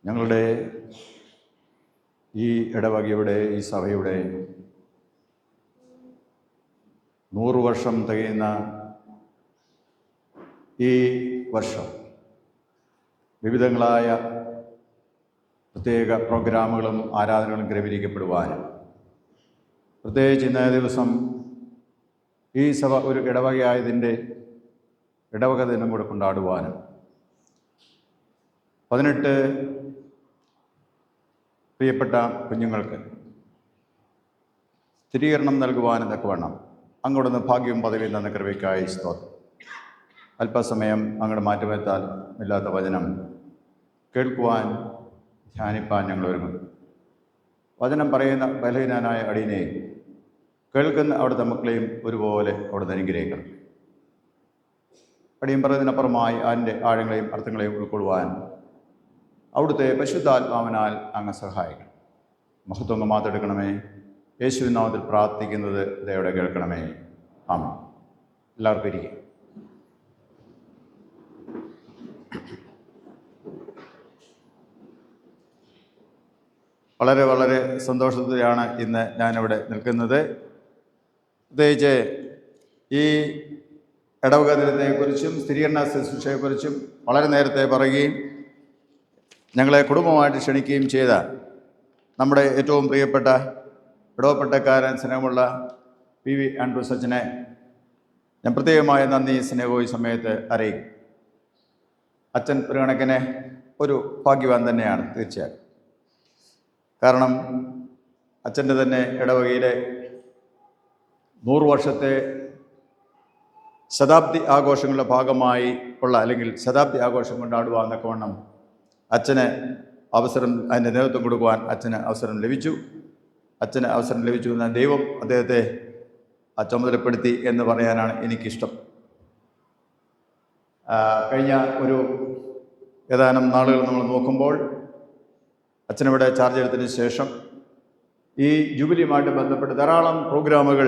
ഞങ്ങളുടെ ഈ ഇടവകയുടെ, ഈ സഭയുടെ 100 വർഷം തികയുന്ന ഈ വർഷം വിവിധങ്ങളായ പ്രത്യേക പ്രോഗ്രാമുകളും ആരാധനകളും ക്രമീകരിക്കപ്പെടുവാനും, പ്രത്യേകിച്ച് ഇന്നേ ദിവസം ഈ സഭ ഒരു ഇടവകയായതിൻ്റെ ഇടവക ദിനം കൂടെ കൊണ്ടാടുവാനും 18 പ്രിയപ്പെട്ട കുഞ്ഞുങ്ങൾക്ക് സ്ഥിരീകരണം നൽകുവാനും തക്കവണ്ണം അങ്ങോട്ടൊന്ന് ഭാഗ്യവും പദവിയും തന്ന കൃപയ്ക്കായി സ്തോത്രം. അല്പസമയം അങ്ങോട്ട് മാറ്റിവെത്താൽ ഇല്ലാത്ത വചനം കേൾക്കുവാൻ, ധ്യാനിപ്പാൻ ഞങ്ങൾ ഒരുങ്ങും. വചനം പറയുന്ന ബലഹീനനായ അടിയനെയും കേൾക്കുന്ന അവിടുത്തെ മക്കളെയും ഒരുപോലെ അവിടുന്ന് അനുഗ്രഹിക്കണം. അടിയൻ പറയുന്നതിനപ്പുറമായി അതിൻ്റെ ആഴങ്ങളെയും അർത്ഥങ്ങളെയും ഉൾക്കൊള്ളുവാൻ അവിടുത്തെ പരിശുദ്ധാത്മാവിനാൽ അങ്ങ് സഹായിക്കണം. മഹത്വം മാറ്റെടുക്കണമേ. യേശുവിൻ നാമത്തിൽ പ്രാർത്ഥിക്കുന്നത് ദയയോടെ കേൾക്കണമേ. ആമേൻ. എല്ലാവർക്കും ഇരിക്കും. വളരെ വളരെ സന്തോഷത്തിലാണ് ഇന്ന് ഞാനിവിടെ നിൽക്കുന്നത്. പ്രത്യേകിച്ച് ഈ ഇടവക ദിനത്തെക്കുറിച്ചും സ്ഥിരീകരണ ശുശ്രൂഷയെക്കുറിച്ചും വളരെ നേരത്തെ പറയുകയും ഞങ്ങളെ കുടുംബമായിട്ട് ക്ഷണിക്കുകയും ചെയ്ത നമ്മുടെ ഏറ്റവും പ്രിയപ്പെട്ട ഇടവപ്പെട്ടക്കാരൻ, സ്നേഹമുള്ള PV ആൻഡ്രൂസ് അച്ഛനെ ഞാൻ പ്രത്യേകമായ നന്ദി, സ്നേഹവും ഈ സമയത്ത് അറിയിക്കും. അച്ഛൻ ഒരു കണക്കിന് ഒരു ഭാഗ്യവാൻ തന്നെയാണ് തീർച്ചയായും. കാരണം അച്ഛൻ്റെ തന്നെ ഇടവകയിലെ 100 വർഷത്തെ ശതാബ്ദി ആഘോഷങ്ങളുടെ ഭാഗമായി ഉള്ള, അല്ലെങ്കിൽ ശതാബ്ദി ആഘോഷം കൊണ്ടാടുവാൻ തക്കവണ്ണം അച്ഛന് അവസരം, അതിൻ്റെ നേതൃത്വം കൊടുക്കുവാൻ അച്ഛന് അവസരം ലഭിച്ചു. അച്ഛന് അവസരം ലഭിച്ചു എന്നാൽ ദൈവം അദ്ദേഹത്തെ ചുമതലപ്പെടുത്തി എന്ന് പറയാനാണ് എനിക്കിഷ്ടം. കഴിഞ്ഞ ഒരു ഏതാനും നാളുകൾ നമ്മൾ നോക്കുമ്പോൾ അച്ഛനിവിടെ ചാർജ് എടുത്തതിന് ശേഷം ഈ ജൂബിലിയുമായിട്ട് ബന്ധപ്പെട്ട് ധാരാളം പ്രോഗ്രാമുകൾ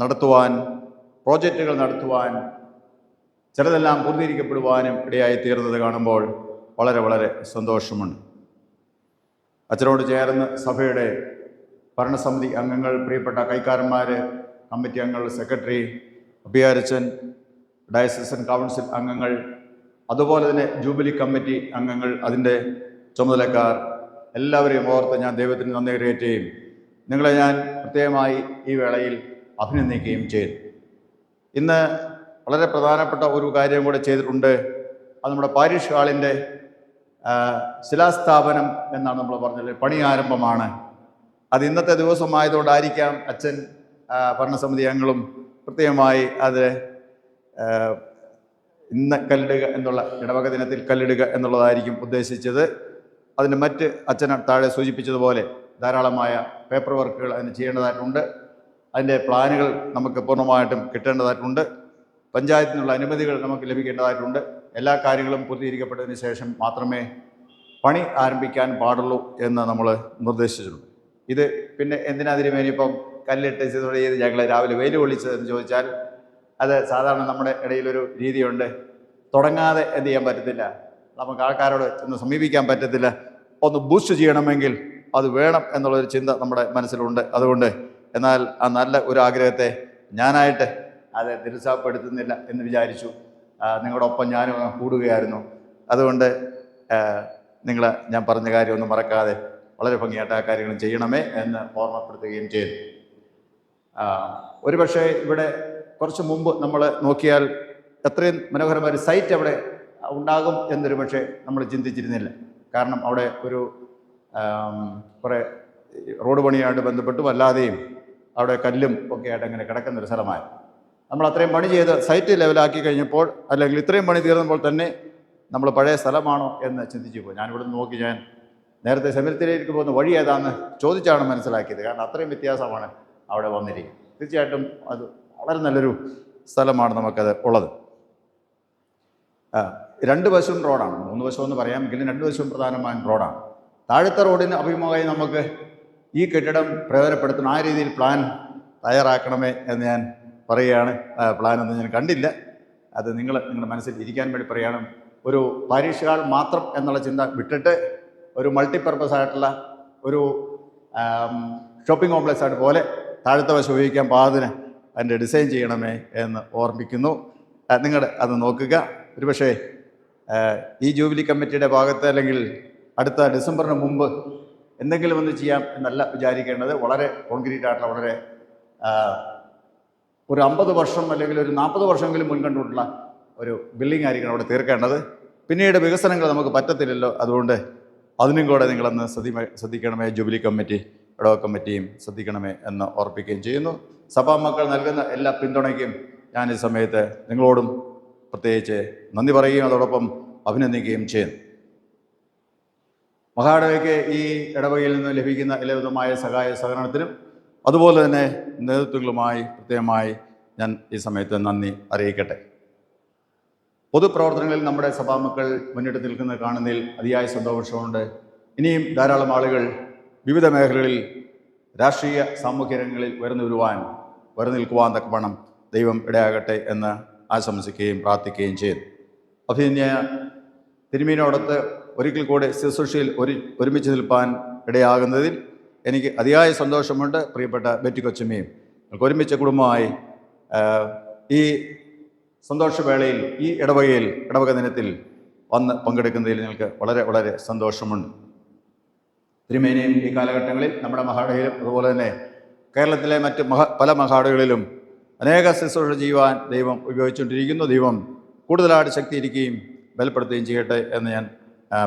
നടത്തുവാൻ, പ്രോജക്റ്റുകൾ നടത്തുവാൻ, ചിലതെല്ലാം പൂർത്തീകരിക്കപ്പെടുവാനും ഇടയായി തീർന്നത് കാണുമ്പോൾ വളരെ വളരെ സന്തോഷമുണ്ട്. അച്ഛനോട് ചേർന്ന് സഭയുടെ ഭരണസമിതി അംഗങ്ങൾ, പ്രിയപ്പെട്ട കൈക്കാരന്മാർ, കമ്മിറ്റി അംഗങ്ങൾ, സെക്രട്ടറി, അഭിയാരച്ചൻ, ഡയസസൻ കൗൺസിൽ അംഗങ്ങൾ, അതുപോലെ തന്നെ ജൂബിലി കമ്മിറ്റി അംഗങ്ങൾ, അതിൻ്റെ ചുമതലക്കാർ, എല്ലാവരെയും ഓർത്ത് ഞാൻ ദൈവത്തിന് നന്ദി കരയറ്റുകയും നിങ്ങളെ ഞാൻ പ്രത്യേകമായി ഈ വേളയിൽ അഭിനന്ദിക്കുകയും ചെയ്തു. ഇന്ന് വളരെ പ്രധാനപ്പെട്ട ഒരു കാര്യം കൂടെ ചെയ്തിട്ടുണ്ട്. അത് നമ്മുടെ പാരിഷ് ഹാളിൻ്റെ ശിലാസ്ഥാപനം എന്നാണ് നമ്മൾ പറഞ്ഞത്. പണി ആരംഭമാണ്. അത് ഇന്നത്തെ ദിവസമായതുകൊണ്ടായിരിക്കാം അച്ഛൻ ഭരണസമിതി അംഗങ്ങളും പ്രത്യേകമായി അത് ഇന്ന് കല്ലിടുക എന്നുള്ള, ഇടവക ദിനത്തിൽ കല്ലിടുക എന്നുള്ളതായിരിക്കും ഉദ്ദേശിച്ചത്. അതിന് മറ്റ് അച്ഛൻ താഴെ സൂചിപ്പിച്ചതുപോലെ ധാരാളമായ പേപ്പർ വർക്കുകൾ അതിന് ചെയ്യേണ്ടതായിട്ടുണ്ട്. അതിൻ്റെ പ്ലാനുകൾ നമുക്ക് പൂർണ്ണമായിട്ടും കിട്ടേണ്ടതായിട്ടുണ്ട്. പഞ്ചായത്തിൽ നിന്നുള്ള അനുമതികൾ നമുക്ക് ലഭിക്കേണ്ടതായിട്ടുണ്ട്. എല്ലാ കാര്യങ്ങളും പൂർത്തീകരിക്കപ്പെട്ടതിന് ശേഷം മാത്രമേ പണി ആരംഭിക്കാൻ പാടുള്ളൂ എന്ന് നമ്മൾ നിർദ്ദേശിച്ചിട്ടുണ്ട്. ഇത് പിന്നെ എന്തിനാതിരുമേനിപ്പം കല്ലിട്ട് ചെയ്ത് ഞങ്ങളെ രാവിലെ വെയിൽ കൊള്ളിച്ചതെന്ന് ചോദിച്ചാൽ, അത് സാധാരണ നമ്മുടെ ഇടയിലൊരു രീതിയുണ്ട്. തുടങ്ങാതെ എന്ത് ചെയ്യാൻ പറ്റത്തില്ല, നമുക്ക് ആൾക്കാരോട് ചെന്ന് സമീപിക്കാൻ പറ്റത്തില്ല. ഒന്ന് ബൂസ്റ്റ് ചെയ്യണമെങ്കിൽ അത് വേണം എന്നുള്ളൊരു ചിന്ത നമ്മുടെ മനസ്സിലുണ്ട്. അതുകൊണ്ട് എന്നാൽ ആ നല്ല ഒരു ആഗ്രഹത്തെ ഞാനായിട്ട് അത് നിരുത്സാഹപ്പെടുത്തുന്നില്ല എന്ന് വിചാരിച്ചു. നിങ്ങളുടെ ഒപ്പം ഞാനും കൂടുകയായിരുന്നു. അതുകൊണ്ട് നിങ്ങൾ ഞാൻ പറഞ്ഞ കാര്യമൊന്നും മറക്കാതെ വളരെ ഭംഗിയായിട്ട് ആ കാര്യങ്ങളും ചെയ്യണമേ എന്ന് ഓർമ്മപ്പെടുത്തുകയും ചെയ്തു. ഒരുപക്ഷെ ഇവിടെ കുറച്ച് മുമ്പ് നമ്മൾ നോക്കിയാൽ എത്രയും മനോഹരമായ സൈറ്റ് അവിടെ ഉണ്ടാകും എന്നൊരു പക്ഷേ നമ്മൾ ചിന്തിച്ചിരുന്നില്ല. കാരണം അവിടെ ഒരു കുറേ റോഡ് പണിയായിട്ട് ബന്ധപ്പെട്ടും അല്ലാതെയും അവിടെ കല്ലും ഒക്കെ ആയിട്ട് അങ്ങനെ കിടക്കുന്നൊരു സ്ഥലമായി. നമ്മൾ അത്രയും പണി ചെയ്ത് സൈറ്റ് ലെവലാക്കി കഴിഞ്ഞപ്പോൾ, അല്ലെങ്കിൽ ഇത്രയും പണി തീർന്നപ്പോൾ തന്നെ നമ്മൾ പഴയ സ്ഥലമാണോ എന്ന് ചിന്തിച്ചു പോയി. ഞാനിവിടെ നിന്ന് നോക്കി, ഞാൻ നേരത്തെ സെമിനാരിയിലേക്ക് പോകുന്ന വഴി ഏതാണെന്ന് ചോദിച്ചാണ് മനസ്സിലാക്കിയത്. കാരണം അത്രയും വ്യത്യാസമാണ് അവിടെ വന്നിരിക്കുന്നത്. തീർച്ചയായിട്ടും അത് വളരെ നല്ലൊരു സ്ഥലമാണ് നമുക്കത് ഉള്ളത്. 2 വശവും റോഡാണ്. 3 വശമെന്ന് പറയാമെങ്കിലും 2 വശവും പ്രധാനമായും റോഡാണ്. താഴത്തെ റോഡിന് അഭിമുഖമായി നമുക്ക് ഈ കെട്ടിടം പ്രയോജനപ്പെടുത്തുന്ന ആ രീതിയിൽ പ്ലാൻ തയ്യാറാക്കണമേ എന്ന് ഞാൻ പറയുകയാണ്. പ്ലാനൊന്നും ഞാൻ കണ്ടില്ല. അത് നിങ്ങളുടെ മനസ്സിൽ ഇരിക്കാൻ വേണ്ടി പറയുകയാണ്. ഒരു പാരിഷ് ഹാൾ മാത്രം എന്നുള്ള ചിന്ത വിട്ടിട്ട് ഒരു മൾട്ടിപ്പർപ്പസ് ആയിട്ടുള്ള ഒരു ഷോപ്പിംഗ് കോംപ്ലക്സ് ആയിട്ട് പോലെ താഴത്തെ വശം ഉപയോഗിക്കാൻ പാകത്തിന് അതിൻ്റെ ഡിസൈൻ ചെയ്യണമേ എന്ന് ഓർമ്മിക്കുന്നു. നിങ്ങൾ അത് നോക്കുക. ഒരുപക്ഷേ ഈ ജൂബിലി കമ്മിറ്റിയുടെ ഭാഗത്ത് അല്ലെങ്കിൽ അടുത്ത ഡിസംബറിന് മുമ്പ് എന്തെങ്കിലും ഒന്ന് ചെയ്യാം എന്നല്ല വിചാരിക്കേണ്ടത്. വളരെ കോൺക്രീറ്റ് ആയിട്ടുള്ള വളരെ ഒരു 50 വർഷം അല്ലെങ്കിൽ ഒരു 40 വർഷമെങ്കിലും മുൻകണ്ടുകൊണ്ടുള്ള ഒരു ബിൽഡിംഗ് ആയിരിക്കണം അവിടെ തീർക്കേണ്ടത്. പിന്നീട് വികസനങ്ങൾ നമുക്ക് പറ്റത്തില്ലല്ലോ. അതുകൊണ്ട് അതിനും കൂടെ നിങ്ങളൊന്ന് ശ്രദ്ധിക്കണമേ. ജൂബിലി കമ്മിറ്റി, ഇടവക കമ്മിറ്റിയും ശ്രദ്ധിക്കണമേ എന്ന് ഓർപ്പിക്കുകയും ചെയ്യുന്നു. സഭാ മക്കൾ നൽകുന്ന എല്ലാ പിന്തുണയ്ക്കും ഞാൻ ഈ സമയത്ത് നിങ്ങളോടും പ്രത്യേകിച്ച് നന്ദി പറയുകയും അതോടൊപ്പം അഭിനന്ദിക്കുകയും ചെയ്യുന്നു. മഹായിടവകയ്ക്ക് ഈ ഇടവകയിൽ നിന്ന് ലഭിക്കുന്ന എല്ലാവിധമായ സഹായ സഹകരണത്തിനും അതുപോലെ തന്നെ നേതൃത്വങ്ങളുമായി പ്രത്യേകമായി ഞാൻ ഈ സമയത്ത് നന്ദി അറിയിക്കട്ടെ. പൊതുപ്രവർത്തനങ്ങളിൽ നമ്മുടെ സഭാമക്കൾ മുന്നിട്ട് നിൽക്കുന്നത് കാണുന്നതിൽ അതിയായ സന്തോഷമുണ്ട്. ഇനിയും ധാരാളം ആളുകൾ വിവിധ മേഖലകളിൽ രാഷ്ട്രീയ സാമൂഹ്യ രംഗങ്ങളിൽ നിൽക്കുവാൻ തക്കവണ്ണം ദൈവം ഇടയാകട്ടെ എന്ന് ആശംസിക്കുകയും പ്രാർത്ഥിക്കുകയും ചെയ്യുന്നു. അഭിനന്യ തിരുമേനിയോടൊത്ത് ഒരിക്കൽ കൂടെ ശുശ്രൂഷയിൽ ഒരുമിച്ച് നിൽപ്പാൻ ഇടയാകുന്നതിൽ എനിക്ക് അതിയായ സന്തോഷമുണ്ട്. പ്രിയപ്പെട്ട ബെറ്റി കൊച്ചമ്മയും നമുക്ക് ഒരുമിച്ച് കുടുംബമായി ഈ സന്തോഷവേളയിൽ ഈ ഇടവക ദിനത്തിൽ വന്ന് പങ്കെടുക്കുന്നതിൽ ഞങ്ങൾക്ക് വളരെ വളരെ സന്തോഷമുണ്ട്. തിരുമേനിയും ഈ കാലഘട്ടങ്ങളിൽ നമ്മുടെ മഹാടയിലും അതുപോലെ തന്നെ കേരളത്തിലെ മറ്റ് പല മഹാടകളിലും അനേക ശുശ്രൂഷ ചെയ്യുവാൻ ദൈവം ഉപയോഗിച്ചുകൊണ്ടിരിക്കുന്നു. ദൈവം കൂടുതലായിട്ട് ശക്തിയിരിക്കുകയും ബലപ്പെടുത്തുകയും ചെയ്യട്ടെ എന്ന് ഞാൻ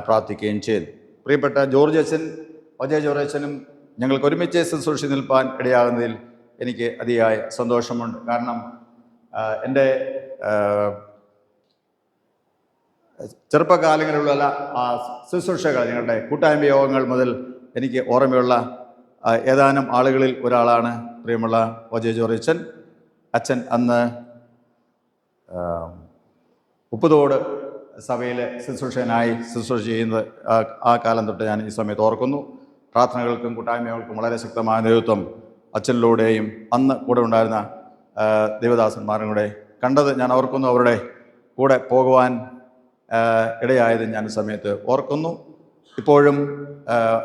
പ്രാർത്ഥിക്കുകയും ചെയ്യുന്നു. പ്രിയപ്പെട്ട ജോർജ് അച്ഛൻ, ഒജയ ജോർജ് അച്ഛനും ഞങ്ങൾക്ക് ഒരുമിച്ച് ശുശ്രൂഷ നിൽപ്പാൻ ഇടയാകുന്നതിൽ എനിക്ക് അതിയായ സന്തോഷമുണ്ട്. കാരണം എൻ്റെ ചെറുപ്പകാലങ്ങളിലുള്ള ആ ശുശ്രൂഷകൾ, ഞങ്ങളുടെ കൂട്ടായ്മ യോഗങ്ങൾ മുതൽ എനിക്ക് ഓർമ്മയുള്ള ഏതാനും ആളുകളിൽ ഒരാളാണ് പ്രിയമുള്ള ഒജയ ജോർജ് അച്ഛൻ. അന്ന് ഉപ്പുതോട് സഭയിലെ ശുശ്രൂഷ ചെയ്യുന്നത് ആ കാലം തൊട്ട് ഞാൻ ഈ സമയത്ത് ഓർക്കുന്നു. പ്രാർത്ഥനകൾക്കും കൂട്ടായ്മകൾക്കും വളരെ ശക്തമായ നേതൃത്വം അച്ഛനിലൂടെയും അന്ന് കൂടെ ഉണ്ടായിരുന്ന ദേവദാസന്മാരും കൂടെ കണ്ടത് ഞാൻ ഓർക്കുന്നു. അവരുടെ കൂടെ പോകുവാൻ ഇടയായത് ഞാൻ ഈ സമയത്ത് ഓർക്കുന്നു. ഇപ്പോഴും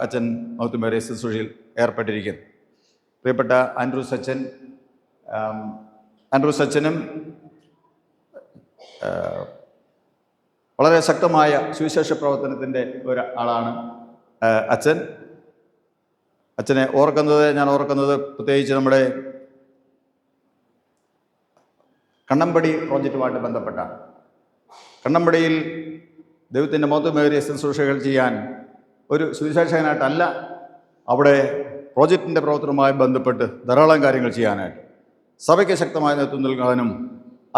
അച്ഛൻ മൗത്തുമേറിയ ശുശ്രൂഷയിൽ ഏർപ്പെട്ടിരിക്കുന്നു. പ്രിയപ്പെട്ട ആൻഡ്രൂസ് അച്ഛനും വളരെ ശക്തമായ സുവിശേഷ പ്രവർത്തനത്തിൻ്റെ ഒരാളാണ് അച്ഛനെ ഞാൻ ഓർക്കുന്നത് പ്രത്യേകിച്ച് നമ്മുടെ കണ്ണമ്പടി പ്രോജക്റ്റുമായിട്ട് ബന്ധപ്പെട്ടാണ്. കണ്ണമ്പടിയിൽ ദൈവത്തിൻ്റെ മഹത്വമേറിയ ശുശ്രൂഷകൾ ചെയ്യാൻ ഒരു സുവിശേഷകനായിട്ടല്ല, അവിടെ പ്രോജക്റ്റിൻ്റെ പ്രവർത്തനവുമായി ബന്ധപ്പെട്ട് ധാരാളം കാര്യങ്ങൾ ചെയ്യാനായിട്ട് സഭയ്ക്ക് ശക്തമായ നേതൃത്വം നൽകാനും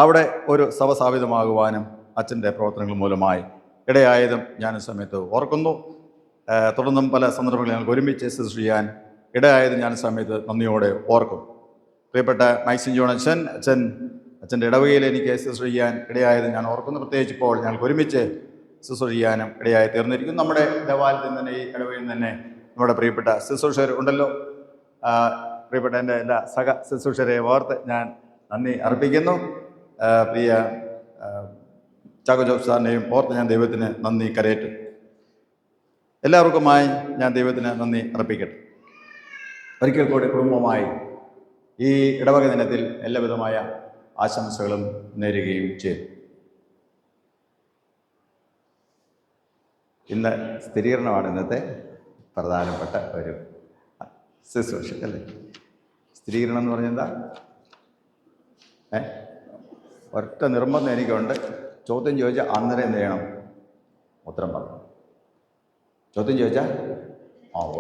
അവിടെ ഒരു സഭ സ്ഥാപിതമാകുവാനും അച്ഛൻ്റെ പ്രവർത്തനങ്ങൾ മൂലമായി ഇടയായതും ഞാൻ സമയത്ത് ഓർക്കുന്നു. തുടർന്നും പല സന്ദർഭങ്ങളിൽ ഞങ്ങൾക്ക് ഒരുമിച്ച് ശുശ്രൂഷ ചെയ്യാൻ ഇടയായതും ഞാൻ സമയത്ത് നന്ദിയോടെ ഓർക്കും. പ്രിയപ്പെട്ട മൈക്സിൻ ജോൺ അച്ഛൻ്റെ ഇടവകയിൽ എനിക്ക് ശുശ്രൂഷ ചെയ്യാൻ ഇടയായത് ഞാൻ ഓർക്കുന്നു. പ്രത്യേകിച്ച് ഇപ്പോൾ ഞങ്ങൾക്ക് ഒരുമിച്ച് ശുശ്രൂഷ ചെയ്യാനും ഇടയായി തീർന്നിരിക്കുന്നു. നമ്മുടെ ദേവാലയത്തിൽ തന്നെ ഈ ഇടവകയിൽ തന്നെ നമ്മുടെ പ്രിയപ്പെട്ട ശുശ്രൂഷകർ ഉണ്ടല്ലോ. പ്രിയപ്പെട്ട എൻ്റെ എല്ലാ ശുശ്രൂഷരെ ഓർത്ത് ഞാൻ നന്ദി അർപ്പിക്കുന്നു. പ്രിയ ചാക്കോ ജോബ് സാറിനെയും ഓർത്ത് ഞാൻ ദൈവത്തിന് നന്ദി കരയറ്റും. എല്ലാവർക്കുമായി ഞാൻ ദൈവത്തിന് നന്ദി അർപ്പിക്കട്ടെ. ഒരിക്കൽ കൂടി കുടുംബമായി ഈ ഇടവക ദിനത്തിൽ എല്ലാവിധമായ ആശംസകളും നേരുകയും ചെയ്തു. ഇന്ന് സ്ഥിരീകരണമാണ് ഇന്നത്തെ പ്രധാനപ്പെട്ട ഒരു ശുശ്രൂഷ അല്ലേ. സ്ഥിരീകരണം എന്ന് പറഞ്ഞെന്താ? ഒറ്റ നിർബന്ധം എനിക്കുണ്ട്. ചോദ്യം ചോദിച്ചാൽ അന്നേരം എന്ത് ചെയ്യണം? ഉത്തരം പറഞ്ഞു. ചോദ്യം ചോദിച്ചാൽ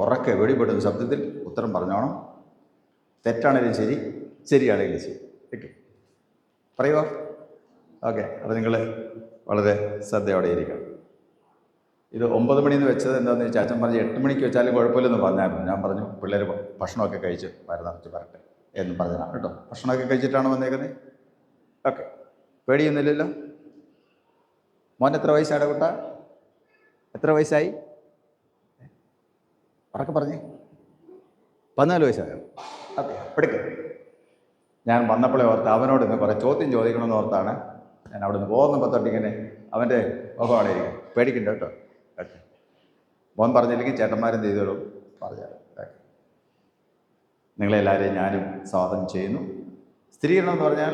ഉറക്കെ വെളിപ്പെടുന്ന ശബ്ദത്തിൽ ഉത്തരം പറഞ്ഞോണം. തെറ്റാണെങ്കിലും ശരി, ശരിയാണെങ്കിലും ശരി. ഓക്കെ, പറയുമോ? ഓക്കെ. അപ്പോൾ നിങ്ങൾ വളരെ ശ്രദ്ധയോടെ ഇരിക്കണം. ഇത് 9 മണിന്ന് വെച്ചത് എന്താണെന്ന് വെച്ചാൽ അച്ഛൻ പറഞ്ഞ് 8 മണിക്ക് വെച്ചാലും കുഴപ്പമില്ലെന്ന് പറഞ്ഞായിരുന്നു. ഞാൻ പറഞ്ഞു പിള്ളേർ ഭക്ഷണമൊക്കെ കഴിച്ച് മരുന്നടച്ച് വരട്ടെ എന്ന് പറഞ്ഞതാണ് കേട്ടോ. ഭക്ഷണമൊക്കെ കഴിച്ചിട്ടാണ് വന്നേക്കുന്നത്. ഓക്കെ, പേടിയൊന്നുമില്ലല്ലോ. മോൻ എത്ര വയസ്സാണ് കുട്ടാ? എത്ര വയസ്സായി? ഉറക്കെ പറഞ്ഞേ. 14 വയസ്സായോ? ഓക്കെ, എടുക്ക. ഞാൻ വന്നപ്പോഴേ ഓർത്ത് അവനോട് ഇന്ന് കുറേ ചോദ്യം ചോദിക്കണമെന്ന് ഓർത്താണ് ഞാൻ അവിടെ നിന്ന് പോകുന്നപ്പോൾ തൊട്ടിങ്ങനെ അവൻ്റെ മുഖം അവിടെ ഇരിക്കും. പേടിക്കണ്ട കേട്ടോ. ഓക്കെ, മോൻ പറഞ്ഞില്ലെങ്കിൽ ചേട്ടന്മാരെന്ത് ചെയ്തോളൂ പറഞ്ഞാൽ. നിങ്ങളെല്ലാവരെയും ഞാനും സ്വാഗതം ചെയ്യുന്നു. സ്ഥിരീകരണം എന്ന് പറഞ്ഞാൽ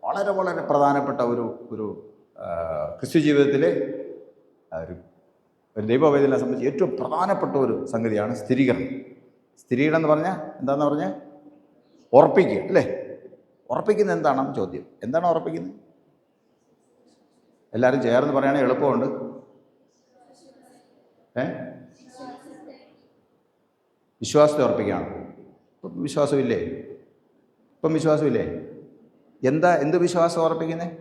വളരെ വളരെ പ്രധാനപ്പെട്ട ഒരു ക്രിസ്തു ജീവിതത്തിലെ ഒരു ദൈവവേദനെ സംബന്ധിച്ച് ഏറ്റവും പ്രധാനപ്പെട്ട ഒരു സംഗതിയാണ് സ്ഥിരീകരണം. സ്ഥിരീകരണം എന്ന് പറഞ്ഞാൽ എന്താണെന്ന് പറഞ്ഞാൽ ഉറപ്പിക്കുക, അല്ലേ? ഉറപ്പിക്കുന്നത് എന്താണെന്ന് ചോദ്യം. എന്താണ് ഉറപ്പിക്കുന്നത്? എല്ലാവരും ചേർന്ന് പറയുകയാണെങ്കിൽ എളുപ്പമുണ്ട്. വിശ്വാസത്തെ ഉറപ്പിക്കുകയാണ്. ഇപ്പം വിശ്വാസമില്ലേ? എന്ത് വിശ്വാസം ഉറപ്പിക്കുന്നത്?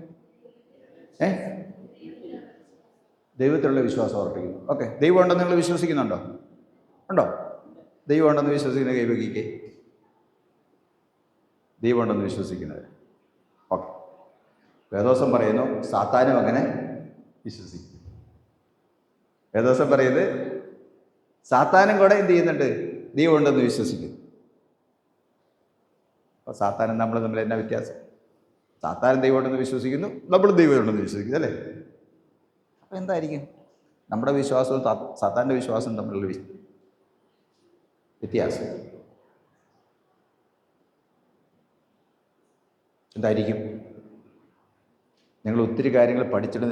ദൈവത്തിലുള്ള വിശ്വാസം ഉറപ്പിക്കുന്നു. ഓക്കെ, ദൈവം ഉണ്ടെന്ന് നിങ്ങൾ വിശ്വസിക്കുന്നുണ്ടോ? ഉണ്ടോ? ദൈവം ഉണ്ടെന്ന് വിശ്വസിക്കുന്ന കൈവക്കിക്കേ. ദൈവം ഉണ്ടെന്ന് വിശ്വസിക്കുന്നത്. ഓക്കെ, വേദോസം പറയുന്നു സാത്താനും അങ്ങനെ വിശ്വസിക്കും. വേദോസം പറയുന്നത് സാത്താനും കൂടെ എന്ത് ചെയ്യുന്നുണ്ട്? ദൈവം ഉണ്ടെന്ന് വിശ്വസിക്കുന്നു. അപ്പോൾ സാത്താനും നമ്മൾ തമ്മിൽ എന്നാ വ്യത്യാസം? സാത്താനും ദൈവം ഉണ്ടെന്ന് വിശ്വസിക്കുന്നു, നമ്മളും ദൈവം ഉണ്ടെന്ന് വിശ്വസിക്കുന്നു, അല്ലേ? അപ്പോൾ എന്തായിരിക്കും നമ്മുടെ വിശ്വാസവും സാത്താൻ്റെ വിശ്വാസവും തമ്മിലുള്ള വ്യത്യാസം? എന്തായിരിക്കും? നിങ്ങൾ ഒത്തിരി കാര്യങ്ങൾ പഠിച്ചിട്ട്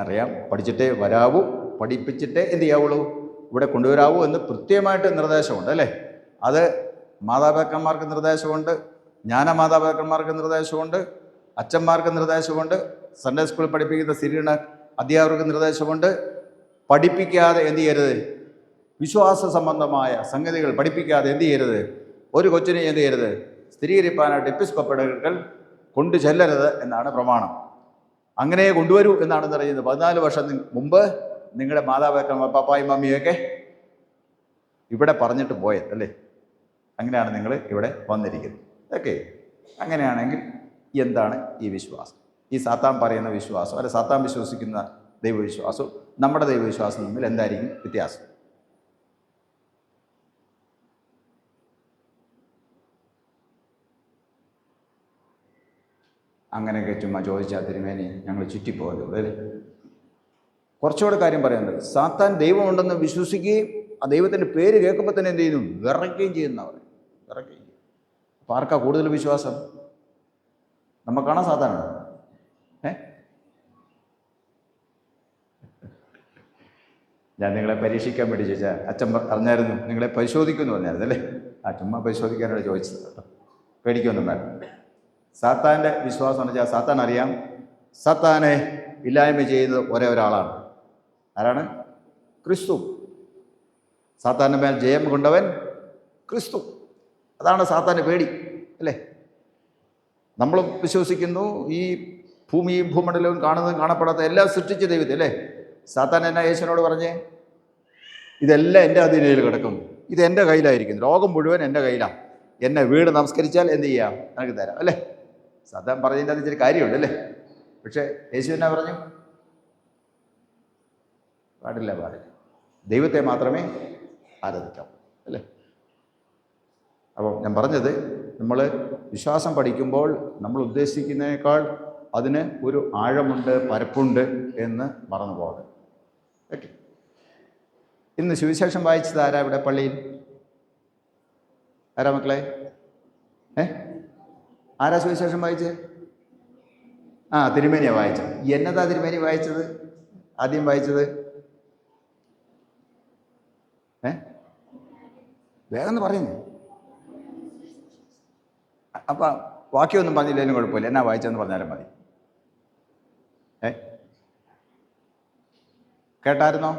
അറിയാം. പഠിച്ചിട്ടേ വരാവൂ, പഠിപ്പിച്ചിട്ടേ എന്ത് ചെയ്യാവുള്ളൂ, ഇവിടെ കൊണ്ടുവരാവൂ എന്ന് കൃത്യമായിട്ട് നിർദ്ദേശമുണ്ട്, അല്ലേ? അത് മാതാപിതാക്കന്മാർക്ക് നിർദ്ദേശമുണ്ട്, ജ്ഞാനമാതാപിതാക്കന്മാർക്ക് നിർദ്ദേശമുണ്ട്, അച്ഛന്മാർക്ക് നിർദ്ദേശമുണ്ട്, സൺഡേ സ്കൂളിൽ പഠിപ്പിക്കുന്ന സ്ഥിരീകരണ അധ്യാപകർക്ക് നിർദ്ദേശമുണ്ട്. പഠിപ്പിക്കാതെ എന്ത് ചെയ്യരുത്? വിശ്വാസ സംബന്ധമായ സംഗതികൾ പഠിപ്പിക്കാതെ എന്ത് ചെയ്യരുത്? ഒരു കൊച്ചിനെ എന്ത് ചെയ്യരുത്? സ്ഥിരീകരിപ്പാനായിട്ട് എപ്പിസ്കോപ്പകൾ കൊണ്ടു ചെല്ലരുത് എന്നാണ് പ്രമാണം. അങ്ങനെ കൊണ്ടുവരൂ എന്നാണ് പറയുന്നത്. 14 വർഷം മുമ്പ് നിങ്ങളുടെ മാതാപിതാക്കന്മാർ, പാപ്പായും മമ്മിയൊക്കെ ഇവിടെ പറഞ്ഞിട്ട് പോയത്, അല്ലേ? അങ്ങനെയാണ് നിങ്ങൾ ഇവിടെ വന്നിരിക്കുന്നത്. ഓക്കെ, അങ്ങനെയാണെങ്കിൽ എന്താണ് ഈ വിശ്വാസം? ഈ സാത്താൻ പറയുന്ന വിശ്വാസം, അല്ലെ സാത്താൻ വിശ്വസിക്കുന്ന ദൈവവിശ്വാസവും നമ്മുടെ ദൈവവിശ്വാസം തമ്മിൽ എന്തായിരിക്കും വ്യത്യാസം? അങ്ങനെയൊക്കെ ചുമ്മാ ചോദിച്ചാൽ തിരുമേനി ഞങ്ങൾ ചുറ്റിപ്പോകരുത്, അല്ലേ? കുറച്ചുകൂടെ കാര്യം പറയുന്നത്, സാത്താൻ ദൈവമുണ്ടെന്ന് വിശ്വസിക്കുകയും ആ ദൈവത്തിൻ്റെ പേര് കേൾക്കുമ്പോൾ തന്നെ എന്ത് ചെയ്യുന്നു? വിറയ്ക്കുകയും ചെയ്യുന്നവർ. വിറയ്ക്കുകയും ചെയ്യും. അപ്പോൾ ആർക്കാ കൂടുതൽ വിശ്വാസം? നമുക്കാണോ സാത്താനാണോ? ഞാൻ നിങ്ങളെ പരീക്ഷിക്കാൻ വേണ്ടി ചോദിച്ചാൽ അച്ഛൻ അറിഞ്ഞായിരുന്നു, നിങ്ങളെ പരിശോധിക്കുമെന്ന് പറഞ്ഞായിരുന്നു, അല്ലേ? ആ ചുമ്മാ പരിശോധിക്കാനാണ് ചോദിച്ചത് കേട്ടോ. പേടിക്കൊന്നും വേണ്ട. സാത്താൻ്റെ വിശ്വാസം എന്ന് വെച്ചാൽ സാത്താൻ അറിയാം സാത്താനെ ഇല്ലായ്മ ചെയ്യുന്നത് ഒരാളാണ്. ആരാണ്? ക്രിസ്തു. സാത്താൻ്റെ മേൽ ജയം കൊണ്ടവൻ ക്രിസ്തു. അതാണ് സാത്താൻ്റെ പേടി, അല്ലേ? നമ്മൾ വിശ്വസിക്കുന്നു ഈ ഭൂമിയും ഭൂമണ്ഡലവും കാണുന്നതും കാണപ്പെടാത്ത എല്ലാം സൃഷ്ടിച്ച ദൈവത്തെ, അല്ലേ? സാത്താൻ എന്നാ യേശുവിനോട് പറഞ്ഞേ? ഇതെല്ലാം എൻ്റെ അധീനയിൽ കിടക്കുന്നു, ഇത് എൻ്റെ കയ്യിലായിരിക്കുന്നു, ലോകം മുഴുവൻ എൻ്റെ കയ്യിലാണ്, എന്നെ വീട് നമസ്കരിച്ചാൽ എന്ത് ചെയ്യാം? എനിക്ക് തരാം, അല്ലേ? സാത്താൻ പറഞ്ഞതിൻ്റെ അത് ഇച്ചിരി കാര്യമുണ്ട്, അല്ലേ? പക്ഷേ യേശു എന്നാ പറഞ്ഞു? പാടില്ല. ദൈവത്തെ മാത്രമേ ആരാധിക്കാം, അല്ലേ? അപ്പോൾ ഞാൻ പറഞ്ഞത്, നമ്മൾ വിശ്വാസം പഠിക്കുമ്പോൾ നമ്മൾ ഉദ്ദേശിക്കുന്നതിനേക്കാൾ അതിന് ഒരു ആഴമുണ്ട്, പരപ്പുണ്ട് എന്ന് മറന്നു പോകരുത്. ഓക്കെ, ഇന്ന് സുവിശേഷം വായിച്ചത് ആരാ ഇവിടെ പള്ളിയിൽ? ആരാ മക്കളെ? ആരാ സുവിശേഷം വായിച്ചത്? തിരുമേനിയാണ് വായിച്ചത്. എന്നതാ തിരുമേനി വായിച്ചത്? ആദ്യം വായിച്ചത് വേഗം പറയുന്നു. അപ്പം വാക്യമൊന്നും പറഞ്ഞില്ലെങ്കിലും കുഴപ്പമില്ല, എന്നാ വായിച്ചതെന്ന് പറഞ്ഞാലും മതി. കേട്ടായിരുന്നോ?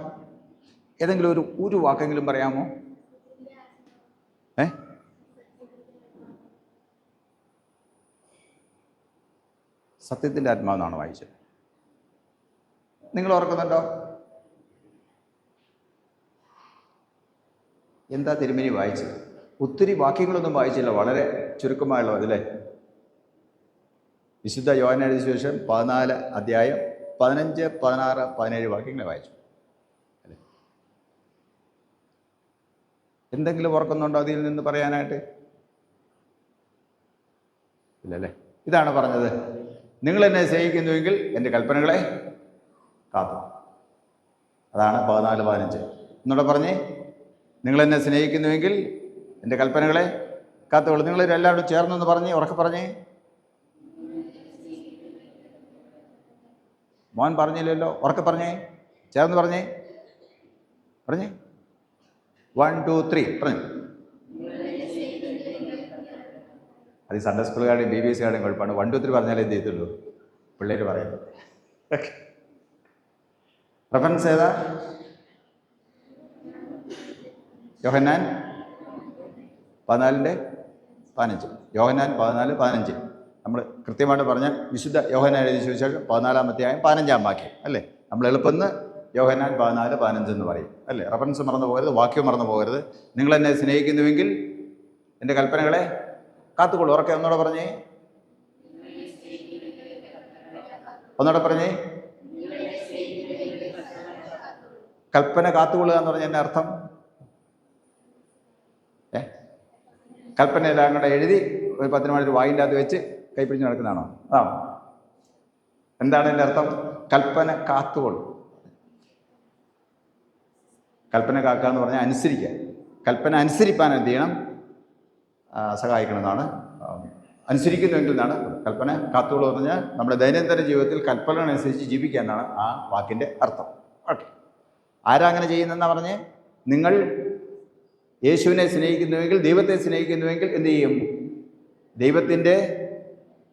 ഏതെങ്കിലും ഒരു വാക്കെങ്കിലും പറയാമോ? സത്യത്തിൻ്റെ ആത്മാവെന്നാണ് വായിച്ചത്. നിങ്ങൾ ഓർക്കുന്നുണ്ടോ? എന്താ തിരുമേനി വായിച്ചത്? ഒത്തിരി വാക്യങ്ങളൊന്നും വായിച്ചില്ല, വളരെ ചുരുക്കമായുള്ളത്, അല്ലേ? വിശുദ്ധ യോഹന്നാൻ എഴുതിയ സുവിശേഷം 14 അധ്യായം 15, 16, 17 വാക്യങ്ങളെ വായിച്ചു, അല്ലേ? എന്തെങ്കിലും ഓർക്കുന്നുണ്ടോ അതിൽ നിന്ന് പറയാനായിട്ട്? ഇല്ലല്ലേ? ഇതാണ് പറഞ്ഞത്, നിങ്ങൾ എന്നെ സ്നേഹിക്കുന്നുവെങ്കിൽ എൻ്റെ കൽപ്പനകളെ കാത്തു. അതാണ് 14, 15. എന്നോട് പറഞ്ഞേ, നിങ്ങൾ എന്നെ സ്നേഹിക്കുന്നുവെങ്കിൽ എൻ്റെ കൽപ്പനകളെ കാത്തുകൊള്ളും. നിങ്ങൾ എല്ലാവരും ചേർന്നെന്ന് പറഞ്ഞേ, ഉറക്കെ പറഞ്ഞേ. മോൻ പറഞ്ഞില്ലല്ലോ, ഉറക്കെ പറഞ്ഞേ, ചേർന്ന് പറഞ്ഞേ, പറഞ്ഞേ. 1 2 3 പറഞ്ഞു. അത് ഈ സൺഡേ സ്കൂളുകാരുടെയും BBC കാരുടെയും കുഴപ്പമാണ്. 1 2 3 പറഞ്ഞാലേ എന്ത് ചെയ്തുള്ളൂ പിള്ളേർ പറയുന്നത്. റെഫറൻസ് ഏതാ? യോഹന്നാൻ 14:15. യോഹന്നാൻ 14:15. നമ്മൾ കൃത്യമായിട്ട് പറഞ്ഞാൽ വിശുദ്ധ യോഹന്നാൻ എഴുതി സുവിശേഷം 14-ാം അധ്യായം 15-ാം വാക്യം അല്ലേ. നമ്മൾ എളുപ്പമെന്ന് യോഹന്നാൻ 14:15 എന്ന് പറയും അല്ലേ. റെഫറൻസ് മറന്നു പോകരുത്, വാക്യം മറന്നു പോകരുത്. നിങ്ങൾ എന്നെ സ്നേഹിക്കുന്നുവെങ്കിൽ എൻ്റെ കൽപ്പനകളെ കാത്തുകൊള്ളു. ഉറക്കെ ഒന്നുകൂടെ പറഞ്ഞേ, ഒന്നുകൂടെ പറഞ്ഞേ. കൽപ്പന കാത്തുകൊള്ളുക എന്ന് പറഞ്ഞാൽ എൻ്റെ അർത്ഥം കൽപ്പനയെല്ലാം കൂടെ എഴുതി ഒരു 10 മണി വായിൻ്റെ അകത്ത് വെച്ച് കൈപ്പിടിച്ച് നടക്കുന്നതാണോ? അതാണോ? എന്താണ് എൻ്റെ അർത്ഥം? കൽപ്പന കാത്തുകൊള്ളും. കൽപ്പന കാക്കുക എന്ന് പറഞ്ഞാൽ അനുസരിക്കുക. കൽപ്പന അനുസരിപ്പാൻ എന്ത് ചെയ്യണം? സഹായിക്കണമെന്നാണ്. അനുസരിക്കുന്നുവെങ്കിൽ എന്നാണ് കൽപ്പന കാത്തുകൊള്ളുക എന്ന് പറഞ്ഞാൽ നമ്മുടെ ദൈനംദിന ജീവിതത്തിൽ കൽപ്പനകളനുസരിച്ച് ജീവിക്കുക എന്നാണ് ആ വാക്കിൻ്റെ അർത്ഥം. ഓക്കെ, ആരാ അങ്ങനെ ചെയ്യുന്നതെന്നാണ് പറഞ്ഞേ? നിങ്ങൾ യേശുവിനെ സ്നേഹിക്കുന്നുവെങ്കിൽ, ദൈവത്തെ സ്നേഹിക്കുന്നുവെങ്കിൽ എന്തു ചെയ്യും? ദൈവത്തിൻ്റെ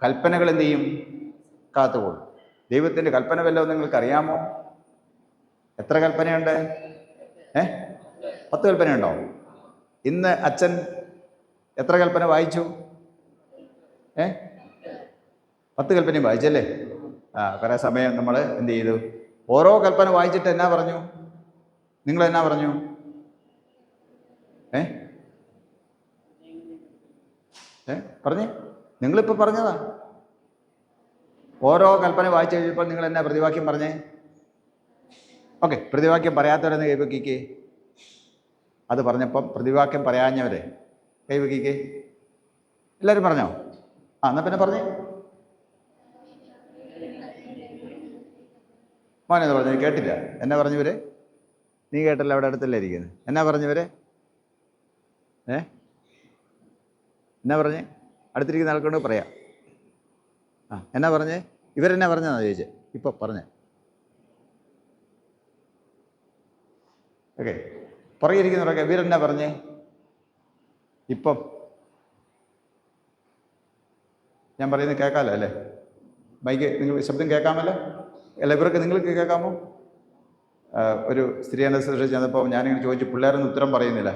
കൽപ്പനകൾ എന്തു ചെയ്യും? കാത്തുകൊള്ളും. ദൈവത്തിൻ്റെ കൽപ്പന വല്ലതും നിങ്ങൾക്കറിയാമോ? എത്ര കൽപ്പനയുണ്ട്? 10 കൽപ്പനയുണ്ടോ? ഇന്ന് അച്ഛൻ എത്ര കൽപ്പന വായിച്ചു? 10 കൽപ്പനയും വായിച്ചല്ലേ? കുറേ സമയം നമ്മൾ എന്ത് ചെയ്തു? ഓരോ കൽപ്പന വായിച്ചിട്ട് എന്നാ പറഞ്ഞു? നിങ്ങൾ എന്നാ പറഞ്ഞു? പറഞ്ഞേ, നിങ്ങളിപ്പോൾ പറഞ്ഞതാ. ഓരോ കൽപ്പന വായിച്ചു കഴിഞ്ഞപ്പോൾ നിങ്ങൾ എന്നാ പ്രതിവാക്യം പറഞ്ഞേ? ഓക്കെ, പ്രതിവാക്യം പറയാത്തവരെന്ന് കൈവക്കിക്കേ. അത് പറഞ്ഞപ്പം പ്രതിവാക്യം പറയാഞ്ഞവരെ കൈവക്കിക്കേ. എല്ലാവരും പറഞ്ഞോ? എന്നാൽ പിന്നെ പറഞ്ഞേ. മോനെന്ന് പറഞ്ഞു, കേട്ടില്ല. എന്നാ പറഞ്ഞവര്? നീ കേട്ടല്ലോ, അവിടെ അടുത്തല്ലേ ഇരിക്കുന്നത്. എന്നാ പറഞ്ഞവര്? എന്നാ പറഞ്ഞേ? അടുത്തിരിക്കുന്ന ആൾക്കൊണ്ട് പറയാം. എന്നാ പറഞ്ഞേ? ഇവരെന്നാ പറഞ്ഞാന്നാ ചോദിച്ചേ? ഇപ്പം പറഞ്ഞേ. ഓക്കെ, പുറകെ ഇരിക്കുന്നവരൊക്കെ ഇവരെന്നാ പറഞ്ഞേ? ഇപ്പം ഞാൻ പറയുന്നത് കേൾക്കാമല്ലോ അല്ലേ? മൈക്ക് നിങ്ങൾ ശബ്ദം കേൾക്കാമല്ലോ അല്ല? ഇവർക്ക് നിങ്ങൾക്ക് കേൾക്കാമോ? ഒരു സ്ത്രീ അനസ്തേഷ്യ ചെന്നപ്പോൾ ഞാനിങ്ങനെ ചോദിച്ചു, പിള്ളേരൊന്നും ഉത്തരം പറയുന്നില്ല.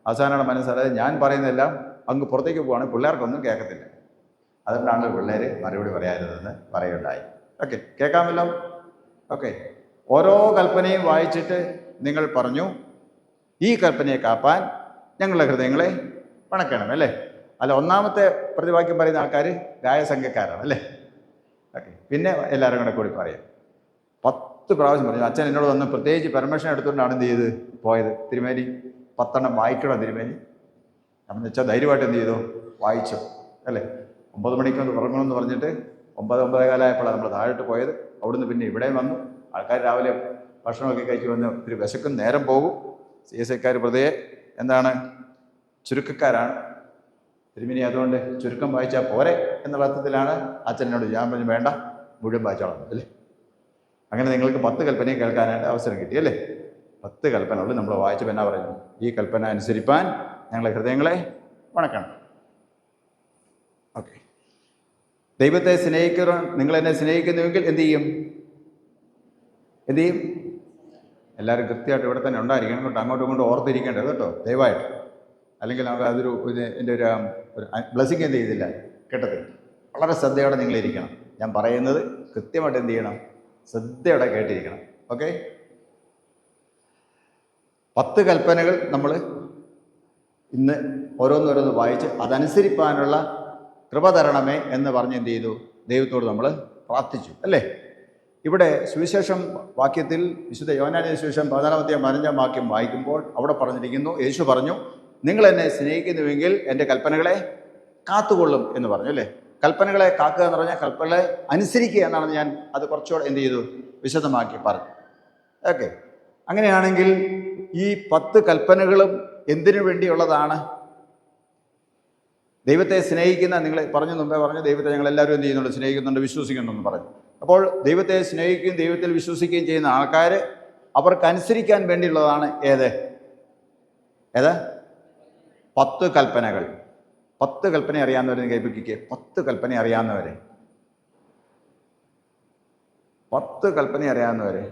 അവസാനമാണ് മനസ്സിലായത് ഞാൻ പറയുന്നതെല്ലാം അങ്ങ് പുറത്തേക്ക് പോവാണ്, പിള്ളേർക്കൊന്നും കേൾക്കത്തില്ല. അതുകൊണ്ടാണ് പിള്ളേർ മറുപടി പറയാതിരുന്നതെന്ന് പറയുണ്ടായി. ഓക്കെ, കേൾക്കാമല്ലോ? ഓക്കെ, ഓരോ കൽപ്പനയും വായിച്ചിട്ട് നിങ്ങൾ പറഞ്ഞു, ഈ കൽപ്പനയെ കാപ്പാൻ ഞങ്ങളുടെ ഹൃദയങ്ങളെ വണക്കണം അല്ലേ? അല്ല, ഒന്നാമത്തെ പ്രതിവാക്യം പറയുന്ന ആൾക്കാർ ഗായസംഘക്കാരാണ് അല്ലേ? ഓക്കെ, പിന്നെ എല്ലാവരും കൂടി പറയാം. 10 പ്രാവശ്യം പറഞ്ഞു. അച്ഛൻ എന്നോട് വന്ന് പ്രത്യേകിച്ച് പെർമിഷൻ എടുത്തുകൊണ്ടാണ് എന്ത് ചെയ്ത് പോയത്. തിരുമേനി 10 എണ്ണം വായിക്കണോ തിരുമേനി? എന്ന് വെച്ചാൽ ധൈര്യമായിട്ട് എന്ത് ചെയ്തു? വായിച്ചു അല്ലേ? 9 മണിക്കൊന്ന് ഉറങ്ങണമെന്ന് പറഞ്ഞിട്ട് 9-9:15 നമ്മൾ താഴോട്ട് പോയത്. അവിടുന്ന് പിന്നെ ഇവിടെയും വന്നു. ആൾക്കാർ രാവിലെ ഭക്ഷണമൊക്കെ കഴിച്ച് വന്ന് ഒത്തിരി വിശക്കും, നേരം പോകും. CSIക്കാർ പ്രതയെ എന്താണ് ചുരുക്കക്കാരാണ്. തിരുമേനി അതുകൊണ്ട് ചുരുക്കം വായിച്ചാൽ പോരെ എന്നുള്ള അർത്ഥത്തിലാണ് അച്ഛനോട് ഞാൻ പറഞ്ഞു, വേണ്ട മുഴുവൻ വായിച്ചോളാം അല്ലേ? അങ്ങനെ നിങ്ങൾക്ക് 10 കൽപ്പനയും കേൾക്കാനായിട്ട് അവസരം കിട്ടി അല്ലേ? 10 കൽപ്പനകൾ നമ്മൾ വായിച്ചപ്പോൾ എന്നാ പറയുന്നു? ഈ കൽപ്പന അനുസരിപ്പാൻ ഞങ്ങളെ ഹൃദയങ്ങളെ വണക്കണം. ഓക്കെ, ദൈവത്തെ സ്നേഹിക്കുക. നിങ്ങൾ എന്നെ സ്നേഹിക്കുന്നുവെങ്കിൽ എന്തു ചെയ്യും? എന്തു ചെയ്യും? എല്ലാവരും കൃത്യമായിട്ട് ഇവിടെ തന്നെ ഉണ്ടായിരിക്കണം കേട്ടോ. അങ്ങോട്ടും ഇങ്ങോട്ടും ഓർത്തിരിക്കേണ്ടത് കേട്ടോ, ദയവായിട്ട്. അല്ലെങ്കിൽ അതൊരു എൻ്റെ ഒരു ബ്ലെസ്സിങ് എന്ത് ചെയ്തില്ല, കേട്ടത്. വളരെ ശ്രദ്ധയോടെ നിങ്ങളിരിക്കണം. ഞാൻ പറയുന്നത് കൃത്യമായിട്ട് എന്ത് ചെയ്യണം? ശ്രദ്ധയോടെ കേട്ടിരിക്കണം. ഓക്കെ, 10 കൽപ്പനകൾ നമ്മൾ ഇന്ന് ഓരോന്നോരോന്ന് വായിച്ച് അതനുസരിപ്പാനുള്ള കൃപ തരണമേ എന്ന് പറഞ്ഞ് എന്ത് ചെയ്തു? ദൈവത്തോട് നമ്മൾ പ്രാർത്ഥിച്ചു അല്ലേ? ഇവിടെ സുവിശേഷം വാക്യത്തിൽ വിശുദ്ധ യോഹന്നാന്റെ സുവിശേഷം 14-15 വാക്യം വായിക്കുമ്പോൾ അവിടെ പറഞ്ഞിരിക്കുന്നു, യേശു പറഞ്ഞു, നിങ്ങൾ എന്നെ സ്നേഹിക്കുന്നുവെങ്കിൽ എൻ്റെ കൽപ്പനകളെ കാത്തുകൊള്ളും എന്ന് പറഞ്ഞു അല്ലേ? കൽപ്പനകളെ കാക്കുക എന്ന് പറഞ്ഞാൽ കൽപ്പനകളെ അനുസരിക്കുക എന്നാണ്. ഞാൻ അത് കുറച്ചുകൂടെ എന്ത് ചെയ്തു? വിശദമാക്കി പറഞ്ഞു. ഓക്കെ, അങ്ങനെയാണെങ്കിൽ ഈ 10 കൽപ്പനകളും എന്തിനു വേണ്ടിയുള്ളതാണ്? ദൈവത്തെ സ്നേഹിക്കുന്ന, നിങ്ങൾ പറഞ്ഞു മുമ്പേ പറഞ്ഞു, ദൈവത്തെ ഞങ്ങളെല്ലാവരും എന്ത് ചെയ്യുന്നുണ്ട്? സ്നേഹിക്കുന്നുണ്ട്, വിശ്വസിക്കുന്നുണ്ടെന്ന് പറഞ്ഞു. അപ്പോൾ ദൈവത്തെ സ്നേഹിക്കുകയും ദൈവത്തിൽ വിശ്വസിക്കുകയും ചെയ്യുന്ന ആൾക്കാർ, അവർക്കനുസരിക്കാൻ വേണ്ടിയുള്ളതാണ് ഏത്? 10 കൽപ്പനകൾ. 10 കൽപ്പന അറിയാവുന്നവരെ കൈപൊക്കിക്ക്. 10 കൽപ്പന അറിയാവുന്നവരെ, 10 കൽപ്പന അറിയാവുന്നവരെ.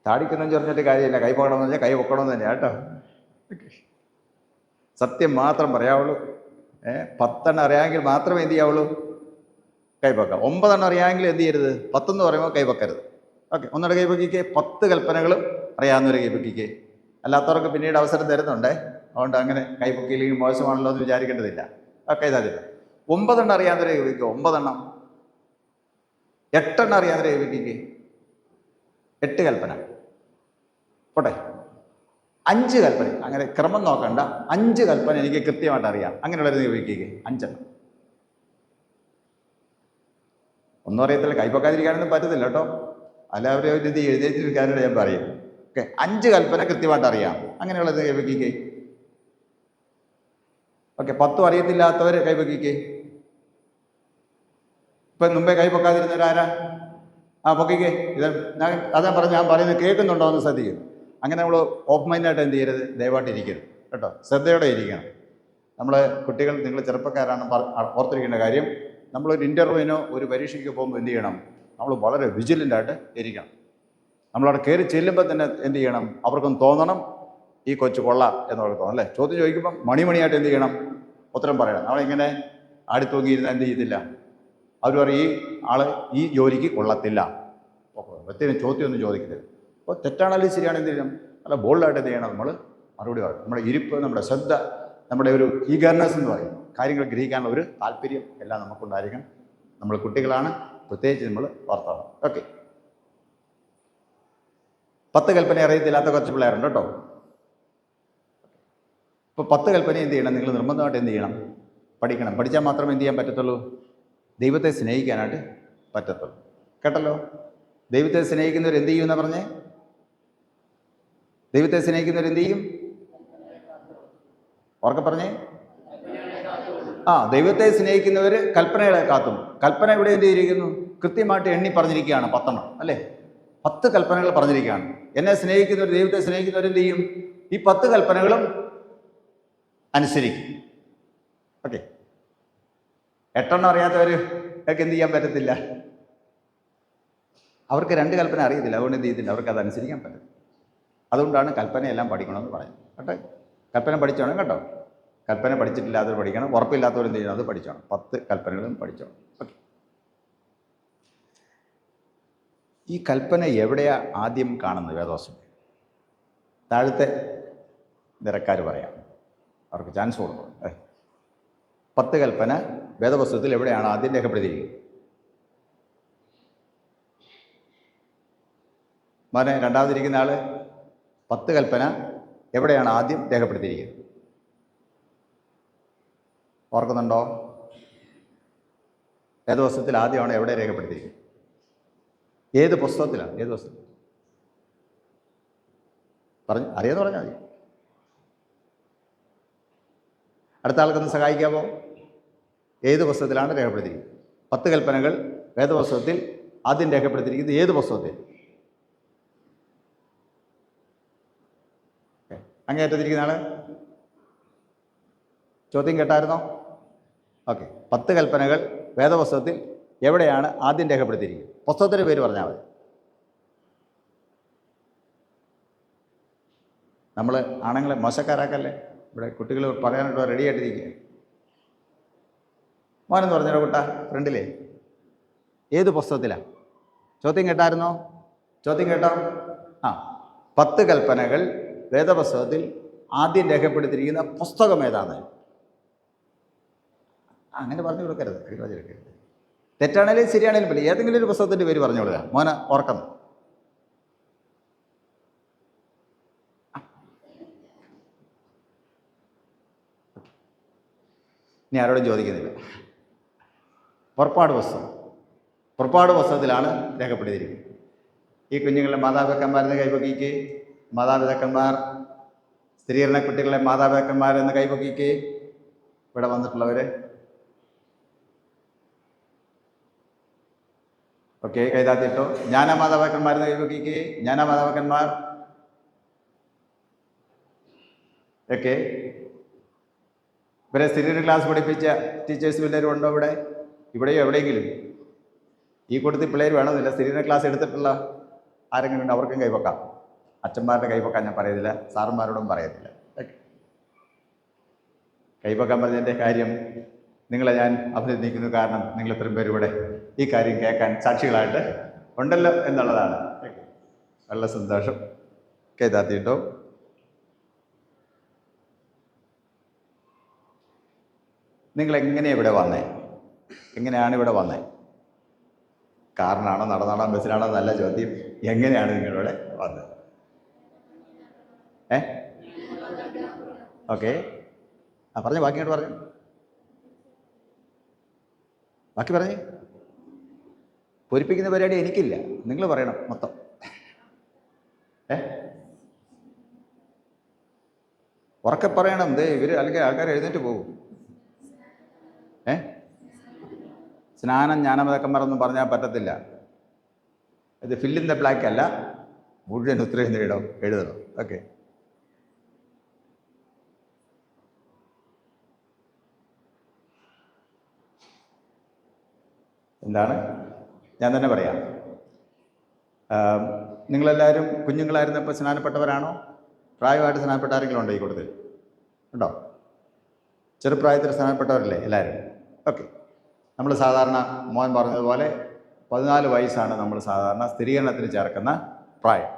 താടിക്കൊന്നും ചൊറിഞ്ഞിട്ട് കാര്യമില്ല. കൈ പൊക്കണമെന്ന് പറഞ്ഞാൽ കൈ പൊക്കണമെന്ന് തന്നെയാണ് കേട്ടോ. സത്യം മാത്രം പറയാവുള്ളൂ. 10 അറിയാമെങ്കിൽ മാത്രമേ എന്ത് ചെയ്യാവുള്ളൂ? കൈപ്പൊക്കാം. 9 അറിയാമെങ്കിൽ എന്ത് ചെയ്യരുത്? 10 പറയുമ്പോൾ കൈപ്പൊക്കരുത്. ഓക്കെ, ഒന്നുകൂടെ കൈപ്പൊക്കിക്ക്. 10 കൽപ്പനകളും അറിയാവുന്നവരെ കൈപ്പൊക്കിക്ക്. അല്ലാത്തവർക്ക് പിന്നീട് അവസരം തരുന്നുണ്ടേ. അതുകൊണ്ട് അങ്ങനെ കൈപ്പൊക്കിയില്ലെങ്കിൽ മോശമാണല്ലോ എന്ന് വിചാരിക്കേണ്ടതില്ല. ഓക്കെ, ഇതാതില്ല. 9 അറിയാവുന്നവരെ കൈപ്പൊക്കിക്കോ. 9. 8 അറിയാവുന്നവരെ കൈപ്പൊക്കിക്ക്. 8 കൽപ്പന പോട്ടെ. 5 കൽപ്പന, അങ്ങനെ ക്രമം നോക്കണ്ട. 5 കൽപ്പന എനിക്ക് കൃത്യമായിട്ട് അറിയാം. അങ്ങനെയുള്ളൊരു കൈപ്പൊക്കിക്ക്. 5. ഒന്നും അറിയത്തില്ല, കൈപ്പൊക്കാതിരിക്കാനൊന്നും പറ്റത്തില്ല കേട്ടോ. എല്ലാവരും ഇത് എഴുതിയിരിക്കാനോട് ഞാൻ പറയും. ഓക്കെ, 5 കൽപ്പന കൃത്യമായിട്ട് അറിയാം. അങ്ങനെയുള്ളത് കൈപ്പൊക്കിക്ക്. ഓക്കെ, 10 അറിയത്തില്ലാത്തവർ കൈപ്പൊക്കിക്ക്. ഇപ്പം മുമ്പേ കൈപ്പൊക്കാതിരുന്നവരാരാ? പൊക്കിക്ക്. അതാ പറഞ്ഞു, ഞാൻ പറയുന്നത് കേൾക്കുന്നുണ്ടോ എന്ന് ശ്രദ്ധിക്കും. അങ്ങനെ നമ്മൾ ഓഫ് മൈൻഡായിട്ട് എന്ത് ചെയ്യരുത്? ദയവായിട്ട് ഇരിക്കരുത് കേട്ടോ. ശ്രദ്ധയോടെ ഇരിക്കണം. നമ്മൾ കുട്ടികൾ, നിങ്ങൾ ചെറുപ്പക്കാരാണ്, ഓർത്തിരിക്കേണ്ട കാര്യം, നമ്മളൊരു ഇൻ്റർവ്യൂവിനോ ഒരു പരീക്ഷയ്ക്ക് പോകുമ്പോൾ എന്ത് ചെയ്യണം? നമ്മൾ വളരെ വിജിലൻ്റായിട്ട് ഇരിക്കണം. നമ്മളവിടെ കയറി ചെല്ലുമ്പോൾ തന്നെ എന്ത് ചെയ്യണം? അവർക്കൊന്ന് തോന്നണം, ഈ കൊച്ചു കൊള്ളാം എന്നവർക്ക് തോന്നും അല്ലേ? ചോദ്യം ചോദിക്കുമ്പം മണിമണിയായിട്ട് എന്ത് ചെയ്യണം? ഉത്തരം പറയണം. നമ്മളിങ്ങനെ ആടിത്തൂങ്ങിയിരുന്നാൽ എന്ത് ചെയ്യത്തില്ല? അവർ പറയും, ഈ ആൾ ഈ ജോലിക്ക് കൊള്ളത്തില്ല. പ്രത്യേകം ചോദ്യമൊന്നും ചോദിക്കരുത്. അപ്പോൾ തെറ്റാണെങ്കിലും ശരിയാണ്, എന്ത് ചെയ്യണം? നല്ല ബോൾഡായിട്ട് എന്ത് ചെയ്യണം? നമ്മൾ മറുപടി പറയും. നമ്മുടെ ഇരിപ്പ്, നമ്മുടെ ശ്രദ്ധ, നമ്മുടെ ഒരു ഈഗർനെസ് എന്ന് പറയും, കാര്യങ്ങൾ ഗ്രഹിക്കാനുള്ള ഒരു താല്പര്യം എല്ലാം നമുക്കുണ്ടായിരിക്കണം. നമ്മൾ കുട്ടികളാണ്, പ്രത്യേകിച്ച് നമ്മൾ ഓർത്തണം. ഓക്കെ, 10 കൽപ്പന അറിയത്തില്ലാത്ത കുറച്ച് പിള്ളേരുണ്ട് കേട്ടോ. ഇപ്പോൾ 10 കൽപ്പന എന്ത് ചെയ്യണം? നിങ്ങൾ നിർബന്ധമായിട്ട് എന്ത് ചെയ്യണം? പഠിക്കണം. പഠിച്ചാൽ മാത്രമേ എന്ത് ചെയ്യാൻ പറ്റത്തുള്ളൂ? ദൈവത്തെ സ്നേഹിക്കാനായിട്ട് പറ്റത്തുള്ളൂ. കേട്ടല്ലോ? ദൈവത്തെ സ്നേഹിക്കുന്നവർ എന്ത് ചെയ്യുമെന്നാണ് പറഞ്ഞേ? ദൈവത്തെ സ്നേഹിക്കുന്നവർ എന്ത് ചെയ്യും? ഓർക്കെ പറഞ്ഞേ. ദൈവത്തെ സ്നേഹിക്കുന്നവർ കൽപ്പനകളെ കാത്തും. കൽപ്പന ഇവിടെ എന്ത് ചെയ്തിരിക്കുന്നു? കൃത്യമായിട്ട് എണ്ണി പറഞ്ഞിരിക്കുകയാണ്. 10 അല്ലേ? 10 കൽപ്പനകൾ പറഞ്ഞിരിക്കുകയാണ്. എന്നെ സ്നേഹിക്കുന്നവർ, ദൈവത്തെ സ്നേഹിക്കുന്നവർ എന്ത് ചെയ്യും? ഈ 10 കൽപ്പനകളും അനുസരിക്കും. ഓക്കെ, 8 അറിയാത്തവർക്ക് എന്ത് ചെയ്യാൻ പറ്റത്തില്ല? അവർക്ക് 2 കൽപ്പന അറിയത്തില്ല. അതുകൊണ്ട് എന്ത് ചെയ്തില്ല? അവർക്ക് അത് അനുസരിക്കാൻ പറ്റും. അതുകൊണ്ടാണ് കൽപ്പനയെല്ലാം പഠിക്കണമെന്ന് പറയുന്നത് കേട്ടോ. കൽപ്പന പഠിച്ചോണം കേട്ടോ. കൽപ്പന പഠിച്ചിട്ടില്ലാത്തവർ പഠിക്കണം. ഉറപ്പില്ലാത്തവർ എന്ത് ചെയ്യണം? അത് പഠിച്ചോണം. 10 കൽപ്പനകളും പഠിച്ചോണം. ഓക്കെ, ഈ കൽപ്പന എവിടെയാ ആദ്യം കാണുന്നത്? വേദവസ്തു താഴത്തെ നിരക്കാർ പറയാം, അവർക്ക് ചാൻസ് കൊടുക്കണം. 10 കൽപ്പന വേദപുസ്തകത്തിൽ എവിടെയാണ് ആദ്യം രേഖപ്പെടുത്തിയിരിക്കുന്നത്? മോനെ, രണ്ടാമതിരിക്കുന്ന ആൾ, 10 കൽപ്പന എവിടെയാണ് ആദ്യം രേഖപ്പെടുത്തിയിരിക്കുന്നത്? ഓർക്കുന്നുണ്ടോ? വേദപുസ്തകത്തിൽ ആദ്യമാണ് എവിടെ രേഖപ്പെടുത്തിയിരിക്കുന്നത്? ഏത് പുസ്തകത്തിലാണ്? ഏത് പുസ്തകം അറിയാന്ന് പറഞ്ഞാൽ മതി. അടുത്ത ആൾക്കൊന്ന് സഹായിക്കാമോ? ഏത് പുസ്തകത്തിലാണ് രേഖപ്പെടുത്തിയിരിക്കുന്നത്? 10 കൽപ്പനകൾ വേദപുസ്തകത്തിൽ ആദ്യം രേഖപ്പെടുത്തിയിരിക്കുന്നത് ഏത് പുസ്തകത്തിൽ? അങ്ങേറ്റത്തിരിക്കുന്ന ആള് ചോദ്യം കേട്ടായിരുന്നോ? ഓക്കെ, 10 കൽപ്പനകൾ വേദപുസ്തകത്തിൽ എവിടെയാണ് ആദ്യം രേഖപ്പെടുത്തിയിരിക്കുന്നത്? പുസ്തകത്തിൻ്റെ പേര് പറഞ്ഞാൽ മതി. നമ്മൾ ആണുങ്ങളെ മോശക്കാരാക്കല്ലേ. ഇവിടെ കുട്ടികൾ പറയാനായിട്ട് റെഡി ആയിട്ടിരിക്കുക. മോനെന്ന് പറഞ്ഞോ കുട്ടാ, ഫ്രണ്ടിലേ ഏത് പുസ്തകത്തിലാണ്? ചോദ്യം കേട്ടായിരുന്നോ? ചോദ്യം കേട്ടോ? 10 കൽപ്പനകൾ വേദപുസ്തകത്തിൽ ആദ്യം രേഖപ്പെടുത്തിയിരിക്കുന്ന പുസ്തകം ഏതാണ്? അങ്ങനെ പറഞ്ഞു കൊടുക്കരുത്, അടിവാചെടുക്കരുത്. തെറ്റാണെങ്കിലും ശരിയാണെങ്കിലും പറ്റില്ല, ഏതെങ്കിലും ഒരു പുസ്തകത്തിൻ്റെ പേര് പറഞ്ഞു കൊടുക്കുക. മോനെ ഓർക്കണം. ഇനി ആരോടും ചോദിക്കുന്നില്ല. പുറപ്പാട് പുസ്തകത്തിലാണ് രേഖപ്പെടുത്തിയിരിക്കുന്നത്. ഈ കുഞ്ഞുങ്ങളുടെ മാതാപിതാക്കന്മാരുടെ കൈവക്കിക്ക് മാതാപിതാക്കന്മാർ സ്ഥിരീകരണ കുട്ടികളെ മാതാപിതാക്കന്മാരെന്ന് കൈപൊക്കിക്കേ. ഇവിടെ വന്നിട്ടുള്ളവരെ ഓക്കെ, കൈതാത്തിട്ടോ. ജ്ഞാന മാതാപിതാക്കന്മാരെന്ന് കൈപൊക്കിക്കേ. ജ്ഞാന മാതാപിതാക്കന്മാർ ഓക്കെ. ഇവരെ സ്ഥിരീകരണ ക്ലാസ് പഠിപ്പിച്ച ടീച്ചേഴ്സ് വല്ലവരും ഉണ്ടോ ഇവിടെ? ഇവിടെയോ എവിടെയെങ്കിലും? ഈ കൂട്ടത്തിൽ പിള്ളേർ വേണമെന്നില്ല. സ്ഥിരീകരണ ക്ലാസ് എടുത്തിട്ടുള്ള ആരെങ്കിലും ഉണ്ട്? അവർക്കും കൈപൊക്കാം. അച്ഛന്മാരുടെ കൈപൊക്കാൻ ഞാൻ പറയുന്നില്ല, സാറന്മാരോടും പറയത്തില്ല. ഓക്കെ, കൈപൊക്കാൻ പറഞ്ഞതിൻ്റെ കാര്യം നിങ്ങളെ ഞാൻ അഭിനന്ദിക്കുന്നു. കാരണം നിങ്ങൾ ഇത്രയും പേര് ഇവിടെ ഈ കാര്യം കേൾക്കാൻ സാക്ഷികളായിട്ട് ഉണ്ടല്ലോ എന്നുള്ളതാണ്. ഓക്കെ, വളരെ സന്തോഷം. കൈതാത്തിട്ടോ. നിങ്ങളെങ്ങനെയാണ് ഇവിടെ വന്നേ? എങ്ങനെയാണ് ഇവിടെ വന്നേ? കാറിനാണോ, നടന്നാണോ, ബസ്സിനാണോ? നല്ല ചോദ്യം. എങ്ങനെയാണ് നിങ്ങളിവിടെ വന്നത്? ഓക്കെ, പറഞ്ഞു. ബാക്കി ഇങ്ങോട്ട് പറഞ്ഞു. ബാക്കി പറഞ്ഞേ. പൊരിപ്പിക്കുന്ന പരിപാടി എനിക്കില്ല, നിങ്ങൾ പറയണം മൊത്തം. ഉറക്കെ പറയണം. ഇവർ അല്ലെങ്കിൽ ആൾക്കാർ എഴുന്നേറ്റ് പോകും. സ്നാനം ജ്ഞാനമതക്കന്മാരൊന്നും പറഞ്ഞാൽ പറ്റത്തില്ല. ഇത് ഫില്ലിൻ ദ ബ്ലാക്ക് അല്ല, മുഴുവൻ ഉത്തരം എഴുതണം. ഓക്കെ, എന്താണ്? ഞാൻ തന്നെ പറയാം. നിങ്ങളെല്ലാവരും കുഞ്ഞുങ്ങളായിരുന്നപ്പോൾ സ്നാനപ്പെട്ടവരാണോ? പ്രായമായിട്ട് സ്നാനപ്പെട്ട ആരെങ്കിലും ഉണ്ടോ ഈ കൂട്ടത്തിൽ? ഉണ്ടോ? ചെറുപ്രായത്തിൽ സ്നാനപ്പെട്ടവരല്ലേ എല്ലാവരും? ഓക്കെ, നമ്മൾ സാധാരണ മോൻ പറഞ്ഞതുപോലെ 14 വയസ്സാണ് നമ്മൾ സാധാരണ സ്ഥിരീകരണത്തിന് ചേർക്കുന്ന പ്രായം.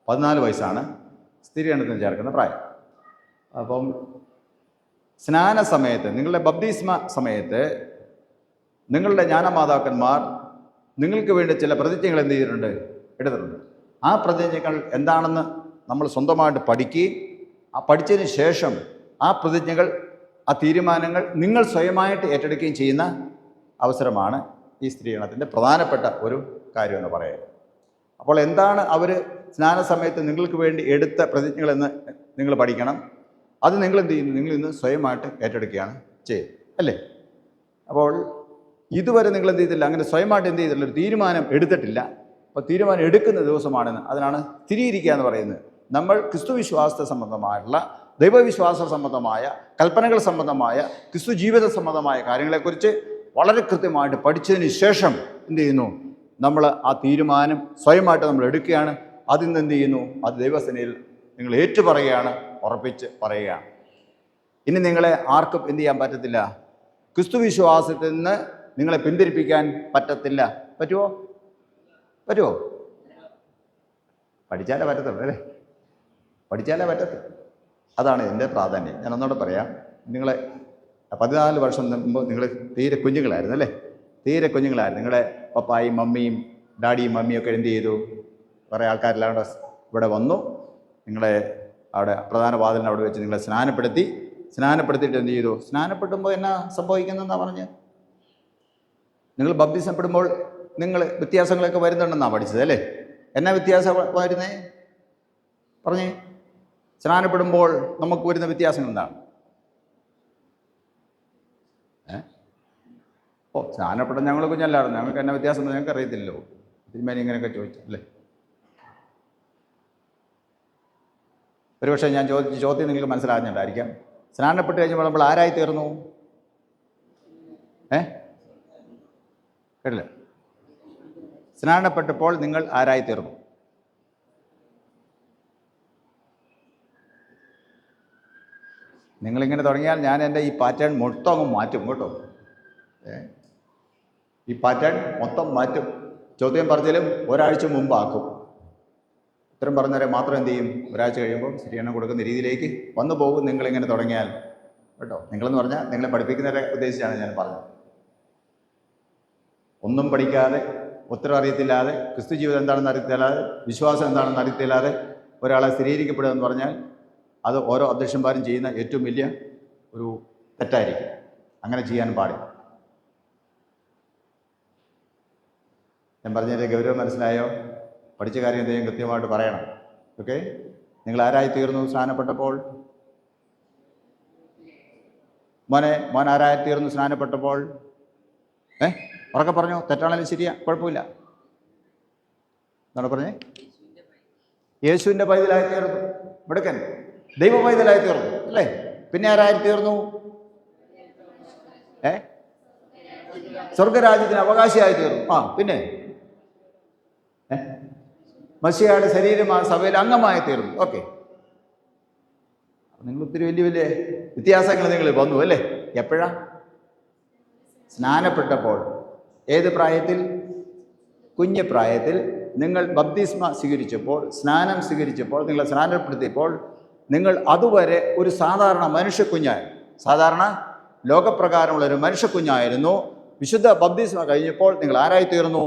14 വയസ്സാണ് സ്ഥിരീകരണത്തിന് ചേർക്കുന്ന പ്രായം. അപ്പം സ്നാന സമയത്ത്, നിങ്ങളുടെ ബപ്തിസ്മ സമയത്ത് നിങ്ങളുടെ ജ്ഞാനമാതാക്കന്മാർ നിങ്ങൾക്ക് വേണ്ടി ചില പ്രതിജ്ഞകൾ എന്ത് ചെയ്തിട്ടുണ്ട്? എടുത്തിട്ടുണ്ട്. ആ പ്രതിജ്ഞകൾ എന്താണെന്ന് നമ്മൾ സ്വന്തമായിട്ട് പഠിക്കുകയും ആ പഠിച്ചതിന് ശേഷം ആ പ്രതിജ്ഞകൾ, ആ തീരുമാനങ്ങൾ നിങ്ങൾ സ്വയമായിട്ട് ഏറ്റെടുക്കുകയും ചെയ്യുന്ന അവസരമാണ് ഈ സ്ഥിരീകരണത്തിൻ്റെ പ്രധാനപ്പെട്ട ഒരു കാര്യമെന്ന് പറയുന്നത്. അപ്പോൾ എന്താണ് അവർ സ്നാന സമയത്ത് നിങ്ങൾക്ക് വേണ്ടി എടുത്ത പ്രതിജ്ഞകളെന്ന് നിങ്ങൾ പഠിക്കണം. അത് നിങ്ങൾ എന്ത് ചെയ്യുന്നു? നിങ്ങൾ ഇന്ന് സ്വയമായിട്ട് ഏറ്റെടുക്കുകയാണ് ചെയ്യുന്നത്, അല്ലേ? അപ്പോൾ ഇതുവരെ നിങ്ങൾ എന്ത് ചെയ്തില്ല, അങ്ങനെ സ്വയമായിട്ട് എന്ത് ചെയ്തിട്ടില്ല, ഒരു തീരുമാനം എടുത്തിട്ടില്ല. അപ്പോൾ തീരുമാനം എടുക്കുന്ന ദിവസമാണെന്ന്, അതിനാണ് സ്ഥിരീകരിക്കുക എന്ന് പറയുന്നത്. നമ്മൾ ക്രിസ്തുവിശ്വാസത്തെ സംബന്ധമായിട്ടുള്ള, ദൈവവിശ്വാസ സംബന്ധമായ, കൽപ്പനകൾ സംബന്ധമായ, ക്രിസ്തു ജീവിത സംബന്ധമായ കാര്യങ്ങളെക്കുറിച്ച് വളരെ കൃത്യമായിട്ട് പഠിച്ചതിന് ശേഷം എന്ത് ചെയ്യുന്നു? നമ്മൾ ആ തീരുമാനം സ്വയമായിട്ട് നമ്മൾ എടുക്കുകയാണ്. അതിന്ന് എന്ത് ചെയ്യുന്നു? അത് ദൈവസേനയിൽ നിങ്ങൾ ഏറ്റുപറയുകയാണ്, ഉറപ്പിച്ച് പറയുകയാണ്. ഇനി നിങ്ങളെ ആർക്കും എന്ത് ചെയ്യാൻ പറ്റത്തില്ല? ക്രിസ്തുവിശ്വാസത്തിൽ നിന്ന് നിങ്ങളെ പിന്തിരിപ്പിക്കാൻ പറ്റത്തില്ല. പറ്റുമോ? പഠിച്ചാലേ പറ്റത്തുള്ളൂ, അല്ലേ? പഠിച്ചാലേ പറ്റത്തുള്ളൂ. അതാണ് എൻ്റെ പ്രാധാന്യം. ഞാൻ ഒന്നുകൂടെ പറയാം. നിങ്ങളെ 14 വർഷം മുമ്പ് നിങ്ങൾ തീരെ കുഞ്ഞുങ്ങളായിരുന്നു, അല്ലേ? തീരെ കുഞ്ഞുങ്ങളായിരുന്നു. നിങ്ങളുടെ പപ്പായും മമ്മിയും ഡാഡിയും മമ്മിയും ഒക്കെ എന്ത് ചെയ്തു? കുറേ ആൾക്കാരെല്ലാം കൂടെ ഇവിടെ വന്നു. നിങ്ങളെ അവിടെ പ്രധാന വാതിലിന് അവിടെ വെച്ച് നിങ്ങളെ സ്നാനപ്പെടുത്തിയിട്ട് എന്ത് ചെയ്തു? സ്നാനപ്പെടുമ്പോൾ എന്നാ സംഭവിക്കുന്നതെന്നാണ് പറഞ്ഞ്? നിങ്ങൾ ബപ്തിസപ്പെടുമ്പോൾ നിങ്ങൾ വ്യത്യാസങ്ങളൊക്കെ വരുന്നുണ്ടെന്നാണ് പഠിച്ചത്, അല്ലേ? എന്നാ വ്യത്യാസം വരുന്നേ? പറഞ്ഞേ. സ്നാനപ്പെടുമ്പോൾ നമുക്ക് വരുന്ന വ്യത്യാസങ്ങൾ എന്താണ്? സ്നാനപ്പെടാൻ ഞങ്ങൾ കുഞ്ഞല്ലായിരുന്നു, ഞങ്ങൾക്ക് എന്നാ വ്യത്യാസം ഞങ്ങൾക്ക് അറിയത്തില്ലല്ലോ. തിരുമേനി ഇങ്ങനെയൊക്കെ ചോദിച്ചു, അല്ലേ? ഒരുപക്ഷെ ഞാൻ ചോദ്യം നിങ്ങൾക്ക് മനസ്സിലാകുന്നുണ്ടായിരിക്കാം. സ്നാനപ്പെട്ട് കഴിഞ്ഞപ്പോൾ നമ്മൾ ആരായി തീർന്നു? കേട്ടില്ല? സ്നാനപ്പെട്ടപ്പോൾ നിങ്ങൾ ആരായി തീർന്നു? നിങ്ങളിങ്ങനെ തുടങ്ങിയാൽ ഞാൻ എൻ്റെ ഈ പാറ്റേൺ മൊത്തം അങ്ങ് മാറ്റും കേട്ടോ. ഈ പാറ്റേൺ മൊത്തം മാറ്റും. ചോദ്യം പറഞ്ഞാലും ഒരാഴ്ച മുമ്പാക്കും. ഉത്തരം പറഞ്ഞവരെ മാത്രം എന്ത് ചെയ്യും? ഒരാഴ്ച കഴിയുമ്പോൾ ശരിയെണ്ണം കൊടുക്കുന്ന രീതിയിലേക്ക് വന്നു പോകും നിങ്ങളിങ്ങനെ തുടങ്ങിയാൽ കേട്ടോ. നിങ്ങളെന്ന് പറഞ്ഞാൽ നിങ്ങളെ പഠിപ്പിക്കുന്നവരെ ഉദ്ദേശിച്ചാണ് ഞാൻ പറഞ്ഞത്. ഒന്നും പഠിക്കാതെ, ഉത്തരം അറിയത്തില്ലാതെ, ക്രിസ്തു ജീവിതം എന്താണെന്ന് അറിയത്തില്ലാതെ, വിശ്വാസം എന്താണെന്ന് അറിയത്തില്ലാതെ ഒരാളെ സ്ഥിരീകരിക്കപ്പെടുക എന്ന് പറഞ്ഞാൽ അത് ഓരോ അധ്യക്ഷന്മാരും ചെയ്യുന്ന ഏറ്റവും വലിയ ഒരു തെറ്റായിരിക്കും. അങ്ങനെ ചെയ്യാൻ പാടില്ല. ഞാൻ പറഞ്ഞതിൻ്റെ ഗൗരവം മനസ്സിലായോ? പഠിച്ച കാര്യം എന്തെങ്കിലും കൃത്യമായിട്ട് പറയണം. ഓക്കെ? നിങ്ങൾ ആരായി തീർന്നു സ്നാനപ്പെട്ടപ്പോൾ? മോൻ ആരായി തീർന്നു സ്നാനപ്പെട്ടപ്പോൾ? ഉറക്കെ പറഞ്ഞോ, തെറ്റാണെങ്കിലും ശരിയാ, കുഴപ്പമില്ല. എന്താണ് പറഞ്ഞേ? യേശുവിൻ്റെ പൈതലായി തീർന്നു. മിടുക്കൻ, ദൈവ പൈതലായി തീർന്നു അല്ലേ? പിന്നെ ആരായി തീർന്നു? സ്വർഗരാജ്യത്തിന് അവകാശിയായി തീർന്നു. പിന്നെ മശിഹയുടെ ശരീരമായ സഭയിൽ അംഗമായി തീർന്നു. ഓക്കെ, നിങ്ങൾ ഒത്തിരി വലിയ വലിയ വ്യത്യാസങ്ങൾ നിങ്ങൾ വന്നു അല്ലേ? എപ്പോഴാ? സ്നാനപ്പെട്ടപ്പോൾ. ഏത് പ്രായത്തിൽ? കുഞ്ഞു പ്രായത്തിൽ നിങ്ങൾ ബപ്തിസ്മ സ്വീകരിച്ചപ്പോൾ, സ്നാനം സ്വീകരിച്ചപ്പോൾ, നിങ്ങളെ സ്നാനപ്പെടുത്തിയപ്പോൾ നിങ്ങൾ അതുവരെ ഒരു സാധാരണ മനുഷ്യക്കുഞ്ഞായി, സാധാരണ ലോകപ്രകാരമുള്ളൊരു മനുഷ്യക്കുഞ്ഞായിരുന്നു. വിശുദ്ധ ബപ്തിസ്മ കഴിഞ്ഞപ്പോൾ നിങ്ങൾ ആരായി തീർന്നു?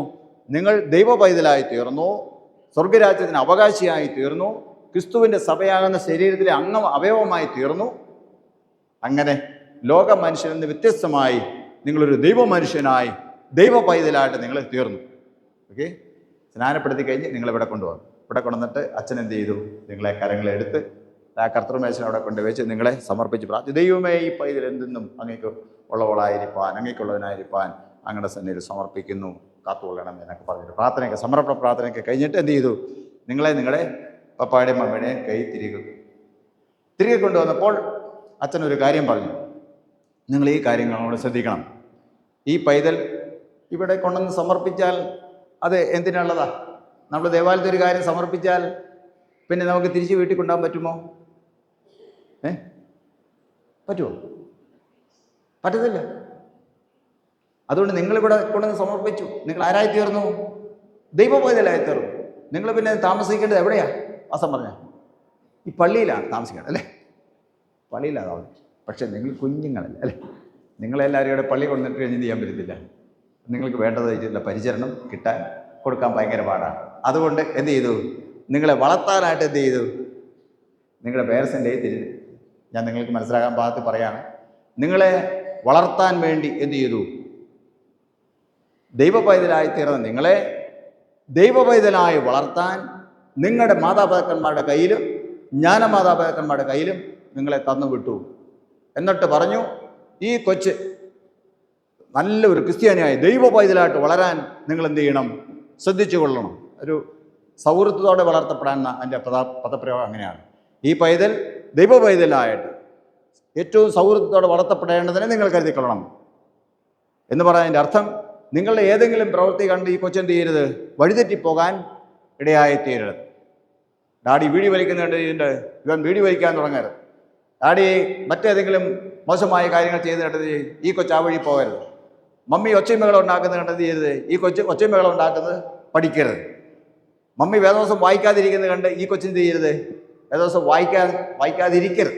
നിങ്ങൾ ദൈവ പൈതലായി തീർന്നു, സ്വർഗരാജ്യത്തിന് അവകാശിയായി തീർന്നു, ക്രിസ്തുവിൻ്റെ സഭയാകുന്ന ശരീരത്തിലെ അവയവമായി തീർന്നു. അങ്ങനെ ലോക മനുഷ്യനിൽ നിന്ന് വ്യത്യസ്തമായി നിങ്ങളൊരു ദൈവ മനുഷ്യനായി, ദൈവ പൈതലായിട്ട് നിങ്ങൾ തീർന്നു. ഓക്കെ, സ്നാനപ്പെടുത്തി കഴിഞ്ഞ് നിങ്ങളിവിടെ കൊണ്ടുവന്നു. ഇവിടെ കൊണ്ടുവന്നിട്ട് അച്ഛൻ എന്ത് ചെയ്തു? നിങ്ങളെ കരങ്ങളെടുത്ത് ആ കർത്തൃമേശൻ അവിടെ കൊണ്ടുവച്ച് നിങ്ങളെ സമർപ്പിച്ച് പ്രാർത്ഥിച്ചു. ദൈവമേ, ഈ പൈതൽ എന്തെന്നും അങ്ങേക്ക് ഉള്ളവളായിരിക്കാൻ, അങ്ങേക്കുള്ളവനായിരിക്കാൻ അങ്ങയുടെ സന്നിധിയിൽ സമർപ്പിക്കുന്നു, കാത്തുകൊള്ളണം എന്നൊക്കെ പറഞ്ഞിട്ട് പ്രാർത്ഥനയൊക്കെ, സമർപ്പണ പ്രാർത്ഥനയൊക്കെ കഴിഞ്ഞിട്ട് എന്ത് ചെയ്തു? നിങ്ങളുടെ പപ്പായുടെയും മമ്മയുടെയും കൈ തിരികെ കൊണ്ടുവന്നപ്പോൾ അച്ഛനൊരു കാര്യം പറഞ്ഞു. നിങ്ങൾ ഈ കാര്യങ്ങളോട് ശ്രദ്ധിക്കണം. ഈ പൈതൽ ഇവിടെ കൊണ്ടുവന്ന് സമർപ്പിച്ചാൽ അത് എന്തിനുള്ളതാ? നമ്മൾ ദേവാലയത്തിൽ ഒരു കാര്യം സമർപ്പിച്ചാൽ പിന്നെ നമുക്ക് തിരിച്ച് വീട്ടിൽ കൊണ്ടുപോകാൻ പറ്റുമോ? പറ്റുമോ? പറ്റത്തില്ല. അതുകൊണ്ട് നിങ്ങളിവിടെ കൊണ്ടുവന്ന് സമർപ്പിച്ചു. നിങ്ങൾ ആരായി തീർന്നു? ദൈവ പൈതലായി തീർന്നു. നിങ്ങൾ പിന്നെ താമസിക്കേണ്ടത് എവിടെയാ? വാസം പറഞ്ഞാൽ ഈ പള്ളിയിലാണ് താമസിക്കേണ്ടത് അല്ലേ? പള്ളിയിലാണ് താമസിക്കുന്നത്. പക്ഷേ നിങ്ങൾ കുഞ്ഞുങ്ങളല്ലേ അല്ലേ? നിങ്ങളെല്ലാവരും ഇവിടെ പള്ളി കൊണ്ടിട്ട് കഴിഞ്ഞ് ചെയ്യാൻ പറ്റത്തില്ല. നിങ്ങൾക്ക് വേണ്ടത് വെച്ചിട്ടുള്ള പരിചരണം കൊടുക്കാൻ ഭയങ്കര പാടാണ്. അതുകൊണ്ട് എന്ത് ചെയ്തു? നിങ്ങളെ വളർത്താനായിട്ട് എന്ത് ചെയ്തു? നിങ്ങളുടെ പേരൻസിൻ്റെ ഞാൻ നിങ്ങൾക്ക് മനസ്സിലാക്കാൻ പാകത്തിൽ പറയാണ്. നിങ്ങളെ വളർത്താൻ വേണ്ടി എന്ത് ചെയ്തു? ദൈവ പൈതലായി തീർന്ന നിങ്ങളെ ദൈവ പൈതലായി വളർത്താൻ നിങ്ങളുടെ മാതാപിതാക്കന്മാരുടെ കയ്യിലും ജ്ഞാനമാതാപിതാക്കന്മാരുടെ കയ്യിലും നിങ്ങളെ തന്നു വിട്ടു. എന്നിട്ട് പറഞ്ഞു, ഈ കൊച്ച് നല്ലൊരു ക്രിസ്ത്യാനിയായി ദൈവ പൈതലായിട്ട് വളരാൻ നിങ്ങൾ എന്ത് ചെയ്യണം? ശ്രദ്ധിച്ചു കൊള്ളണം. ഒരു സൗഹൃദത്തോടെ വളർത്തപ്പെടാൻ എൻ്റെ പദപ്രയോഗം അങ്ങനെയാണ്. ഈ പൈതൽ ദൈവ പൈതലായിട്ട് ഏറ്റവും സൗഹൃദത്തോടെ വളർത്തപ്പെടേണ്ടതിനെ നിങ്ങൾ കരുതിക്കൊള്ളണം എന്ന് പറയുന്നതിൻ്റെ അർത്ഥം, നിങ്ങളുടെ ഏതെങ്കിലും പ്രവൃത്തി കണ്ട് ഈ കൊച്ചെന്ത് ചെയ്യരുത്? വഴിതെറ്റിപ്പോകാൻ ഇടയായി തീരരുത്. ഡാഡി വീടി വലിക്കുന്നുണ്ട്, ഇവൻ വീടി വലിക്കാൻ തുടങ്ങരുത്. ഡാഡി മറ്റേതെങ്കിലും മോശമായ കാര്യങ്ങൾ ചെയ്ത് കണ്ടത് ഈ കൊച്ച് ആ വഴി പോകരുത്. മമ്മി ഒച്ചമേളം ഉണ്ടാക്കുന്നത് കണ്ടത് ചെയ്യരുത്. ഈ കൊച്ച് ഒച്ചമേളം ഉണ്ടാക്കുന്നത് പഠിക്കരുത്. മമ്മി വേദോസം വായിക്കാതിരിക്കുന്നത് കണ്ട് ഈ കൊച്ചിന് ചെയ്യരുത്. വേദോസം വായിക്കാതിരിക്കരുത്.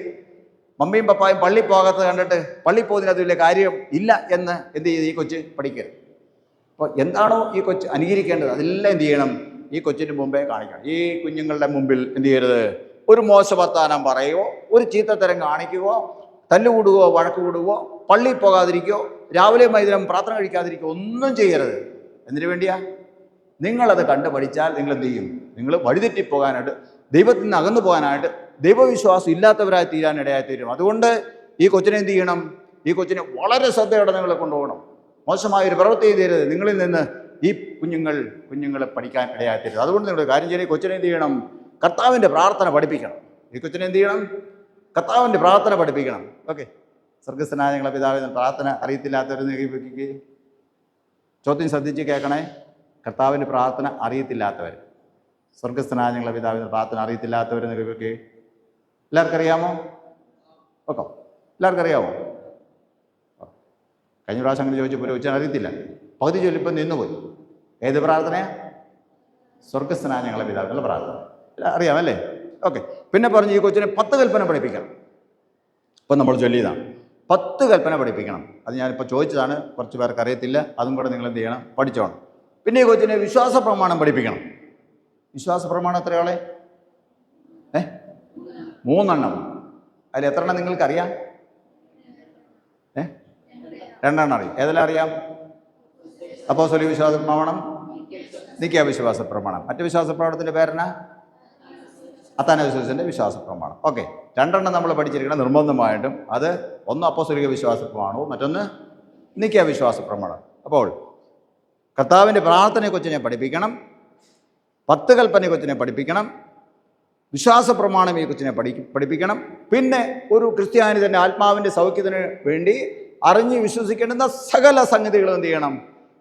മമ്മിയും പപ്പായും പള്ളി പോകാത്തത് കണ്ടിട്ട് പള്ളി പോകുന്നതിനകത്ത് വലിയ കാര്യം ഇല്ല എന്ന് എന്ത് ചെയ്ത് ഈ കൊച്ച് പഠിക്കരുത്. അപ്പോൾ എന്താണോ ഈ കൊച്ച് അനുകരിക്കേണ്ടത് അതെല്ലാം എന്ത് ചെയ്യണം? ഈ കൊച്ചിന് മുമ്പേ കാണിക്കണം. ഈ കുഞ്ഞുങ്ങളുടെ മുമ്പിൽ എന്ത് ചെയ്യരുത്? ഒരു മോശവർത്താനം പറയുകയോ, ഒരു ചീത്തത്തരം കാണിക്കുകയോ, തല്ലുകൂടുകയോ, വഴക്ക് കൂടുകയോ, പള്ളിയിൽ പോകാതിരിക്കുകയോ, രാവിലെ വൈകുന്നേരം പ്രാർത്ഥന കഴിക്കാതിരിക്കുകയോ ഒന്നും ചെയ്യരുത്. എന്തിനു വേണ്ടിയാ? നിങ്ങളത് കണ്ട് പഠിച്ചാൽ നിങ്ങൾ എന്ത് ചെയ്യും? നിങ്ങൾ വഴിതെറ്റിപ്പോകാനായിട്ട്, ദൈവത്തിൽ നിന്ന് അകന്നു പോകാനായിട്ട്, ദൈവവിശ്വാസം ഇല്ലാത്തവരായി തീരാനിടയായി തീരും. അതുകൊണ്ട് ഈ കൊച്ചിനെ എന്ത് ചെയ്യണം? ഈ കൊച്ചിനെ വളരെ ശ്രദ്ധയോടെ നിങ്ങൾ കൊണ്ടുപോകണം. മോശമായൊരു പ്രവൃത്തി ചെയ്യരുത്. നിങ്ങളിൽ നിന്ന് ഈ കുഞ്ഞുങ്ങളെ പഠിക്കാൻ ഇടയായി തീരും. അതുകൊണ്ട് നിങ്ങളുടെ കാര്യം ചെയ്യണം. ഈ കൊച്ചിനെ എന്ത് ചെയ്യണം? കർത്താവിൻ്റെ പ്രാർത്ഥന പഠിപ്പിക്കണം. ഈ കൊച്ചിനെ എന്ത് ചെയ്യണം? കർത്താവിൻ്റെ പ്രാർത്ഥന പഠിപ്പിക്കണം. ഓക്കെ, സ്വർഗസ്ഥനായ ഞങ്ങളെ പിതാവിന് പ്രാർത്ഥന അറിയത്തില്ലാത്തവർ ചോദ്യം ശ്രദ്ധിച്ച് കേൾക്കണേ. കർത്താവിൻ്റെ പ്രാർത്ഥന അറിയത്തില്ലാത്തവർ, സ്വർഗസ്ഥനായ ഞങ്ങളെ പിതാവിന് പ്രാർത്ഥന അറിയത്തില്ലാത്തവർ എല്ലാവർക്കും അറിയാമോ? ഓക്കെ, എല്ലാവർക്കും അറിയാമോ? കഴിഞ്ഞ പ്രാവശ്യം അങ്ങനെ ചോദിച്ചപ്പോൾ ഉച്ചൻ അറിയത്തില്ല, പകുതി ചൊല്ലിപ്പോൾ നിന്നുപോയി. ഏത് പ്രാർത്ഥനയാണ്? സ്വർഗസ്ഥനായ ഞങ്ങളെ പിതാവിനുള്ള പ്രാർത്ഥന അറിയാമല്ലേ? ഓക്കെ, പിന്നെ പറഞ്ഞു ഈ കൊച്ചിനെ 10 കൽപ്പന പഠിപ്പിക്കണം. ഇപ്പം നമ്മൾ ചൊല്ലിയതാണ് 10 കൽപ്പന പഠിപ്പിക്കണം. അത് ഞാനിപ്പോൾ ചോദിച്ചതാണ്, കുറച്ച് പേർക്ക് അറിയത്തില്ല. അതും കൂടെ നിങ്ങൾ എന്ത് ചെയ്യണം? പഠിച്ചോണം. പിന്നെ ഈ കൊച്ചിനെ വിശ്വാസ പ്രമാണം പഠിപ്പിക്കണം. വിശ്വാസ പ്രമാണം എത്രയാളെ? 3 അതിൽ എത്ര എണ്ണം നിങ്ങൾക്കറിയാം? 2 അറിയാം. ഏതെല്ലാം അറിയാം? അപ്പോസ്തലിക വിശ്വാസ പ്രമാണം, നിക്കിയ വിശ്വാസ പ്രമാണം. മറ്റു വിശ്വാസ പ്രമാണത്തിൻ്റെ പേരെന്നാ? അത്താനോസിൻ്റെ വിശ്വാസ പ്രമാണം. ഓക്കെ, രണ്ടെണ്ണം നമ്മൾ പഠിച്ചിരിക്കണം നിർബന്ധമായിട്ടും. അത് ഒന്ന് അപ്പോസ്തലിക വിശ്വാസ പ്രമാണവും മറ്റൊന്ന് നിക്കിയ വിശ്വാസ പ്രമാണം. അപ്പോൾ കർത്താവിൻ്റെ പ്രാർത്ഥനയെ കൊച്ചിനെ പഠിപ്പിക്കണം, 10 കൽപ്പനയെ കൊച്ചിനെ പഠിപ്പിക്കണം, വിശ്വാസ പ്രമാണം ഈ കൊച്ചിനെ പഠിപ്പിക്കണം. പിന്നെ ഒരു ക്രിസ്ത്യാനി തന്നെ ആത്മാവിൻ്റെ സൗഖ്യത്തിന് വേണ്ടി അറിഞ്ഞ് വിശ്വസിക്കേണ്ടുന്ന സകല സംഗതികളും എന്ത് ചെയ്യണം?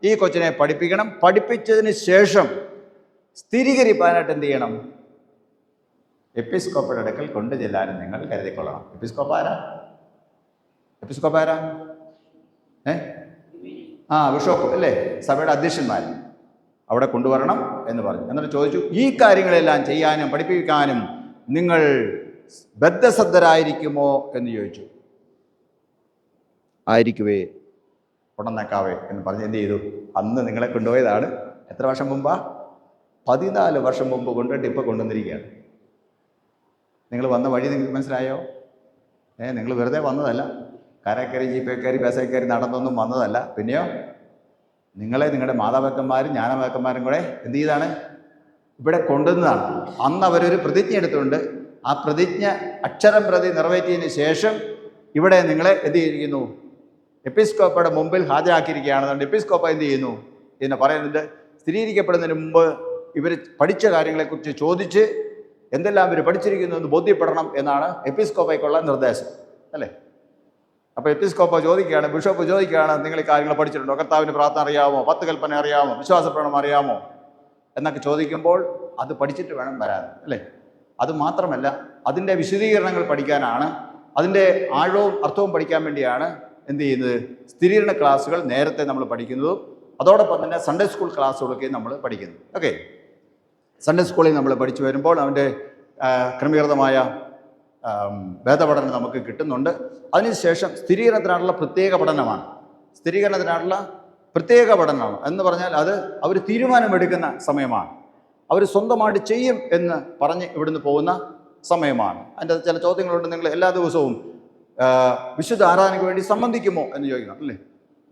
ഈ കൊച്ചിനെ പഠിപ്പിക്കണം. പഠിപ്പിച്ചതിന് ശേഷം സ്ഥിരീകരിക്കാനായിട്ട് എന്ത് ചെയ്യണം? എപ്പിസ്കോപ്പയുടെ അടുക്കൽ കൊണ്ടു ചെല്ലാനും നിങ്ങൾ കരുതിക്കൊള്ളണം. എപ്പിസ്കോപ്പാരാ? ബിഷപ്പ് അല്ലേ, സഭയുടെ അധ്യക്ഷന്മാർ അവിടെ കൊണ്ടുവരണം എന്ന് പറഞ്ഞു. എന്നിട്ട് ചോദിച്ചു, ഈ കാര്യങ്ങളെല്ലാം ചെയ്യാനും പഠിപ്പിക്കാനും നിങ്ങൾ ബദ്ധശ്രദ്ധരായിരിക്കുമോ എന്ന് ചോദിച്ചു. ആയിരിക്കുവേ, ഉടനേക്കാവേ എന്ന് പറഞ്ഞ് എന്ത് ചെയ്തു? അന്ന് നിങ്ങളെ കൊണ്ടുപോയതാണ്. എത്ര വർഷം മുമ്പാ? 14 വർഷം മുമ്പ് കൊണ്ടുപോയിട്ട് ഇപ്പോൾ കൊണ്ടുവന്നിരിക്കുകയാണ്. നിങ്ങൾ വന്ന വഴി നിങ്ങൾക്ക് മനസ്സിലായോ? നിങ്ങൾ വെറുതെ വന്നതല്ല, കാരക്കരി ജീപ്പേക്കരി ബസ്സേക്കരി നടന്നൊന്നും വന്നതല്ല. പിന്നെയോ നിങ്ങളെ നിങ്ങളുടെ മാതാപിതാക്കന്മാരും ജ്ഞാനപിതാക്കന്മാരും കൂടെ എന്ത് ചെയ്താണ്? ഇവിടെ കൊണ്ടുവന്നതാണ്. അന്ന് അവരൊരു പ്രതിജ്ഞ എടുത്തുകൊണ്ട് ആ പ്രതിജ്ഞ അക്ഷരം പ്രതി നിറവേറ്റിയതിന് ശേഷം ഇവിടെ നിങ്ങളെ എന്ത് ചെയ്തിരിക്കുന്നു? എപ്പിസ്കോപ്പയുടെ മുമ്പിൽ ഹാജരാക്കിയിരിക്കുകയാണെന്നുണ്ട്. എപ്പിസ്കോപ്പ എന്ത് ചെയ്യുന്നു? ഇതിനെ പറയുന്നത് സ്ഥിരീകരിക്കപ്പെടുന്നതിന് മുമ്പ് ഇവർ പഠിച്ച കാര്യങ്ങളെക്കുറിച്ച് ചോദിച്ച് എന്തെല്ലാം ഇവർ പഠിച്ചിരിക്കുന്നു എന്ന് ബോധ്യപ്പെടണം എന്നാണ് എപ്പിസ്കോപ്പയ്ക്കുള്ള നിർദ്ദേശം അല്ലേ. അപ്പോൾ എപ്പിസ്കോപ്പ ചോദിക്കുകയാണ്, ബിഷപ്പ് ചോദിക്കുകയാണ്, നിങ്ങൾ ഈ കാര്യങ്ങൾ പഠിച്ചിട്ടുണ്ടോ? കർത്താവിൻ്റെ പ്രാർത്ഥന അറിയാമോ? 10 കൽപ്പന അറിയാമോ? വിശ്വാസപ്രമാണം അറിയാമോ? എന്നൊക്കെ ചോദിക്കുമ്പോൾ അത് പഠിച്ചിട്ട് വേണം വരാൻ അല്ലേ. അതുമാത്രമല്ല, അതിൻ്റെ വിശദീകരണങ്ങൾ പഠിക്കാനാണ്, അതിൻ്റെ ആഴവും അർത്ഥവും പഠിക്കാൻ വേണ്ടിയാണ് എന്ത് ചെയ്യുന്നത്? സ്ഥിരീകരണ ക്ലാസ്സുകൾ നേരത്തെ നമ്മൾ പഠിക്കുന്നതും അതോടൊപ്പം തന്നെ സൺഡേ സ്കൂൾ ക്ലാസ്സുകളൊക്കെ നമ്മൾ പഠിക്കുന്നു. ഓക്കെ, സൺഡേ സ്കൂളിൽ നമ്മൾ പഠിച്ചു വരുമ്പോൾ അവൻ്റെ ക്രമീകൃതമായ വേദപഠനം നമുക്ക് കിട്ടുന്നുണ്ട്. അതിനുശേഷം സ്ഥിരീകരണത്തിനായിട്ടുള്ള പ്രത്യേക പഠനമാണ്. സ്ഥിരീകരണത്തിനായിട്ടുള്ള പ്രത്യേക പഠനമാണ് എന്ന് പറഞ്ഞാൽ അത് അവർ തീരുമാനമെടുക്കുന്ന സമയമാണ്. അവർ സ്വന്തമായിട്ട് ചെയ്യും എന്ന് പറഞ്ഞ് ഇവിടുന്ന് പോകുന്ന സമയമാണ്. അതിൻ്റെ ചില ചോദ്യങ്ങളുണ്ട്. നിങ്ങൾ എല്ലാ ദിവസവും വിശുദ്ധ ആരാധനയ്ക്ക് വേണ്ടി സംബന്ധിക്കുമോ എന്ന് ചോദിക്കണം അല്ലേ.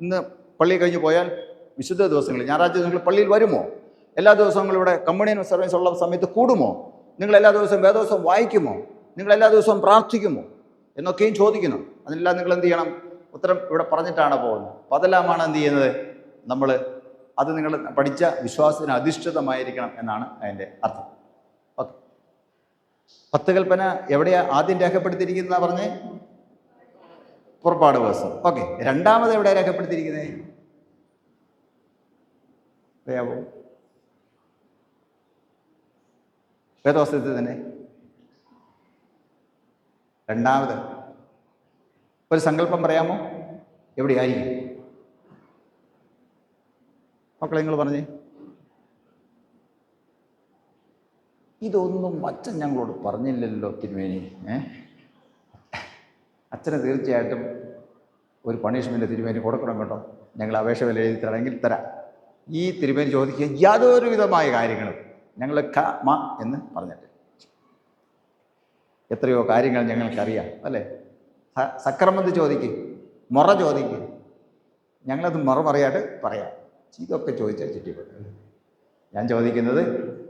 ഇന്ന് പള്ളി കഴിഞ്ഞ് പോയാൽ വിശുദ്ധ ദിവസങ്ങളിൽ ഞായറാഴ്ച നിങ്ങൾ പള്ളിയിൽ വരുമോ? എല്ലാ ദിവസവും ഇവിടെ കമ്മ്യൂണിയൻ സർവീസ് ഉള്ള സമയത്ത് കൂടുമോ? നിങ്ങൾ എല്ലാ ദിവസവും വേദോത്സവം വായിക്കുമോ? നിങ്ങൾ എല്ലാ ദിവസവും പ്രാർത്ഥിക്കുമോ എന്നൊക്കെയും ചോദിക്കുന്നു. അതിനെല്ലാം നിങ്ങൾ എന്ത് ചെയ്യണം? ഉത്തരം ഇവിടെ പറഞ്ഞിട്ടാണ് പോകുന്നത്. അപ്പോൾ അതെല്ലാമാണ് എന്ത് ചെയ്യുന്നത്? നമ്മൾ അത് നിങ്ങൾ പഠിച്ച വിശ്വാസത്തിന് അധിഷ്ഠിതമായിരിക്കണം എന്നാണ് അതിൻ്റെ അർത്ഥം. ഓക്കെ, 10 കൽപ്പന എവിടെയാണ് ആദ്യം രേഖപ്പെടുത്തിയിരിക്കുന്നതാണ് പറഞ്ഞേ? പുറപ്പാട് ദിവസം. ഓക്കെ, രണ്ടാമത് എവിടെയാണ് രേഖപ്പെടുത്തിയിരിക്കുന്നത്? അറിയാവോ? വേദോസ്തവത്തിൽ തന്നെ രണ്ടാമത് ഒരു സങ്കല്പം പറയാമോ? എവിടെയായിരിക്കും മക്കളെ? നിങ്ങൾ പറഞ്ഞേ. ഇതൊന്നും അച്ഛൻ ഞങ്ങളോട് പറഞ്ഞില്ലല്ലോ തിരുമേനി. അച്ഛന് തീർച്ചയായിട്ടും ഒരു പണിഷ്മെൻ്റ് തിരുമേനി കൊടുക്കണം കേട്ടോ. ഞങ്ങൾ അപേക്ഷ വില എഴുതി തരണമെങ്കിൽ തരാം. ഈ തിരുമേനി ചോദിക്കുക യാതൊരു വിധമായ കാര്യങ്ങളും ഞങ്ങൾ എന്ന് പറഞ്ഞിട്ട് എത്രയോ കാര്യങ്ങൾ ഞങ്ങൾക്കറിയാം അല്ലേ. സക്രമന്ത് ചോദിക്കും, മുറ ചോദിക്കും, ഞങ്ങളത് മുറ പറയാതെ പറയാം. ഇതൊക്കെ ചോദിച്ചാൽ ചുറ്റിപ്പെട്ടു. ഞാൻ ചോദിക്കുന്നത്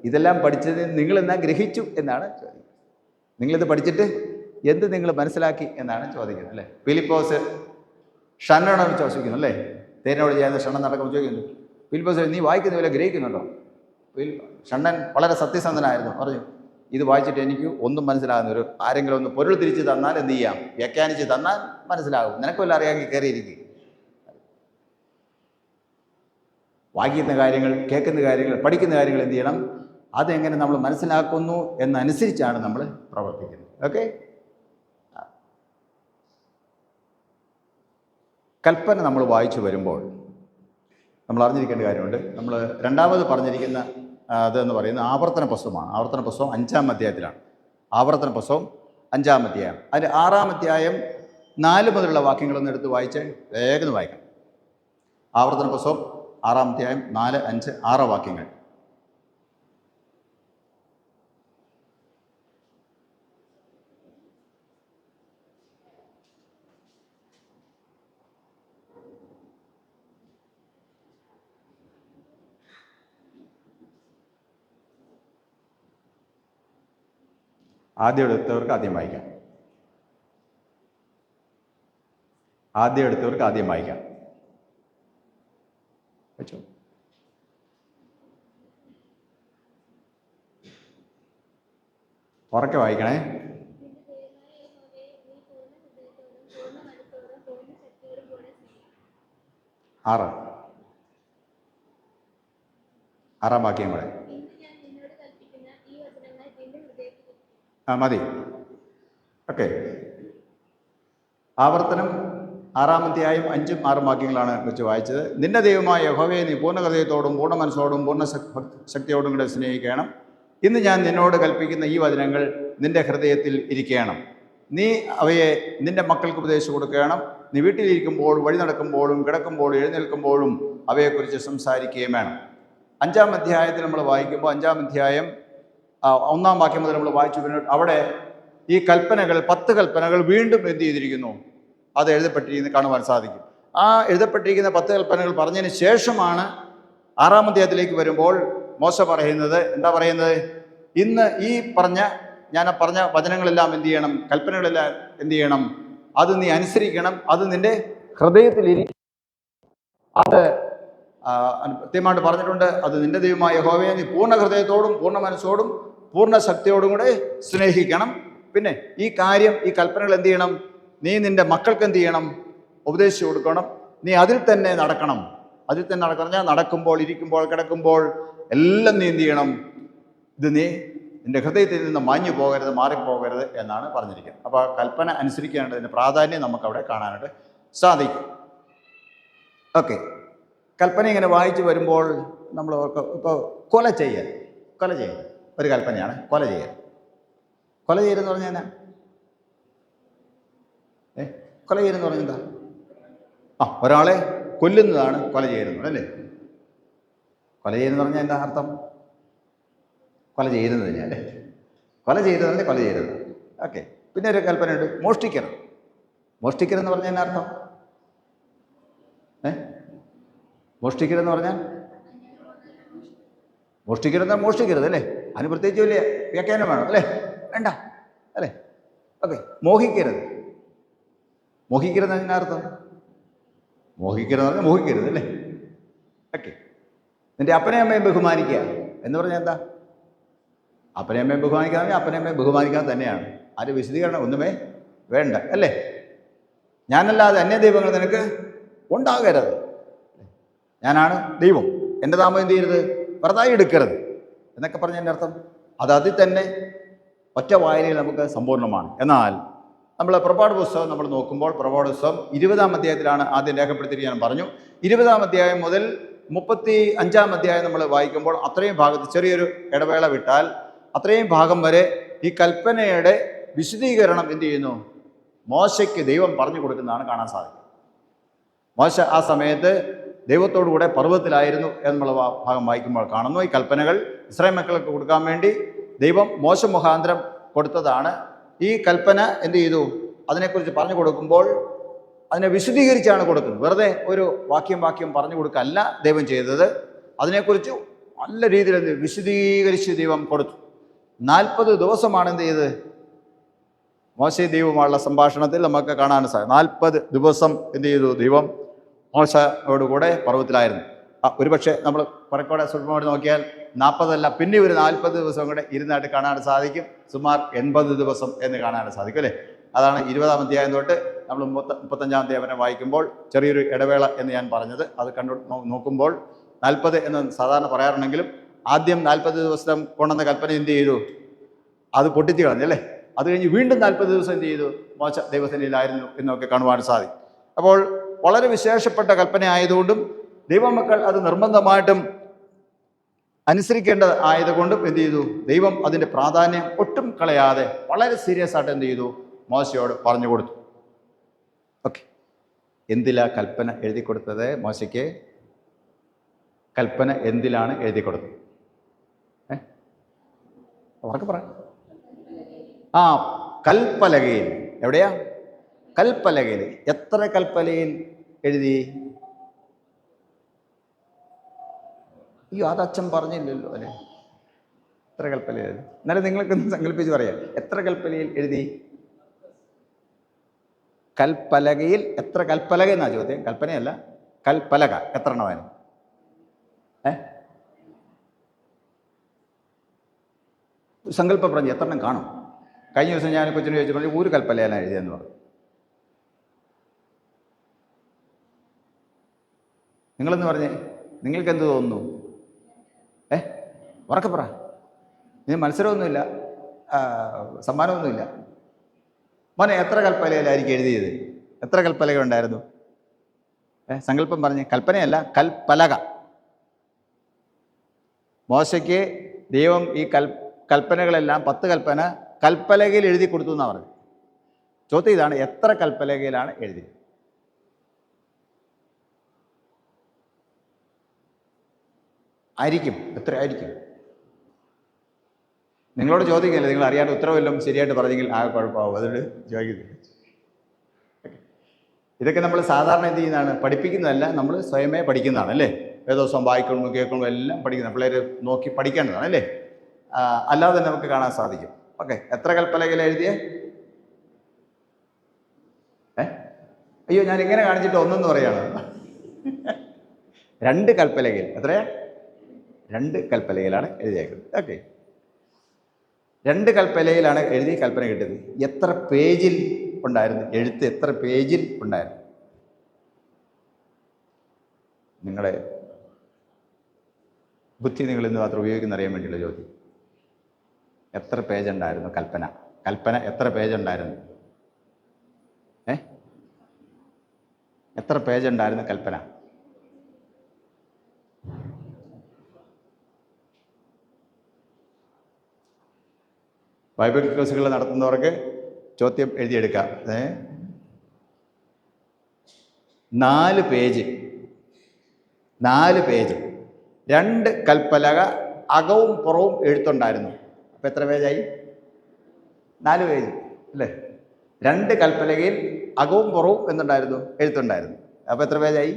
ഇതെല്ലാം പഠിച്ചത് നിങ്ങളെന്നാ ഗ്രഹിച്ചു എന്നാണ് ചോദിക്കുന്നത്. നിങ്ങളിത് പഠിച്ചിട്ട് എന്ത് നിങ്ങൾ മനസ്സിലാക്കി എന്നാണ് ചോദിക്കുന്നത് അല്ലേ. ഫിലിപ്പോസ് ഷണ്ണനോട് ചോദിക്കുന്നു അല്ലേ. തേനോട് ചെയ്യുന്ന ഷണ്ണൻ നടക്കുമ്പോൾ ചോദിക്കുന്നു, ഫിലിപ്പോസ് നീ വായിക്കുന്ന പോലെ ഗ്രഹിക്കുന്നുണ്ടോ? ഷണ്ണൻ വളരെ സത്യസന്ധനായിരുന്നു. പറഞ്ഞു, ഇത് വായിച്ചിട്ട് എനിക്ക് ഒന്നും മനസ്സിലാകുന്ന ആരെങ്കിലും ഒന്ന് പൊരുൾ തിരിച്ച് തന്നാൽ എന്ത് ചെയ്യാം? വ്യാഖ്യാനിച്ച് തന്നാൽ മനസ്സിലാകും. നിനക്കുമല്ല അറിയാമെങ്കിൽ കയറിയിരിക്കും. വായിക്കുന്ന കാര്യങ്ങൾ, കേൾക്കുന്ന കാര്യങ്ങൾ, പഠിക്കുന്ന കാര്യങ്ങൾ എന്ത് ചെയ്യണം? അതെങ്ങനെ നമ്മൾ മനസ്സിലാക്കുന്നു എന്നനുസരിച്ചാണ് നമ്മൾ പ്രവർത്തിക്കുന്നത്. ഓക്കെ, കൽപ്പന നമ്മൾ വായിച്ചു വരുമ്പോൾ നമ്മൾ അറിഞ്ഞിരിക്കേണ്ട കാര്യമുണ്ട്. നമ്മൾ രണ്ടാമത് പറഞ്ഞിരിക്കുന്ന അതെന്ന് പറയുന്നത് ആവർത്തന പുസ്തകമാണ്. ആവർത്തന പുസ്തകം 5-ാം അധ്യായത്തിലാണ്. ആവർത്തന പുസ്തകം 5-ാം അധ്യായം. അതിൽ 6-ാം അധ്യായം 4 മുതലുള്ള വാക്യങ്ങളൊന്നും എടുത്ത് വായിച്ച് വേഗം വായിക്കണം. ആവർത്തന പുസ്തകം 6-ാം അധ്യായം 4, 5, 6 വാക്യങ്ങൾ. ആദ്യം എടുത്തവർക്ക് ആദ്യം വായിക്കാം. ആദ്യം എടുത്തവർക്ക് ആദ്യം വായിക്കാം. വെച്ചോ. ഉറക്കെ വായിക്കണേ. 6 വാക്യം കൂടെ. മതി. ഓക്കെ. ആവർത്തനം 6-ാം അധ്യായം 5-6 വാക്യങ്ങളാണ് വെച്ച് വായിച്ചത്. നിന്റെ ദൈവമായ യഹോവയെ നീ പൂർണ്ണ ഹൃദയത്തോടും പൂർണ്ണ മനസ്സോടും പൂർണ്ണ ശക്തിയോടും കൂടെ സ്നേഹിക്കണം. ഇന്ന് ഞാൻ നിന്നോട് കൽപ്പിക്കുന്ന ഈ വചനങ്ങൾ നിന്റെ ഹൃദയത്തിൽ ഇരിക്കണം. നീ അവയെ നിന്റെ മക്കൾക്ക് ഉപദേശിച്ചു കൊടുക്കണം. നീ വീട്ടിലിരിക്കുമ്പോൾ, വഴി നടക്കുമ്പോഴും, കിടക്കുമ്പോഴും, എഴുന്നേൽക്കുമ്പോഴും അവയെക്കുറിച്ച് സംസാരിക്കുകയും വേണം. 5-ാം അധ്യായത്തിൽ നമ്മൾ വായിക്കുമ്പോൾ 5-ാം അധ്യായം 1-ാം വാക്യം മുതൽ നമ്മൾ വായിച്ചു. പിന്നെ അവിടെ ഈ കൽപ്പനകൾ 10 കൽപ്പനകൾ വീണ്ടും എന്ത് ചെയ്തിരിക്കുന്നു, അത് എഴുതപ്പെട്ടിരിക്കുന്നത് കാണുവാൻ സാധിക്കും. ആ എഴുതപ്പെട്ടിരിക്കുന്ന 10 കൽപ്പനകൾ പറഞ്ഞതിന് ശേഷമാണ് 6-ാം അധ്യായത്തിലേക്ക് വരുമ്പോൾ മോശ പറയുന്നത് എന്താ പറയുന്നത്? ഇന്ന് ഞാൻ പറഞ്ഞ വചനങ്ങളെല്ലാം എന്ത് ചെയ്യണം, കൽപ്പനകളെല്ലാം എന്ത് ചെയ്യണം, അത് നീ അനുസരിക്കണം. അത് നിന്റെ ഹൃദയത്തിലിരിക്കും. അത് കൃത്യമായിട്ട് പറഞ്ഞിട്ടുണ്ട്. അത് നിന്റെ ദൈവമായ യഹോവയെ നീ പൂർണ്ണ ഹൃദയത്തോടും പൂർണ്ണ മനസ്സോടും പൂർണ്ണ ശക്തിയോടും കൂടെ സ്നേഹിക്കണം. പിന്നെ ഈ കൽപ്പനകൾ എന്ത് ചെയ്യണം, നീ നിന്റെ മക്കൾക്ക് എന്ത് ചെയ്യണം, ഉപദേശിച്ചു കൊടുക്കണം. നീ അതിൽ തന്നെ നടക്കണം. അതിൽ തന്നെ നടക്കണം. നടക്കുമ്പോൾ, ഇരിക്കുമ്പോൾ, കിടക്കുമ്പോൾ എല്ലാം നീ എന്ത് ചെയ്യണം, ഇത് നീ നിന്റെ ഹൃദയത്തിൽ നിന്ന് മാഞ്ഞു പോകരുത്, മാറിപ്പോകരുത് എന്നാണ് പറഞ്ഞിരിക്കുന്നത്. അപ്പോൾ കൽപ്പന അനുസരിക്കേണ്ടതിൻ്റെ പ്രാധാന്യം നമുക്കവിടെ കാണാനായിട്ട് സാധിക്കും. ഓക്കെ. കൽപ്പന ഇങ്ങനെ വായിച്ചു വരുമ്പോൾ നമ്മൾ ഇപ്പോൾ കൊല ചെയ്യൽ ഒരു കൽപ്പനയാണ്. കൊല ചെയ്യലെന്ന് പറഞ്ഞാൽ എന്നാ? കൊല ചെയ്യലെന്ന് പറഞ്ഞാൽ എന്താ? ഒരാളെ കൊല്ലുന്നതാണ് കൊല ചെയ്യുന്നത് അല്ലേ? കൊല ചെയ്യുന്നതെന്ന് പറഞ്ഞാൽ എന്താ അർത്ഥം? കൊല ചെയ്യുന്നത് തന്നെയല്ലേ? കൊല ചെയ്തതല്ലേ കൊല ചെയ്തത്. ഓക്കെ. പിന്നെ ഒരു കൽപ്പനയുണ്ട്, മോഷ്ടിക്കരുതെന്ന് പറഞ്ഞാൽ എന്നാ അർത്ഥം? മോഷ്ടിക്കരുതെന്ന് പറഞ്ഞാൽ മോഷ്ടിക്കരുത് അല്ലേ? അതിന് പ്രത്യേകിച്ച് വലിയ വ്യാഖ്യാനം വേണം അല്ലേ? വേണ്ട അല്ലേ? ഓക്കെ. മോഹിക്കരുത് അതിന് അർത്ഥം? മോഹിക്കരുതെന്ന് പറഞ്ഞാൽ മോഹിക്കരുത് അല്ലേ? ഓക്കെ. നിന്റെ അപ്പനെയും അമ്മയും ബഹുമാനിക്കുക എന്ന് പറഞ്ഞാൽ എന്താ? അപ്പനെയും അമ്മയും ബഹുമാനിക്കാതെ അപ്പനെയും അമ്മയും ബഹുമാനിക്കാൻ തന്നെയാണ്. ആര് വിശദീകരണം ഒന്നുമേ വേണ്ട അല്ലേ? ഞാനല്ലാതെ അന്യ ദൈവങ്ങൾ നിനക്ക് ഉണ്ടാകരുത്. ഞാനാണ് ദൈവം, എൻ്റെ നാമം എന്ത് ചെയ്യരുത്, വെറുതായി എടുക്കരുത് എന്നൊക്കെ പറഞ്ഞതിൻ്റെ അർത്ഥം അതിൽ തന്നെ ഒറ്റ വായനയിൽ നമുക്ക് സമ്പൂർണ്ണമാണ്. എന്നാൽ നമ്മൾ പുറപ്പാട് പുസ്തകം നമ്മൾ നോക്കുമ്പോൾ പുറപ്പാട് പുസ്തകം 20-ാം അധ്യായത്തിലാണ് ആദ്യം രേഖപ്പെടുത്തിയിട്ട് ഞാൻ പറഞ്ഞു. 20-ാം അധ്യായം മുതൽ 35-ാം അധ്യായം നമ്മൾ വായിക്കുമ്പോൾ അത്രയും ഭാഗത്ത് ചെറിയൊരു ഇടവേള വിട്ടാൽ അത്രയും ഭാഗം വരെ ഈ കൽപ്പനയുടെ വിശദീകരണം എന്ത് ചെയ്യുന്നു, മോശയ്ക്ക് ദൈവം പറഞ്ഞു കൊടുക്കുന്നതാണ് കാണാൻ സാധിക്കും. മോശ ആ സമയത്ത് ദൈവത്തോടുകൂടെ പർവ്വതത്തിലായിരുന്നു എന്നുള്ള ഭാഗം വായിക്കുമ്പോൾ കാണുന്നു. ഈ കൽപ്പനകൾ ഇസ്രായേൽ മക്കൾക്ക് കൊടുക്കാൻ വേണ്ടി ദൈവം മോശ മുഖാന്തരം കൊടുത്തതാണ്. ഈ കൽപ്പന എന്ത് ചെയ്തു, അതിനെക്കുറിച്ച് പറഞ്ഞു കൊടുക്കുമ്പോൾ അതിനെ വിശദീകരിച്ചാണ് കൊടുക്കുന്നത്. വെറുതെ ഒരു വാക്യം പറഞ്ഞു കൊടുക്കല്ല ദൈവം ചെയ്തത്. അതിനെക്കുറിച്ച് നല്ല രീതിയിൽ വിശദീകരിച്ച് ദൈവം കൊടുത്തു. 40 ദിവസമാണ് എന്ത് ചെയ്ത് മോശയും ദൈവവുമായുള്ള സംഭാഷണത്തിൽ നമുക്ക് കാണാൻ സാധിക്കും. 40 ദിവസം എന്ത് ചെയ്തു ദൈവം മോശയോടുകൂടെ പർവ്വതത്തിലായിരുന്നു. ഒരുപക്ഷെ നമ്മൾ കുറേക്കൂടെ സ്വല്പമായിട്ട് നോക്കിയാൽ 40 അല്ല, പിന്നെ ഒരു 40 ദിവസം കൂടെ ഇരുന്നായിട്ട് കാണാൻ സാധിക്കും. സുമാർ 80 ദിവസം എന്ന് കാണാൻ സാധിക്കും അല്ലേ? അതാണ് 20-ാം അധ്യായം തൊട്ട് നമ്മൾ 35-ാം അധ്യായം വരെ വായിക്കുമ്പോൾ ചെറിയൊരു ഇടവേള എന്ന് ഞാൻ പറഞ്ഞത്. അത് നോക്കുമ്പോൾ 40 എന്ന് സാധാരണ പറയാറുണ്ടെങ്കിലും ആദ്യം 40 ദിവസം കൊണ്ടുവന്ന കൽപ്പന എന്ത് ചെയ്തു, അത് പൊട്ടിച്ച് കളഞ്ഞല്ലേ. അത് കഴിഞ്ഞ് വീണ്ടും 40 ദിവസം എന്ത് ചെയ്തു, മോശ ദൈവസന്നിധിയിലായിരുന്നു എന്നൊക്കെ കാണുവാൻ സാധിക്കും. അപ്പോൾ വളരെ വിശേഷപ്പെട്ട കൽപ്പന ആയതുകൊണ്ടും ദൈവമക്കൾ അത് നിർബന്ധമായിട്ടും അനുസരിക്കേണ്ടത് ആയതുകൊണ്ടും എന്ത് ചെയ്തു, ദൈവം അതിൻ്റെ പ്രാധാന്യം ഒട്ടും കളയാതെ വളരെ സീരിയസ് ആയിട്ട് എന്ത് ചെയ്തു, മോശയോട് പറഞ്ഞു കൊടുത്തു. ഓക്കെ. എന്തിലാ കൽപ്പന എഴുതി കൊടുത്തത് മോശയ്ക്ക്? കൽപ്പന എന്തിലാണ് എഴുതി കൊടുത്തത്? അവർക്ക് പറയാം. കൽപ്പലകയിൽ. എവിടെയാ? കൽപ്പലകയിൽ. എത്ര കൽപ്പലയിൽ എഴുതി? അയ്യോ, അതച്ഛൻ പറഞ്ഞില്ലല്ലോ അല്ലേ? എത്ര കൽപ്പലയിൽ എഴുതി? എന്നാലും നിങ്ങൾക്കൊന്ന് സങ്കല്പിച്ച് പറയാം, എത്ര കൽപ്പലയിൽ എഴുതി? കൽപ്പലകയിൽ എത്ര കൽപ്പലക എന്നാ ചോദ്യം, കൽപ്പനയല്ല. കൽപ്പലക എത്ര എണ്ണമായിരുന്നു? സങ്കല്പം പറഞ്ഞു എത്ര എണ്ണം കാണും? കഴിഞ്ഞ ദിവസം ഞാൻ കൊച്ചിന് ചോദിച്ചു പറഞ്ഞു ഒരു കൽപ്പലയാണ് എഴുതിയെന്ന് പറഞ്ഞു. നിങ്ങളെന്ന് പറഞ്ഞേ, നിങ്ങൾക്ക് എന്ത് തോന്നുന്നു? ഉറക്കെ പറ. ഇതിന് മത്സരമൊന്നുമില്ല, സമ്മാനമൊന്നുമില്ല. മോനെ എത്ര കൽപ്പലയിലായിരിക്കും എഴുതിയത്? എത്ര കൽപ്പലക ഉണ്ടായിരുന്നു? സങ്കല്പം പറഞ്ഞ്. കൽപ്പനയല്ല, കൽപ്പലക. മോശയ്ക്ക് ദൈവം ഈ കൽപ്പനകളെല്ലാം 10 കൽപ്പന കൽപ്പലകയിൽ എഴുതി കൊടുത്തു എന്നാണ് പറഞ്ഞത്. ചോദ്യം ഇതാണ്, എത്ര കൽപ്പലകയിലാണ് എഴുതിയത്? ആയിരിക്കും, എത്ര ആയിരിക്കും? നിങ്ങളോട് ചോദിക്കില്ല, നിങ്ങൾ അറിയാണ്ട് ഉത്തരവെല്ലാം ശരിയായിട്ട് പറഞ്ഞെങ്കിൽ ആ കുഴപ്പമാവും, അതുകൊണ്ട് ചോദിക്കുന്നില്ല. ഇതൊക്കെ നമ്മൾ സാധാരണ എന്ത് ചെയ്യുന്നതാണ്? പഠിപ്പിക്കുന്നതല്ല, നമ്മൾ സ്വയമേ പഠിക്കുന്നതാണ് അല്ലേ? വേദോസം വായിക്കണമോ കേൾക്കണമോ എല്ലാം പഠിക്കുന്നത് പിള്ളേർ നോക്കി പഠിക്കേണ്ടതാണ് അല്ലേ? അല്ലാതെ തന്നെ നമുക്ക് കാണാൻ സാധിക്കും. ഓക്കെ, എത്ര കൽപ്പലകയിൽ എഴുതിയേ? അയ്യോ, ഞാൻ ഇങ്ങനെ കാണിച്ചിട്ട് ഒന്നെന്ന് പറയാണ്. 2 കൽപ്പലകയിൽ. എത്രയാ? 2 കൽപ്പലകയിലാണ് എഴുതിയേക്കുന്നത്. ഓക്കെ, 2 കൽപ്പലയിലാണ് എഴുതി കൽപ്പന കിട്ടിയത്. എത്ര പേജിൽ ഉണ്ടായിരുന്നു എഴുത്ത്? എത്ര പേജിൽ ഉണ്ടായിരുന്നു? നിങ്ങളുടെ ബുദ്ധി നിങ്ങൾ ഇന്ന് മാത്രം ഉപയോഗിക്കുന്ന അറിയാൻ വേണ്ടിയുള്ള ചോദ്യം. എത്ര പേജ് ഉണ്ടായിരുന്നു കൽപ്പന? കൽപ്പന എത്ര പേജ് ഉണ്ടായിരുന്നു? എത്ര പേജ് ഉണ്ടായിരുന്നു കൽപ്പന? ബൈബിൾ ക്ലാസുകൾ നടത്തുന്നവർക്ക് ചോദ്യം എഴുതിയെടുക്കാം. 4 പേജ്. 4 പേജ്. 2 കൽപ്പലക അകവും പുറവും എഴുത്തുണ്ടായിരുന്നു. അപ്പം എത്ര പേജായി? 4 പേജ് അല്ലേ? 2 കൽപ്പലകയിൽ അകവും പുറവും എന്തുണ്ടായിരുന്നു? എഴുത്തുണ്ടായിരുന്നു. അപ്പോൾ എത്ര പേജായി?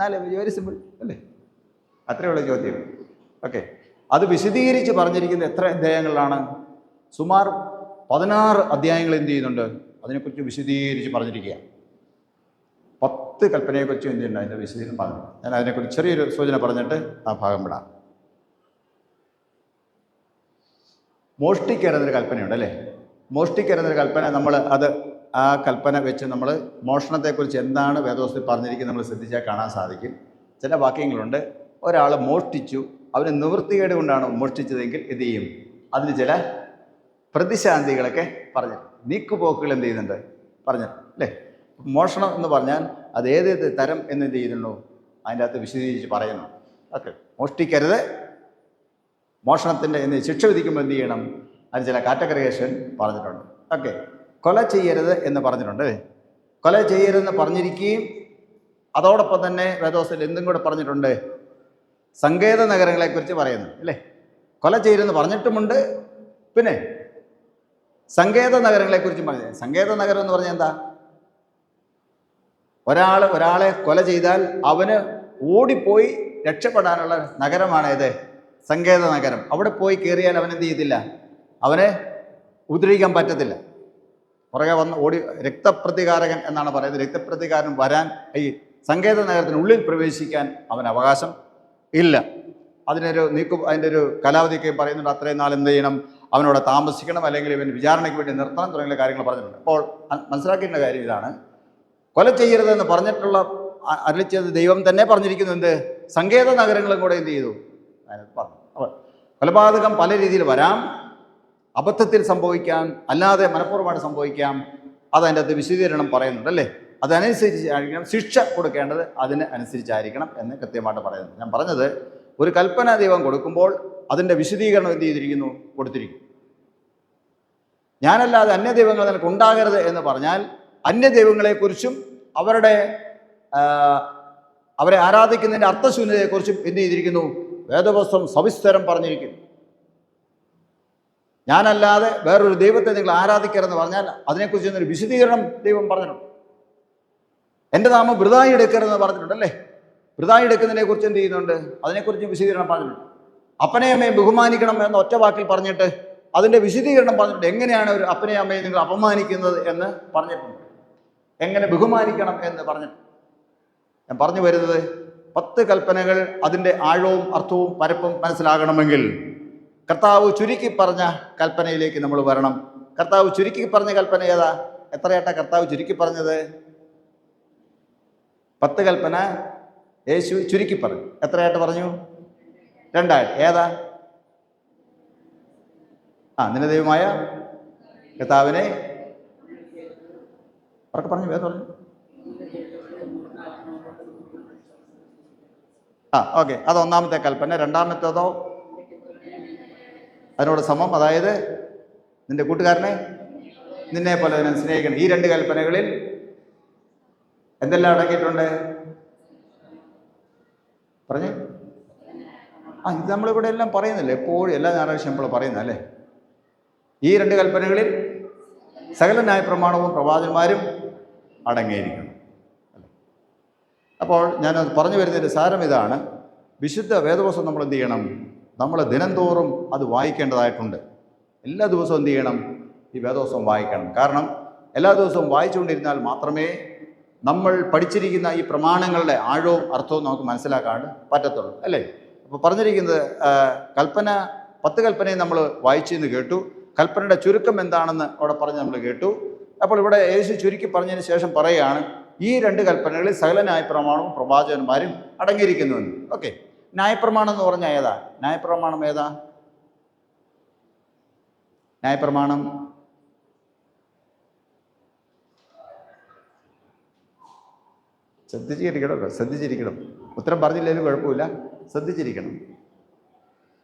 4 പേജ്. വെരി സിമ്പിൾ അല്ലേ? അത്രയുള്ള ചോദ്യം. ഓക്കെ, അത് വിശദീകരിച്ച് പറഞ്ഞിരിക്കുന്നത് എത്ര അധ്യായങ്ങളിലാണ്? സുമാർ 16 അധ്യായങ്ങൾ എന്ത് ചെയ്യുന്നുണ്ട്? അതിനെക്കുറിച്ച് വിശദീകരിച്ച് പറഞ്ഞിരിക്കുക. 10 കൽപ്പനയെക്കുറിച്ചും എന്ത് ചെയ്യുന്നുണ്ട്? അതിൻ്റെ വിശദീകരണം പറഞ്ഞു. ഞാൻ അതിനെക്കുറിച്ച് ചെറിയൊരു സൂചന പറഞ്ഞിട്ട് ആ ഭാഗം വിടാം. മോഷ്ടിക്കരുതെന്നൊരു കൽപ്പനയുണ്ട് അല്ലേ? മോഷ്ടിക്കരുതെന്നൊരു കൽപ്പന, നമ്മൾ ആ കൽപ്പന വെച്ച് നമ്മൾ മോഷണത്തെക്കുറിച്ച് എന്താണ് വേദോസ്തത്തിൽ പറഞ്ഞിരിക്കുന്നത് നമ്മൾ ശ്രദ്ധിച്ചാൽ കാണാൻ സാധിക്കും. ചില വാക്യങ്ങളുണ്ട്, ഒരാൾ മോഷ്ടിച്ചു, അവന് നിവൃത്തികേട് കൊണ്ടാണ് മോഷ്ടിച്ചതെങ്കിൽ എന്ത് ചെയ്യും? അതിന് ചില പ്രതിശാന്തികളൊക്കെ പറഞ്ഞു, നീക്കുപോക്കുകൾ എന്ത് ചെയ്യുന്നുണ്ട്? പറഞ്ഞു അല്ലേ? മോഷണം എന്ന് പറഞ്ഞാൽ അത് ഏതേത് തരം എന്ന് എന്ത് ചെയ്യുന്നുണ്ടോ അതിൻ്റെ അകത്ത് വിശദീകരിച്ച് പറയുന്നു. ഓക്കെ, മോഷ്ടിക്കരുത്, മോഷണത്തിൻ്റെ എന്ന് ശിക്ഷ വിധിക്കുമ്പോൾ എന്ത് ചെയ്യണം? അതിന് ചില കാറ്റഗറൈസേഷൻ പറഞ്ഞിട്ടുണ്ട്. ഓക്കെ, കൊല ചെയ്യരുത് എന്ന് പറഞ്ഞിട്ടുണ്ട്. കൊല ചെയ്യരുതെന്ന് പറഞ്ഞിരിക്കുകയും അതോടൊപ്പം തന്നെ വേദോസ്തത്തിൽ എന്തും കൂടെ പറഞ്ഞിട്ടുണ്ട്? സങ്കേത നഗരങ്ങളെക്കുറിച്ച് പറയുന്നു അല്ലേ? കൊല ചെയ്യരുതെന്ന് പറഞ്ഞിട്ടുമുണ്ട്, പിന്നെ സങ്കേത നഗരങ്ങളെക്കുറിച്ചും പറഞ്ഞു. സങ്കേത നഗരം എന്ന് പറഞ്ഞാൽ എന്താ? ഒരാളെ കൊല ചെയ്താൽ അവന് ഓടിപ്പോയി രക്ഷപ്പെടാനുള്ള നഗരമാണ് ഇത്, സങ്കേത നഗരം. അവിടെ പോയി കയറിയാൽ അവൻ എന്ത് ചെയ്യത്തില്ല? അവനെ ഉപദ്രവിക്കാൻ പറ്റത്തില്ല. പുറകെ വന്ന് ഓടി രക്തപ്രതികാരകൻ എന്നാണ് പറയുന്നത്. രക്തപ്രതികാരൻ വരാൻ ഈ സങ്കേത നഗരത്തിനുള്ളിൽ പ്രവേശിക്കാൻ അവന് അവകാശം ഇല്ല. അതിൻ്റെ ഒരു കാലാവധിയൊക്കെ പറയുന്നുണ്ട്. അത്രയും നാൾ എന്ത് ചെയ്യണം? അവനോട് താമസിക്കണം, അല്ലെങ്കിൽ ഇവൻ വിചാരണയ്ക്ക് വേണ്ടി നിർത്തണം, തുടങ്ങിയ കാര്യങ്ങൾ പറഞ്ഞിട്ടുണ്ട്. അപ്പോൾ മനസ്സിലാക്കേണ്ട കാര്യം ഇതാണ്, കൊല ചെയ്യരുതെന്ന് പറഞ്ഞിട്ടുള്ള അരുളിച്ചത് ദൈവം തന്നെ പറഞ്ഞിരിക്കുന്നു. എന്ത്? സങ്കേത നഗരങ്ങളും കൂടെ എന്ത് ചെയ്തു? അതിനകത്ത് പറഞ്ഞു. അപ്പോൾ കൊലപാതകം പല രീതിയിൽ വരാം, അബദ്ധത്തിൽ സംഭവിക്കാം, അല്ലാതെ മനഃപൂർവ്വമായിട്ട് സംഭവിക്കാം. അതതിൻ്റെ അകത്ത് വിശദീകരണം പറയുന്നുണ്ട് അല്ലേ? അതനുസരിച്ചായിരിക്കണം ശിക്ഷ കൊടുക്കേണ്ടത്, അതിന് അനുസരിച്ചായിരിക്കണം എന്ന് കൃത്യമായിട്ട് പറയുന്നത്. ഞാൻ പറഞ്ഞത്, ഒരു കൽപ്പന ദൈവം കൊടുക്കുമ്പോൾ അതിൻ്റെ വിശദീകരണം എന്ത് ചെയ്തിരിക്കുന്നു? കൊടുത്തിരിക്കുന്നു. ഞാനല്ലാതെ അന്യദൈവങ്ങൾ നിനക്ക് ഉണ്ടാകരുത് എന്ന് പറഞ്ഞാൽ അന്യദൈവങ്ങളെക്കുറിച്ചും അവരെ ആരാധിക്കുന്നതിൻ്റെ അർത്ഥശൂന്യതയെക്കുറിച്ചും എന്ത് ചെയ്തിരിക്കുന്നു? വേദപുസ്തകം സവിസ്തരം പറഞ്ഞിരിക്കുന്നു. ഞാനല്ലാതെ വേറൊരു ദൈവത്തെ നിങ്ങൾ ആരാധിക്കരുതെന്ന് പറഞ്ഞാൽ അതിനെക്കുറിച്ച് എന്നൊരു വിശദീകരണം ദൈവം പറഞ്ഞിട്ടുണ്ട്. എൻ്റെ നാമം വൃഥായി എടുക്കരുതെന്ന് പറഞ്ഞിട്ടുണ്ടല്ലേ? വൃഥായി എടുക്കുന്നതിനെ കുറിച്ച് എന്ത് ചെയ്യുന്നുണ്ട്? അതിനെക്കുറിച്ച് വിശദീകരണം പറഞ്ഞിട്ടുണ്ട്. അപ്പനെയും അമ്മയും ബഹുമാനിക്കണം എന്ന ഒറ്റ വാക്കിൽ പറഞ്ഞിട്ട് അതിൻ്റെ വിശദീകരണം പറഞ്ഞിട്ട് എങ്ങനെയാണ് ഒരു അപ്പനെയും അമ്മയും നിങ്ങൾ അപമാനിക്കുന്നത് എന്ന് പറഞ്ഞിട്ടുണ്ട്. എങ്ങനെ ബഹുമാനിക്കണം എന്ന് പറഞ്ഞിട്ട്. ഞാൻ പറഞ്ഞു വരുന്നത് 10 കൽപ്പനകൾ അതിൻ്റെ ആഴവും അർത്ഥവും പരപ്പും മനസ്സിലാകണമെങ്കിൽ കർത്താവ് ചുരുക്കി പറഞ്ഞ കൽപ്പനയിലേക്ക് നമ്മൾ വരണം. കർത്താവ് ചുരുക്കി പറഞ്ഞ കൽപ്പന ഏതാ? എത്രയായിട്ടാ കർത്താവ് ചുരുക്കി പറഞ്ഞത്? 10 കൽപ്പന യേശു ചുരുക്കി പറഞ്ഞു. എത്രയായിട്ട് പറഞ്ഞു? 2 ആയിട്ട്. ഏതാ? നിന്റെ ദൈവമായ കർത്താവിനെ അവർക്ക് പറഞ്ഞു. വേദം പറഞ്ഞു. ഓക്കെ, അത് ഒന്നാമത്തെ കൽപ്പന. രണ്ടാമത്തേതോ അതിനോട് സമം, അതായത് നിന്റെ കൂട്ടുകാരനെ നിന്നെ പോലെ തന്നെ സ്നേഹിക്കണം. ഈ 2 കൽപ്പനകളിൽ എന്തെല്ലാം അടങ്ങിയിട്ടുണ്ട്? പറഞ്ഞേ. ഇത് നമ്മളിവിടെ എല്ലാം പറയുന്നില്ലേ, എപ്പോഴും എല്ലാ ഞായറാഴ്ച നമ്മൾ പറയുന്നല്ലേ. ഈ 2 കൽപ്പനകളിൽ സകല ന്യായപ്രമാണവും പ്രവാചകന്മാരും അടങ്ങിയിരിക്കണം. അപ്പോൾ ഞാൻ പറഞ്ഞു വരുന്നതിൻ്റെ സാരം ഇതാണ്. വിശുദ്ധ വേദപുസ്തകം നമ്മൾ എന്ത് ചെയ്യണം? നമ്മൾ ദിനംതോറും അത് വായിക്കേണ്ടതായിട്ടുണ്ട്. എല്ലാ ദിവസവും എന്ത് ചെയ്യണം? ഈ വേദപുസ്തകം വായിക്കണം. കാരണം എല്ലാ ദിവസവും വായിച്ചുകൊണ്ടിരുന്നാൽ മാത്രമേ നമ്മൾ പഠിച്ചിരിക്കുന്ന ഈ പ്രമാണങ്ങളുടെ ആഴവും അർത്ഥവും നമുക്ക് മനസ്സിലാക്കാൻ പറ്റത്തുള്ളൂ, അല്ലേ? അപ്പോൾ പറഞ്ഞിരിക്കുന്നത് 10 കൽപ്പനയും നമ്മൾ വായിച്ചെന്ന് കേട്ടു. കൽപ്പനയുടെ ചുരുക്കം എന്താണെന്ന് അവിടെ പറഞ്ഞ് നമ്മൾ കേട്ടു. അപ്പോൾ ഇവിടെ യേശു ചുരുക്കി പറഞ്ഞതിന് ശേഷം പറയുകയാണ് ഈ 2 കൽപ്പനകളിൽ സകല ന്യായപ്രമാണവും പ്രവാചകന്മാരും അടങ്ങിയിരിക്കുന്നുവെന്ന്. ഓക്കെ, ന്യായപ്രമാണം എന്ന് പറഞ്ഞാൽ ഏതാ? ന്യായപ്രമാണം ഏതാ? ന്യായപ്രമാണം ശ്രദ്ധിച്ചിരിക്കണം. ഉത്തരം പറഞ്ഞില്ലെങ്കിലും കുഴപ്പമില്ല, ശ്രദ്ധിച്ചിരിക്കണം.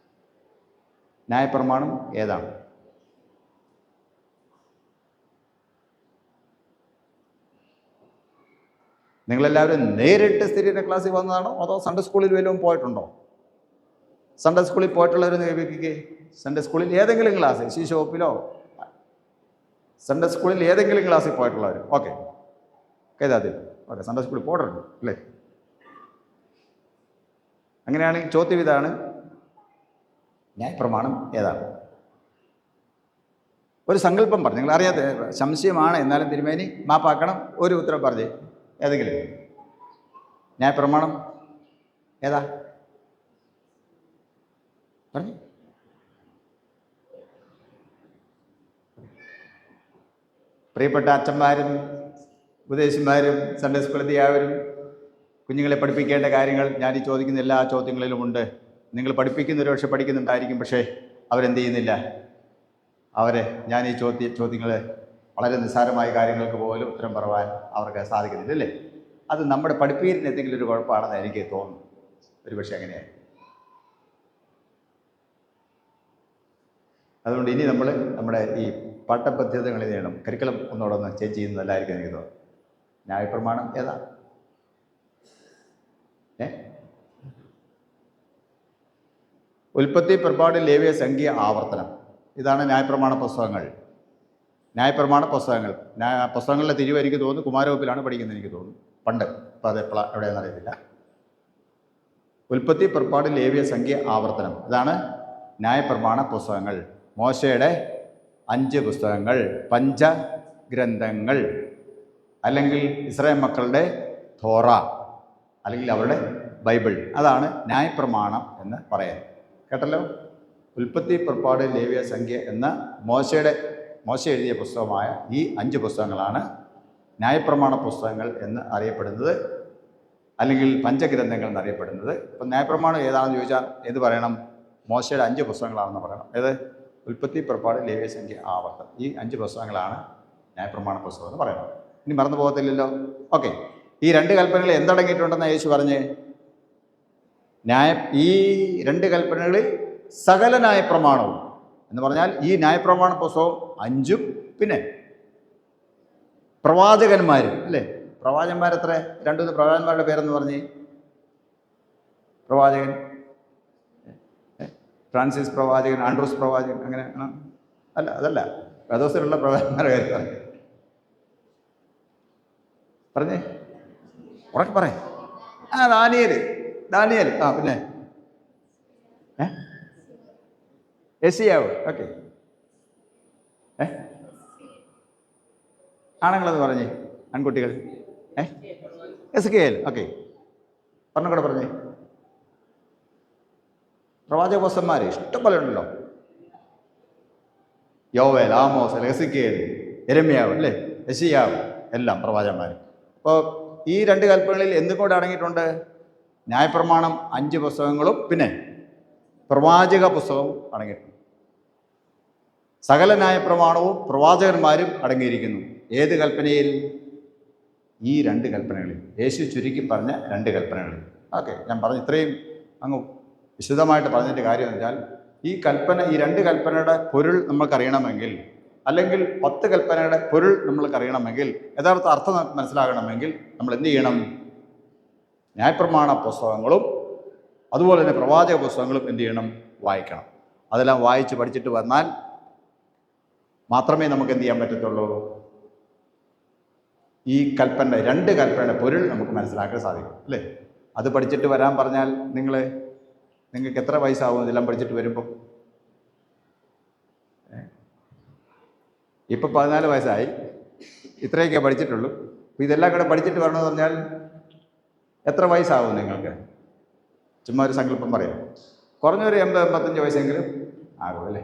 ന്യായപ്രമാണം ഏതാണ്? നിങ്ങളെല്ലാവരും നേരിട്ട് സ്ഥിരീകരണ ക്ലാസ്സിൽ വന്നതാണോ അതോ സൺഡേ സ്കൂളിൽ വല്ലതും പോയിട്ടുണ്ടോ? സൺഡേ സ്കൂളിൽ പോയിട്ടുള്ളവർ നിയോഗിക്കുകയെ. സൺഡേ സ്കൂളിൽ ഏതെങ്കിലും ക്ലാസ്, ശിശുവകുപ്പിലോ സൺഡേ സ്കൂളിൽ ഏതെങ്കിലും ക്ലാസ്സിൽ പോയിട്ടുള്ളവർ. ഓക്കെ, കേതാതെ. ഓക്കെ, സൺഡേ സ്കൂളിൽ പോയിട്ടുണ്ട് അല്ലേ? അങ്ങനെയാണെങ്കിൽ ചോദ്യം ഇതാണ്, ന്യായപ്രമാണം ഏതാണ്? ഒരു സങ്കല്പം പറഞ്ഞു. നിങ്ങൾ അറിയാതെ സംശയമാണ്, എന്നാലും തിരുമേനി മാപ്പാക്കണം. ഒരു ഉത്തരം പറഞ്ഞേ, ഏതെങ്കിലും ന്യായപ്രമാണം ഏതാ? പറഞ്ഞു. പ്രിയപ്പെട്ട അച്ഛന്മാരും ഉപദേശിമാരും സൺഡേ സ്കൂളിൽ എല്ലാവരും കുഞ്ഞുങ്ങളെ പഠിപ്പിക്കേണ്ട കാര്യങ്ങൾ ഞാൻ ഈ ചോദിക്കുന്ന എല്ലാ ചോദ്യങ്ങളിലുമുണ്ട്. നിങ്ങൾ പഠിപ്പിക്കുന്നൊരു പക്ഷെ പഠിക്കുന്നുണ്ടായിരിക്കും, പക്ഷേ അവരെന്ത് ചെയ്യുന്നില്ല. ഞാൻ ഈ ചോദ്യങ്ങൾ വളരെ നിസ്സാരമായ കാര്യങ്ങൾക്ക് പോലും ഉത്തരം പറയാൻ അവർക്ക് സാധിക്കുന്നില്ല, അല്ലേ? അത് നമ്മുടെ പഠിപ്പീരിന് എന്തെങ്കിലും ഒരു കുഴപ്പമാണെന്ന് എനിക്ക് തോന്നുന്നു. ഒരുപക്ഷെ അങ്ങനെയായി. അതുകൊണ്ട് ഇനി നമ്മൾ നമ്മുടെ ഈ പാഠപദ്ധതികളിൽ ചെയ്യണം, കരിക്കുലം ഒന്നോടൊന്ന് ചേഞ്ച് ചെയ്യുന്നതല്ലായിരിക്കും എനിക്ക് തോന്നുന്നു. ന്യായപ്രമാണം ഏതാ? ഉൽപ്പത്തി, പുറപ്പാട്, ലേവ്യ, സംഖ്യ, ആവർത്തനം. ഇതാണ് ന്യായപ്രമാണ പുസ്തകങ്ങൾ. ന്യായപ്രമാണ പുസ്തകങ്ങൾ. പുസ്തകങ്ങളിലെ തിരിവ് എനിക്ക് തോന്നുന്നു കുമാരവകുപ്പിലാണ് പഠിക്കുന്നത് എനിക്ക് തോന്നുന്നു പണ്ട്. അപ്പോൾ അത് എവിടെയാണെന്ന് അറിയത്തില്ല. ഉൽപ്പത്തി, പുറപ്പാട്, ലേവ്യ, സംഖ്യ, ആവർത്തനം. ഇതാണ് ന്യായപ്രമാണ പുസ്തകങ്ങൾ. മോശയുടെ 5 പുസ്തകങ്ങൾ, പഞ്ചഗ്രന്ഥങ്ങൾ, അല്ലെങ്കിൽ ഇസ്രായേൽ മക്കളുടെ തോറ, അല്ലെങ്കിൽ അവരുടെ ബൈബിൾ. അതാണ് ന്യായപ്രമാണം എന്ന് പറയുന്നത്. കേട്ടല്ലോ? ഉൽപ്പത്തി, പുറപ്പാട്, ലേവ്യ, സംഖ്യ എന്ന മോശ എഴുതിയ പുസ്തകമായ ഈ 5 പുസ്തകങ്ങളാണ് ന്യായപ്രമാണ പുസ്തകങ്ങൾ എന്ന് അറിയപ്പെടുന്നത്, അല്ലെങ്കിൽ പഞ്ചഗ്രന്ഥങ്ങൾ എന്നറിയപ്പെടുന്നത്. ഇപ്പം ന്യായപ്രമാണം ഏതാണെന്ന് ചോദിച്ചാൽ എന്ത് പറയണം? മോശയുടെ 5 പുസ്തകങ്ങളാണെന്ന് പറയണം. ഏത്? ഉൽപ്പത്തി, പുറപ്പാട്, ലേവ്യ, സംഖ്യ, ആവർത്തനം. ഈ 5 പുസ്തകങ്ങളാണ് ന്യായപ്രമാണ പുസ്തകം എന്ന് പറയുന്നത്. ഇനി മറന്നു പോകത്തില്ലല്ലോ. ഓക്കെ, ഈ 2 കൽപ്പനകളിൽ എന്തടങ്ങിയിട്ടുണ്ടെന്ന് യേശു പറഞ്ഞ്? ഈ 2 കൽപ്പനകളിൽ സകല ന്യായപ്രമാണവും എന്ന് പറഞ്ഞാൽ ഈ ന്യായപ്രമാണ പുസ്തകം 5ഉം പിന്നെ പ്രവാചകന്മാരും, അല്ലേ? പ്രവാചകന്മാരെത്ര? 2 പ്രവാചകന്മാരുടെ പേരെന്ന് പറഞ്ഞ്? പ്രവാചകൻ ഫ്രാൻസിസ് പ്രവാചകൻ, ആൻഡ്രൂസ് പ്രവാചകൻ, അങ്ങനെ അല്ല, അതല്ല. വേദോസിലുള്ള പ്രവാചകന്മാരുടെ കാര്യം പറഞ്ഞേ, ഉറക്കെ പറയേ. ദാനിയേൽ. പിന്നെ യെശയ്യാവ്. ഓക്കെ, ആണുങ്ങളെന്ന് പറഞ്ഞേ, ആൺകുട്ടികൾ. എസ്കേൽ. ഓക്കെ, പറഞ്ഞൂടെ പറഞ്ഞേ. പ്രവാചകപുസ്തകന്മാർ ഇഷ്ടം പോലെ ഉണ്ടല്ലോ. യോവേൽ, ആമോസ്, എസ്കേൽ, യെരമ്യാവ്, അല്ലേ, യെശയ്യാവ്, എല്ലാം പ്രവാചകന്മാർ. അപ്പോൾ ഈ 2 കൽപ്പനകളിൽ എന്തുകൊണ്ട് അടങ്ങിയിട്ടുണ്ട്? ന്യായപ്രമാണം 5 പുസ്തകങ്ങളും പിന്നെ പ്രവാചക പുസ്തകവും അടങ്ങിയിട്ടുണ്ട്. സകല ന്യായപ്രമാണവും പ്രവാചകന്മാരും അടങ്ങിയിരിക്കുന്നു. ഏത് കൽപ്പനയിൽ? ഈ 2 കൽപ്പനകളിൽ. യേശു ചുരുക്കി പറഞ്ഞ 2 കൽപ്പനകളിൽ. ഓക്കെ, ഞാൻ പറഞ്ഞു ഇത്രയും അങ്ങ് വിശദമായിട്ട് പറഞ്ഞതിൻ്റെ കാര്യം എന്ന് വെച്ചാൽ, ഈ 2 കൽപ്പനയുടെ പൊരുൾ നമ്മൾക്കറിയണമെങ്കിൽ, അല്ലെങ്കിൽ 10 കൽപ്പനയുടെ പൊരുൾ നമ്മൾക്കറിയണമെങ്കിൽ, യഥാർത്ഥ അർത്ഥം നമുക്ക് മനസ്സിലാകണമെങ്കിൽ നമ്മൾ എന്ത് ചെയ്യണം? ന്യായപ്രമാണ പുസ്തകങ്ങളും അതുപോലെ തന്നെ പ്രവാചക പുസ്തകങ്ങളും എന്ത് ചെയ്യണം? വായിക്കണം. അതെല്ലാം വായിച്ച് പഠിച്ചിട്ട് വന്നാൽ മാത്രമേ നമുക്ക് എന്ത് ചെയ്യാൻ പറ്റത്തുള്ളൂ? ഈ 2 കൽപ്പനയുടെ പൊരുൾ നമുക്ക് മനസ്സിലാക്കാൻ സാധിക്കും, അല്ലേ? അത് പഠിച്ചിട്ട് വരാൻ പറഞ്ഞാൽ നിങ്ങൾക്ക് എത്ര വയസ്സാവും ഇതെല്ലാം പഠിച്ചിട്ട് വരുമ്പോൾ? ഇപ്പം 14 വയസ്സായി, ഇത്രയൊക്കെ പഠിച്ചിട്ടുള്ളൂ. അപ്പോൾ ഇതെല്ലാം കൂടെ പഠിച്ചിട്ട് വരണമെന്ന് പറഞ്ഞാൽ എത്ര വയസ്സാവും നിങ്ങൾക്ക്? ചുമ്മാ ഒരു സങ്കല്പം പറയാം. കുറഞ്ഞൊരു 80-85 വയസ്സെങ്കിലും ആകും, അല്ലേ?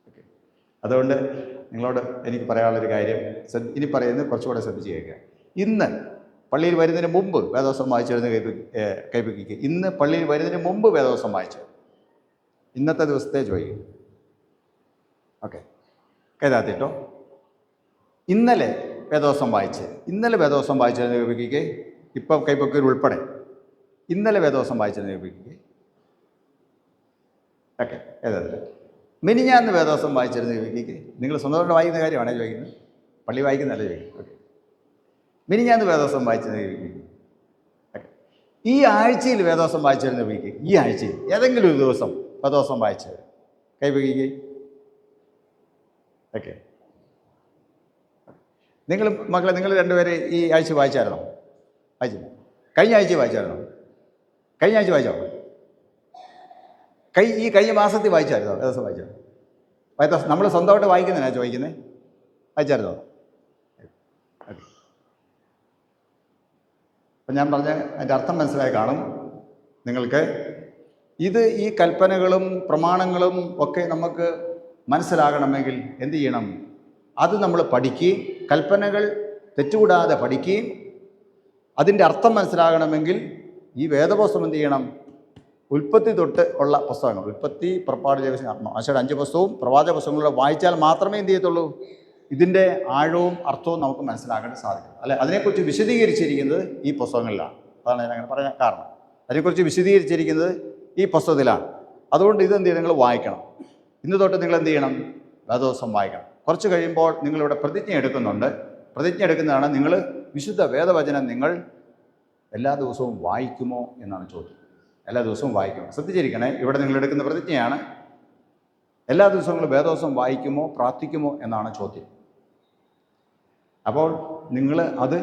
ഓക്കെ, അതുകൊണ്ട് നിങ്ങളോട് എനിക്ക് പറയാനുള്ളൊരു കാര്യം, ഇനി പറയുന്നത് കുറച്ചുകൂടെ ശ്രദ്ധിച്ച് കേൾക്കുക. ഇന്ന് പള്ളിയിൽ വരുന്നതിന് മുമ്പ് വേദോസം വായിച്ചിരുന്ന് കൈപ്പിക്കുക. ഇന്ന് പള്ളിയിൽ വരുന്നതിന് മുമ്പ് വേദോസം വായിച്ചു. ഇന്നത്തെ ദിവസത്തെ ചോദിക്കും. ഓക്കെ, കൈതാത്തിട്ടോ. ഇന്നലെ വേദോസം വായിച്ചിരുന്ന് കൈപ്പിക്കുക. ഇപ്പം കൈപ്പൊക്കൽ ഉൾപ്പെടെ ഇന്നലെ വേദോസം വായിച്ചിരുന്ന് കൈപ്പിക്കുക. ഓക്കെ, ഏതാ? മിനിഞ്ഞാന്ന് വേദോസം വായിച്ചിരുന്ന് കൈപ്പിക്കുക. നിങ്ങൾ സ്വന്തമായിട്ട് വായിക്കുന്ന കാര്യമാണേ ചോദിക്കുന്നത്, പള്ളി വായിക്കുന്നതല്ല ചോദിക്കുന്നത്. ഓക്കെ, മിനിഞ്ഞാന്ന് വേദോസം വായിച്ചിരുന്ന് കൈപ്പിക്കുക. ഓക്കെ, ഈ ആഴ്ചയിൽ വേദോസം വായിച്ചിരുന്ന് കൈപ്പിക്കുക. ഈ ആഴ്ചയിൽ ഏതെങ്കിലും ഒരു ദിവസം വേദോസം വായിച്ചത് കൈപ്പിക്കുക. ഓക്കെ, മക്കളെ നിങ്ങൾ 2 പേര് ഈ ആഴ്ച വായിച്ചായിരുന്നോ? വായിച്ചില്ല. കഴിഞ്ഞ ആഴ്ച വായിച്ചായിരുന്നോ? കഴിഞ്ഞ ആഴ്ച വായിച്ചോ? കഴിഞ്ഞ മാസത്തിൽ വായിച്ചായിരുന്നോ? ദിവസം വായിച്ചോ? നമ്മൾ സ്വന്തമായിട്ട് വായിക്കുന്നതിനാണ് ചോദിക്കുന്നത്. വായിച്ചായിരുന്നോ? അപ്പം ഞാൻ പറഞ്ഞ അതിൻ്റെ അർത്ഥം മനസ്സിലായി കാണും നിങ്ങൾക്ക്. ഈ കൽപ്പനകളും പ്രമാണങ്ങളും ഒക്കെ നമുക്ക് മനസ്സിലാകണമെങ്കിൽ എന്ത് ചെയ്യണം? അത് നമ്മൾ പഠിക്കുകയും, കൽപ്പനകൾ തെറ്റുകൂടാതെ പഠിക്കുകയും, അതിൻ്റെ അർത്ഥം മനസ്സിലാകണമെങ്കിൽ ഈ വേദപുസ്തകം എന്ത് ചെയ്യണം? ഉൽപ്പത്തി തൊട്ട് ഉള്ള പുസ്തകങ്ങൾ, ഉൽപ്പത്തി, പുറപ്പാട്, ആശയുടെ 5 പുസ്തകവും പ്രവാചക പുസ്തകങ്ങളിലൂടെ വായിച്ചാൽ മാത്രമേ എന്ത് ചെയ്യത്തുള്ളൂ? ഇതിൻ്റെ ആഴവും അർത്ഥവും നമുക്ക് മനസ്സിലാക്കാൻ സാധിക്കും, അല്ലെ? അതിനെക്കുറിച്ച് വിശദീകരിച്ചിരിക്കുന്നത് ഈ പുസ്തകങ്ങളിലാണ്. അതാണ് ഞാൻ അങ്ങനെ പറയാൻ കാരണം. അതിനെക്കുറിച്ച് വിശദീകരിച്ചിരിക്കുന്നത് ഈ പുസ്തകത്തിലാണ്. അതുകൊണ്ട് ഇതെന്ത് ചെയ്യണം? നിങ്ങൾ വായിക്കണം. ഇന്ന് തൊട്ട് നിങ്ങൾ എന്ത് ചെയ്യണം? വേദോസം വായിക്കണം. കുറച്ച് കഴിയുമ്പോൾ നിങ്ങളിവിടെ പ്രതിജ്ഞ എടുക്കുന്നുണ്ട്. പ്രതിജ്ഞ എടുക്കുന്നതാണ്, നിങ്ങൾ വിശുദ്ധ വേദവചനം നിങ്ങൾ എല്ലാ ദിവസവും വായിക്കുമോ എന്നാണ് ചോദ്യം. എല്ലാ ദിവസവും വായിക്കുമോ? ശ്രദ്ധിച്ചിരിക്കണേ, ഇവിടെ നിങ്ങൾ എടുക്കുന്ന പ്രതിജ്ഞയാണ്. എല്ലാ ദിവസവും നിങ്ങൾ വേദോസം വായിക്കുമോ, പ്രാർത്ഥിക്കുമോ എന്നാണ് ചോദ്യം. അപ്പോൾ നിങ്ങൾ അത്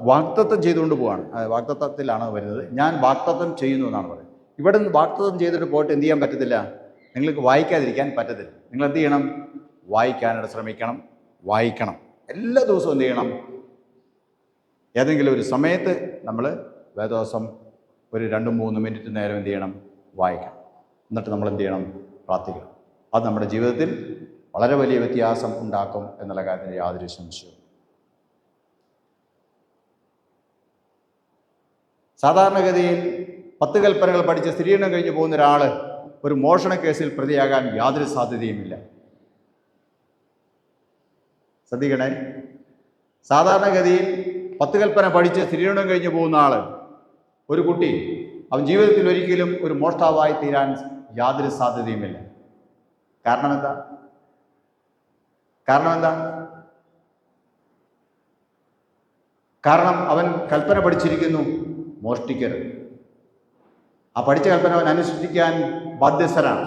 വാഗ്ദത്തം ചെയ്തുകൊണ്ട് പോവാണ്. വാഗ്ദത്തത്തിലാണ് വരുന്നത്. ഞാൻ വാഗ്ദത്തം ചെയ്യുന്നു എന്നാണ് പറയുന്നത്. ഇവിടെ നിന്ന് വാഗ്ദത്തം ചെയ്തിട്ട് പോയിട്ട് എന്ത് ചെയ്യാൻ പറ്റത്തില്ല? നിങ്ങൾക്ക് വായിക്കാതിരിക്കാൻ പറ്റത്തില്ല. നിങ്ങൾ എന്ത് ചെയ്യണം? വായിക്കാനായിട്ട് ശ്രമിക്കണം, വായിക്കണം. എല്ലാ ദിവസവും എന്ത് ചെയ്യണം? ഏതെങ്കിലും ഒരു സമയത്ത് നമ്മൾ വേദോസം ഒരു 2-3 മിനിറ്റ് നേരം എന്ത് ചെയ്യണം? വായിക്കണം. എന്നിട്ട് നമ്മൾ എന്ത് ചെയ്യണം? പ്രാർത്ഥിക്കണം. അത് നമ്മുടെ ജീവിതത്തിൽ വളരെ വലിയ വ്യത്യാസം ഉണ്ടാക്കും എന്നുള്ള കാര്യത്തിൽ യാതൊരു സംശയവും. സാധാരണഗതിയിൽ 10 കൽപ്പനകൾ പഠിച്ച് സ്ഥിരീകരണം കഴിഞ്ഞ് പോകുന്ന ഒരാൾ ഒരു മോഷണ കേസിൽ പ്രതിയാകാൻ യാതൊരു സാധ്യതയുമില്ല. ശ്രദ്ധിക്കണേ, സാധാരണഗതിയിൽ 10 കൽപ്പന പഠിച്ച് സ്ഥിരീകരണം കഴിഞ്ഞ് പോകുന്ന ആൾ, ഒരു കുട്ടി, അവൻ ജീവിതത്തിൽ ഒരിക്കലും ഒരു മോഷ്ടാവായി തീരാൻ യാതൊരു സാധ്യതയുമില്ല. കാരണം എന്താ? കാരണം അവൻ കൽപ്പന പഠിച്ചിരിക്കുന്നു, മോഷ്ടിക്കരുത്. ആ പഠിച്ച കൽപ്പന അവൻ അനുസരിക്കാൻ ബാധ്യസ്ഥനാണ്.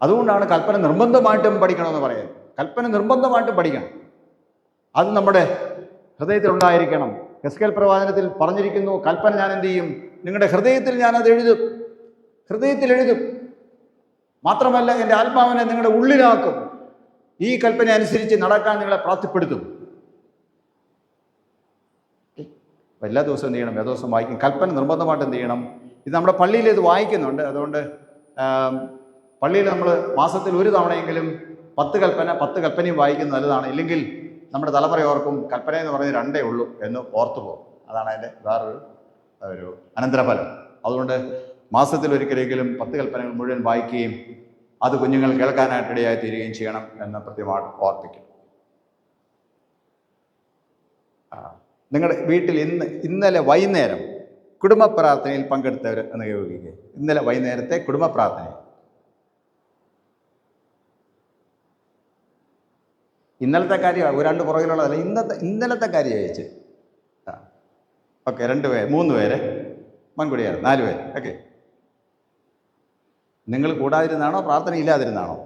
അതുകൊണ്ടാണ് കൽപ്പന നിർബന്ധമായിട്ടും പഠിക്കണമെന്ന് പറയുന്നത്. കൽപ്പന നിർബന്ധമായിട്ടും പഠിക്കണം. അത് നമ്മുടെ ഹൃദയത്തിലുണ്ടായിരിക്കണം. എസ്കേൽ പ്രവാചനത്തിൽ പറഞ്ഞിരിക്കുന്നു, കൽപ്പന ഞാൻ എന്ത് ചെയ്യും? നിങ്ങളുടെ ഹൃദയത്തിൽ ഞാനത് എഴുതും. ഹൃദയത്തിൽ എഴുതും. മാത്രമല്ല എൻ്റെ ആത്മാവിനെ നിങ്ങളുടെ ഉള്ളിലാക്കും. ഈ കൽപ്പന അനുസരിച്ച് നടക്കാൻ നിങ്ങളെ പ്രാപ്തിപ്പെടുത്തും. എല്ലാ ദിവസവും എന്ത് ചെയ്യണം? വേദോസം വായിക്കും. കൽപ്പന നിർബന്ധമായിട്ട് എന്ത് ചെയ്യണം? ഇത് നമ്മുടെ പള്ളിയിൽ ഇത് വായിക്കുന്നുണ്ട്. അതുകൊണ്ട് പള്ളിയിൽ നമ്മൾ മാസത്തിൽ ഒരു തവണയെങ്കിലും 10 കൽപ്പനയും വായിക്കുന്നത് നല്ലതാണ്. ഇല്ലെങ്കിൽ നമ്മുടെ തലമുറ ഓർക്കും കൽപ്പന എന്ന് പറയുന്നത് 2 ഉള്ളൂ എന്ന് ഓർത്തു പോകും. അതാണ് അതിൻ്റെ വേറൊരു അനന്തരഫലം. അതുകൊണ്ട് മാസത്തിൽ ഒരിക്കലെങ്കിലും 10 കൽപ്പനകൾ മുഴുവൻ വായിക്കുകയും അത് കുഞ്ഞുങ്ങൾ കേൾക്കാനായിട്ടിടയായി തീരുകയും ചെയ്യണം എന്ന് കൃത്യമായിട്ട് ഓർപ്പിക്കും. നിങ്ങളുടെ വീട്ടിൽ ഇന്നലെ വൈകുന്നേരം കുടുംബ പ്രാർത്ഥനയിൽ പങ്കെടുത്തവർ എന്ന് കേൾക്കുക. ഇന്നലെ വൈകുന്നേരത്തെ കുടുംബ പ്രാർത്ഥനയിൽ ഇന്നലത്തെ കാര്യം ഒരാണ്ട് പുറകിലുള്ളതല്ല, ഇന്നലത്തെ കാര്യം ചോദിച്ച്. ഓക്കെ, 2 പേര് 3 പേര് മൺകുടിയാണ്, 4 പേര്. ഓക്കെ, നിങ്ങൾ കൂടാതിരുന്നാണോ പ്രാർത്ഥന ഇല്ലാതിരുന്നാണോ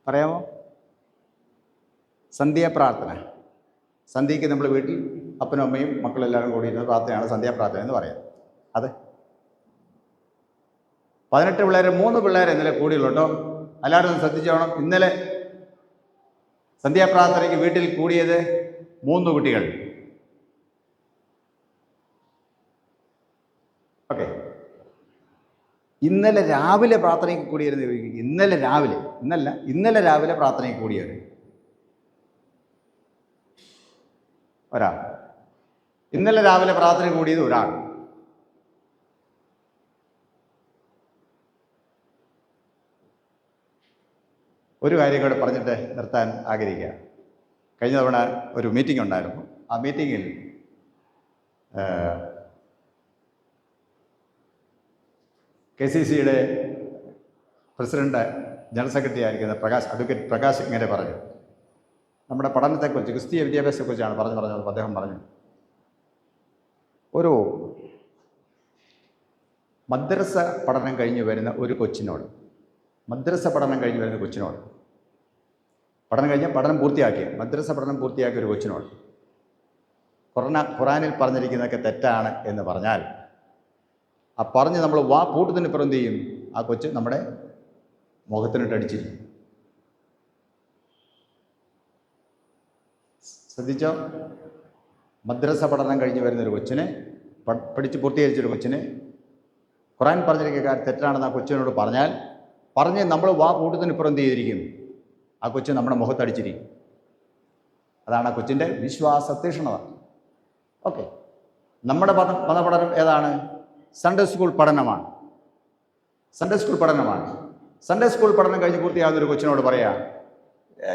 പറയാമോ? സന്ധ്യാപ്രാർത്ഥന. സന്ധ്യയ്ക്ക് നമ്മൾ വീട്ടിൽ അപ്പനും അമ്മയും മക്കളെല്ലാവരും കൂടി ഇരുന്ന പ്രാർത്ഥനയാണ് സന്ധ്യാപ്രാർത്ഥന എന്ന് പറയാം. അതെ, 18 പിള്ളേർ 3 പിള്ളേർ ഇന്നലെ കൂടിയുള്ളൂ. എല്ലാവരും ശ്രദ്ധിച്ചോണം. ഇന്നലെ സന്ധ്യാപ്രാർത്ഥനയ്ക്ക് വീട്ടിൽ കൂടിയത് 3 കുട്ടികൾ. ഓക്കെ, ഇന്നലെ രാവിലെ പ്രാർത്ഥനയ്ക്ക് കൂടിയിരുന്ന ഇന്നലെ രാവിലെ പ്രാർത്ഥനയ്ക്ക് കൂടിയവർ ഒരാൾ. ഇന്നലെ രാവിലെ പ്രാർത്ഥന കൂടിയത് ഒരാൾ. ഒരു കാര്യം കൂടെ പറഞ്ഞിട്ട് നിർത്താൻ ആഗ്രഹിക്കുക. കഴിഞ്ഞ തവണ ഒരു മീറ്റിംഗ് ഉണ്ടായിരുന്നു. ആ മീറ്റിങ്ങിൽ KCCയുടെ പ്രസിഡന്റ് ജനറൽ സെക്രട്ടറി ആയിരിക്കുന്ന അഡ്വക്കേറ്റ് പ്രകാശ് ഇങ്ങനെ പറഞ്ഞു. നമ്മുടെ പഠനത്തെക്കുറിച്ച്, ക്രിസ്തീയ വിദ്യാഭ്യാസത്തെക്കുറിച്ചാണ് പറഞ്ഞത്. അദ്ദേഹം പറഞ്ഞു, ഒരു മദ്രസ പഠനം കഴിഞ്ഞ് വരുന്ന ഒരു കൊച്ചിനോട്, പഠനം പൂർത്തിയാക്കിയ ഒരു കൊച്ചിനോട് ഖുറാനിൽ പറഞ്ഞിരിക്കുന്നതൊക്കെ തെറ്റാണ് എന്ന് പറഞ്ഞാൽ, ആ പറഞ്ഞ് നമ്മൾ പൂട്ടത്തിനിപ്പുറം എന്ത് ചെയ്യും? ആ കൊച്ച് നമ്മുടെ മുഖത്തിനിട്ട് അടിച്ചിരിക്കും. ശ്രദ്ധിച്ചോ? മദ്രസ പഠനം കഴിഞ്ഞ് വരുന്നൊരു കൊച്ചിനെ, പഠിച്ച് പൂർത്തീകരിച്ചൊരു കൊച്ചിനെ ഖുറാൻ പറഞ്ഞിരിക്കുന്ന കാര്യം തെറ്റാണെന്ന് ആ കൊച്ചിനോട് പറഞ്ഞ് നമ്മൾ പൂട്ടത്തിനിപ്പുറം എന്ത് ചെയ്തിരിക്കും? ആ കൊച്ച് നമ്മുടെ മുഖത്തടിച്ചിരിക്കും. അതാണ് ആ കൊച്ചിൻ്റെ വിശ്വാസ തീക്ഷ്ണത. ഓക്കെ, നമ്മുടെ മതപഠനം ഏതാണ്? സൺഡേ സ്കൂൾ പഠനമാണ്. സൺഡേ സ്കൂൾ പഠനം കഴിഞ്ഞ് പൂർത്തിയാകുന്നൊരു കൊച്ചിനോട് പറയാം,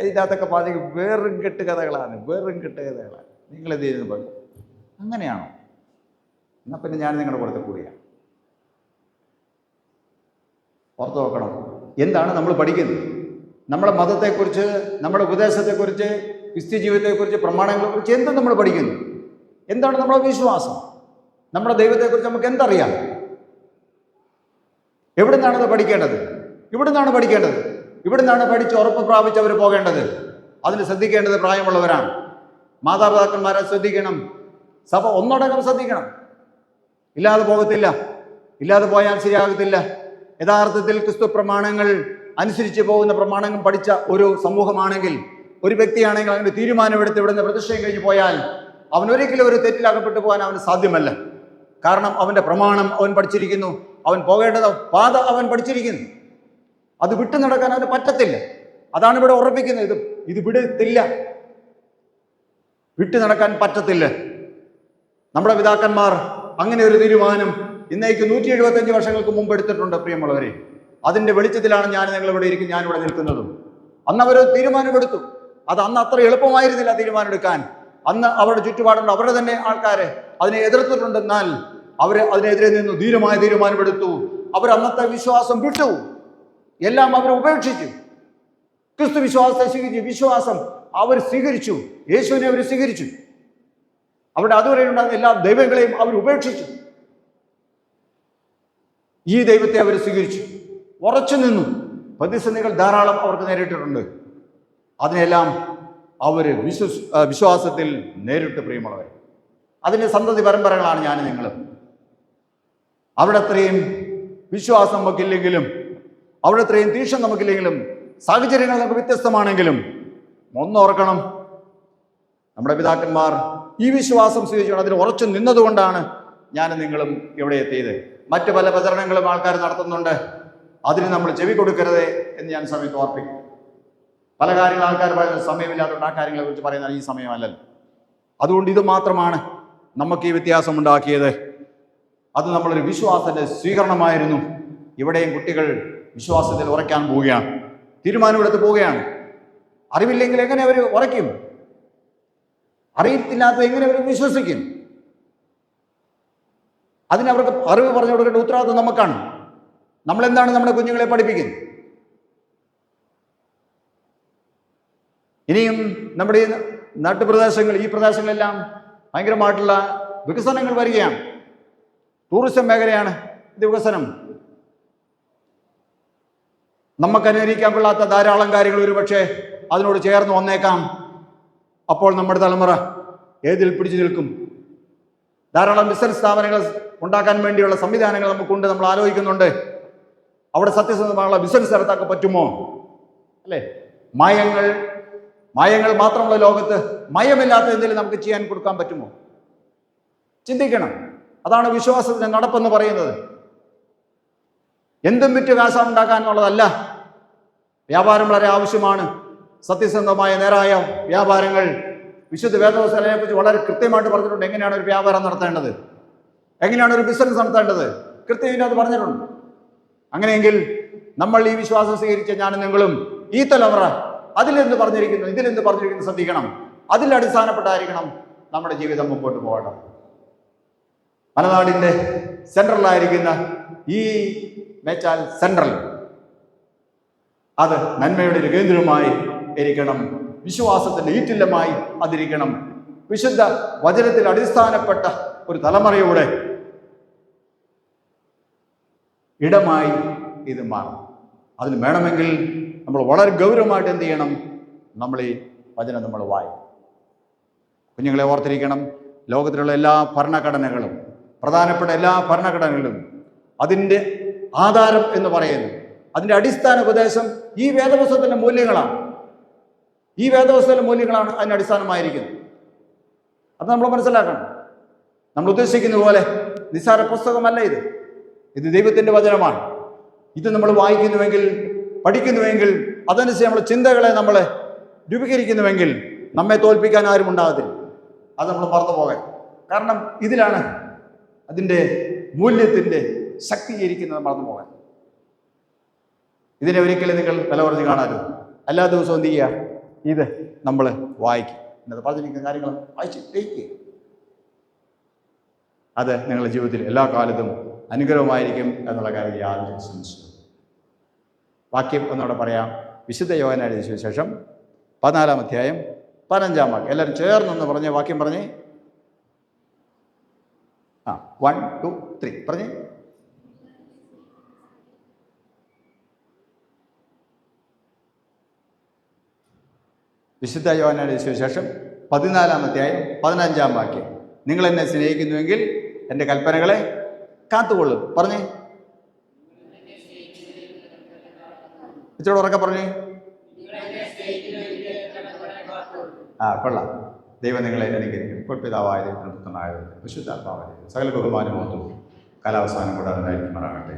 ഇതിനകത്തൊക്കെ പാചകം വെറും കെട്ടുകഥകളാണ്. നിങ്ങളെന്ത് ചെയ്യുന്നു പറയും? അങ്ങനെയാണോ? എന്നാൽ പിന്നെ ഞാൻ നിങ്ങളുടെ കൂടെ കൂടിയാണ്. ഓർത്ത് നോക്കണം, എന്താണ് നമ്മൾ പഠിക്കുന്നത്? നമ്മുടെ മതത്തെക്കുറിച്ച്, നമ്മുടെ ഉപദേശത്തെക്കുറിച്ച്, ക്രിസ്ത്യ ജീവിതത്തെക്കുറിച്ച്, പ്രമാണങ്ങളെക്കുറിച്ച് എന്തും നമ്മൾ പഠിക്കുന്നു. എന്താണ് നമ്മുടെ വിശ്വാസം? നമ്മുടെ ദൈവത്തെക്കുറിച്ച് നമുക്ക് എന്തറിയാം? എവിടെ നിന്നാണത് പഠിക്കേണ്ടത്? ഇവിടുന്നാണ് പഠിച്ച് ഉറപ്പ് പ്രാപിച്ചവർ പോകേണ്ടത്. അതിന് ശ്രദ്ധിക്കേണ്ടത് പ്രായമുള്ളവരാണ്. മാതാപിതാക്കന്മാരെ ശ്രദ്ധിക്കണം. സഭ ഒന്നടങ്കം ശ്രദ്ധിക്കണം. ഇല്ലാതെ പോയാൽ ശരിയാകത്തില്ല. യഥാർത്ഥത്തിൽ ക്രിസ്തു പ്രമാണങ്ങൾ അനുസരിച്ച് പോകുന്ന പ്രമാണങ്ങൾ പഠിച്ച ഒരു സമൂഹമാണെങ്കിൽ, ഒരു വ്യക്തിയാണെങ്കിൽ, അങ്ങനെ തീരുമാനമെടുത്ത് ഇവിടുന്ന് പ്രതിഷ്ഠയും കഴിഞ്ഞ് പോയാൽ അവൻ ഒരിക്കലും ഒരു തെറ്റിലകപ്പെട്ടു പോകാൻ അവന് സാധ്യമല്ല. കാരണം അവൻ്റെ പ്രമാണം അവൻ പഠിച്ചിരിക്കുന്നു. അവൻ പോകേണ്ടത് പാത അവൻ പഠിച്ചിരിക്കുന്നു. അത് വിട്ടു നടക്കാൻ അവന് പറ്റത്തില്ല. അതാണ് ഇവിടെ ഉറപ്പിക്കുന്നത്. ഇത് വിട്ടു നടക്കാൻ പറ്റത്തില്ല. നമ്മുടെ പിതാക്കന്മാർ അങ്ങനെ ഒരു തീരുമാനം ഇന്നേക്ക് 175 വർഷങ്ങൾക്ക് മുമ്പ് എടുത്തിട്ടുണ്ട്. പ്രിയമുള്ളവരെ, അതിൻ്റെ വെളിച്ചത്തിലാണ് ഞാനിവിടെ നിൽക്കുന്നതും. അന്ന് അവർ തീരുമാനമെടുത്തു. അത് അന്ന് അത്ര എളുപ്പമായിരുന്നില്ല തീരുമാനമെടുക്കാൻ. അന്ന് അവരുടെ ചുറ്റുപാടുള്ള അവരുടെ തന്നെ ആൾക്കാരെ അതിനെ എതിർത്തിട്ടുണ്ടെന്നാൽ അവർ അതിനെതിരെ നിന്ന് ധീരമായ തീരുമാനമെടുത്തു. അവർ അന്നത്തെ വിശ്വാസം വിട്ടു. എല്ലാം അവർ ഉപേക്ഷിച്ചു. ക്രിസ്തു വിശ്വാസത്തെ വിശ്വാസം അവർ സ്വീകരിച്ചു. യേശുവിനെ അവർ സ്വീകരിച്ചു. അവിടെ അതുവരെ ഉണ്ടാകുന്ന എല്ലാ ദൈവങ്ങളെയും അവർ ഉപേക്ഷിച്ചു. ഈ ദൈവത്തെ അവർ സ്വീകരിച്ചു. ഉറച്ചു നിന്നു. പ്രതിസന്ധികൾ ധാരാളം അവർക്ക് നേരിട്ടിട്ടുണ്ട്. അതിനെല്ലാം അവർ വിശ്വാസത്തിൽ നേരിട്ട്. പ്രിയമുള്ളവർ, അതിൻ്റെ സന്തതി പരമ്പരകളാണ് ഞാൻ നിങ്ങളും. അവിടെ അത്രയും വിശ്വാസം നമുക്കില്ലെങ്കിലും, അവിടെ അത്രയും തീക്ഷ്ണം നമുക്കില്ലെങ്കിലും, സാഹചര്യങ്ങൾ നമുക്ക് വ്യത്യസ്തമാണെങ്കിലും, ഒന്നോർക്കണം, നമ്മുടെ പിതാക്കന്മാർ ഈ വിശ്വാസം സ്വീകരിച്ചു അതിൽ ഉറച്ചു നിന്നതുകൊണ്ടാണ് ഞാനും നിങ്ങളും ഇവിടെ എത്തിയത്. മറ്റു പല പ്രചരണങ്ങളും ആൾക്കാർ നടത്തുന്നുണ്ട്, അതിന് നമ്മൾ ചെവി കൊടുക്കരുത് എന്ന് ഞാൻ സമയത്ത് ഓർപ്പിക്കും. പല കാര്യങ്ങൾ ആൾക്കാർ പറയുന്നത് സമയമില്ലാത്തതുകൊണ്ട് ആ കാര്യങ്ങളെ കുറിച്ച് പറയുന്നത് ഈ സമയമല്ലല്ലോ. അതുകൊണ്ട് ഇത് മാത്രമാണ് നമുക്ക് ഈ വ്യത്യാസം ഉണ്ടാക്കിയത്. അത് നമ്മളൊരു വിശ്വാസത്തിന്റെ സ്വീകരണമായിരുന്നു. ഇവിടെയും കുട്ടികൾ വിശ്വാസത്തിൽ ഉറയ്ക്കാൻ പോവുകയാണ്, തീരുമാനമെടുത്ത് പോവുകയാണ്. അറിവില്ലെങ്കിൽ എങ്ങനെ അവർ ഉറയ്ക്കും? അറിയത്തില്ലാത്ത എങ്ങനെ അവർ വിശ്വസിക്കും? അതിനവർക്ക് അറിവ് പറഞ്ഞു കൊടുക്കേണ്ട ഉത്തരവാദിത്വം നമുക്കാണ്. നമ്മളെന്താണ് നമ്മുടെ കുഞ്ഞുങ്ങളെ പഠിപ്പിക്കുന്നത്? ഇനിയും നമ്മുടെ ഈ നാട്ടുപ്രദേശങ്ങൾ, ഈ പ്രദേശങ്ങളെല്ലാം ഭയങ്കരമായിട്ടുള്ള വികസനങ്ങൾ വരികയാണ്. ടൂറിസം മേഖലയാണ് ഇത് വികസനം. നമുക്ക് അനുകരിക്കാൻ കൊള്ളാത്ത ധാരാളം കാര്യങ്ങൾ ഒരുപക്ഷെ അതിനോട് ചേർന്ന് വന്നേക്കാം. അപ്പോൾ നമ്മുടെ തലമുറ ഏതിൽ പിടിച്ചു നിൽക്കും? ധാരാളം ബിസിനസ് സ്ഥാപനങ്ങൾ ഉണ്ടാക്കാൻ വേണ്ടിയുള്ള സംവിധാനങ്ങൾ നമുക്കുണ്ട്, നമ്മൾ ആലോചിക്കുന്നുണ്ട്. അവിടെ സത്യസന്ധമായുള്ള ബിസിനസ് നടത്താൻ പറ്റുമോ? അല്ലേ? മായങ്ങൾ മാത്രമുള്ള ലോകത്ത് മയമില്ലാത്ത എന്തെങ്കിലും നമുക്ക് ചെയ്യാൻ കൊടുക്കാൻ പറ്റുമോ? ചിന്തിക്കണം. അതാണ് വിശ്വാസത്തിന്റെ നടപ്പെന്ന് പറയുന്നത്. എന്തും വിറ്റ് കാശുണ്ടാക്കാനുള്ളതല്ല. വ്യാപാരം വളരെ ആവശ്യമാണ്. സത്യസന്ധമായ നേരായ വ്യാപാരങ്ങൾ വിശുദ്ധ വേദപുസ്തകത്തെ കുറിച്ച് വളരെ കൃത്യമായിട്ട് പറഞ്ഞിട്ടുണ്ട്. എങ്ങനെയാണ് ഒരു വ്യാപാരം നടത്തേണ്ടത്, എങ്ങനെയാണ് ഒരു ബിസിനസ് നടത്തേണ്ടത്, കൃത്യമായിട്ട് അത് പറഞ്ഞിട്ടുണ്ട്. അങ്ങനെയെങ്കിൽ നമ്മൾ ഈ വിശ്വാസം സ്വീകരിച്ച ഞാനും നിങ്ങളും ഈ തലമുറ അതിലെന്ത് പറഞ്ഞിരിക്കുന്നു, ഇതിലെന്ത് പറഞ്ഞിരിക്കുന്നു ശ്രദ്ധിക്കണം. അതിൽ അടിസ്ഥാനപ്പെട്ടായിരിക്കണം നമ്മുടെ ജീവിതം മുമ്പോട്ട് പോകേണ്ടത്. മലനാടിൻ്റെ സെൻട്രലായിരിക്കുന്ന ഈ മേച്ചാൽ സെൻട്രൽ അത് നന്മയുടെ ഒരു കേന്ദ്രമായി ഇരിക്കണം. വിശ്വാസത്തിന്റെ ഈറ്റില്ലമായി അതിരിക്കണം. വിശുദ്ധ വചനത്തിൽ അടിസ്ഥാനപ്പെട്ട ഒരു തലമുറയുടെ ഇടമായി ഇത് മാറും. അതിന് വേണമെങ്കിൽ നമ്മൾ വളരെ ഗൗരവമായിട്ട് എന്ത് ചെയ്യണം? നമ്മൾ ഈ വചനം നമ്മൾ വായിക്കും. കുഞ്ഞുങ്ങളെ ഓർത്തിരിക്കണം, ലോകത്തിലുള്ള എല്ലാ ഭരണഘടനകളും, പ്രധാനപ്പെട്ട എല്ലാ ഭരണഘടനകളും അതിൻ്റെ ആധാരം എന്ന് പറയുന്നു, അതിൻ്റെ അടിസ്ഥാന ഉപദേശം ഈ വേദപുസ്തകത്തിൻ്റെ മൂല്യങ്ങളാണ്. ഈ വേദപുസ്തകത്തിലെ മൂല്യങ്ങളാണ് അതിന് അടിസ്ഥാനമായിരിക്കുന്നത്. അത് നമ്മൾ മനസ്സിലാക്കണം. നമ്മൾ ഉദ്ദേശിക്കുന്ന പോലെ നിസ്സാര പുസ്തകമല്ല ഇത്. ഇത് ദൈവത്തിൻ്റെ വചനമാണ്. ഇത് നമ്മൾ വായിക്കുന്നുവെങ്കിൽ, പഠിക്കുന്നുവെങ്കിൽ, അതനുസരിച്ച് നമ്മുടെ ചിന്തകളെ നമ്മൾ രൂപീകരിക്കുന്നുവെങ്കിൽ നമ്മെ തോൽപ്പിക്കാൻ ആരും ഉണ്ടാകത്തില്ല. അത് നമ്മൾ മറന്നു പോകാൻ. കാരണം ഇതിലാണ് അതിൻ്റെ മൂല്യത്തിൻ്റെ ശക്തി ഇരിക്കുന്നത്, മറന്നു പോകാൻ. ഇതിനെ ഒരിക്കലും നിങ്ങൾ വില കുറഞ്ഞ് കാണാമല്ലോ. എല്ലാ ദിവസവും എന്ത് ചെയ്യുക? ഇത് നമ്മൾ വായിക്കും. എന്നത് പറഞ്ഞിരിക്കുന്ന കാര്യങ്ങൾ വായിച്ചിട്ടേക്ക്. അത് നിങ്ങളുടെ ജീവിതത്തിൽ എല്ലാ കാലത്തും അനുഗ്രഹമായിരിക്കും എന്നുള്ള കാര്യം യാതൊരു സംശയവും. വാക്യം ഒന്നുകൂടെ പറയാം. വിശുദ്ധ യോഹന്നാൻ എഴുതിയ സുവിശേഷം 14-ാം അധ്യായം 15-ാം വാക്യം. എല്ലാവരും ചേർന്നൊന്ന് പറഞ്ഞ് വാക്യം പറഞ്ഞേ. 1, 2, 3 പറഞ്ഞേ. വിശുദ്ധ യോഹന്നാൻ എഴുതിയ സുവിശേഷം 14-ാം അധ്യായം 15-ാം വാക്യം. നിങ്ങൾ എന്നെ സ്നേഹിക്കുന്നുവെങ്കിൽ എൻ്റെ കൽപ്പനകളെ കാത്തുകൊള്ളും. പറഞ്ഞേ. ഇച്ചിരി ഉറക്കെ പറഞ്ഞേ. കൊള്ളാം. ദൈവം നിങ്ങളെ അനുഗ്രഹിക്കും. ഇപ്പോൾ പിതാവായ ദൈവത്തിന് പുത്രനായ വിശുദ്ധാത്മാവായ സകല ബഹുമാനമോത്തും കാലാവസാനം കൂടാതെ ഉണ്ടായിരിക്കുമാറാകട്ടെ.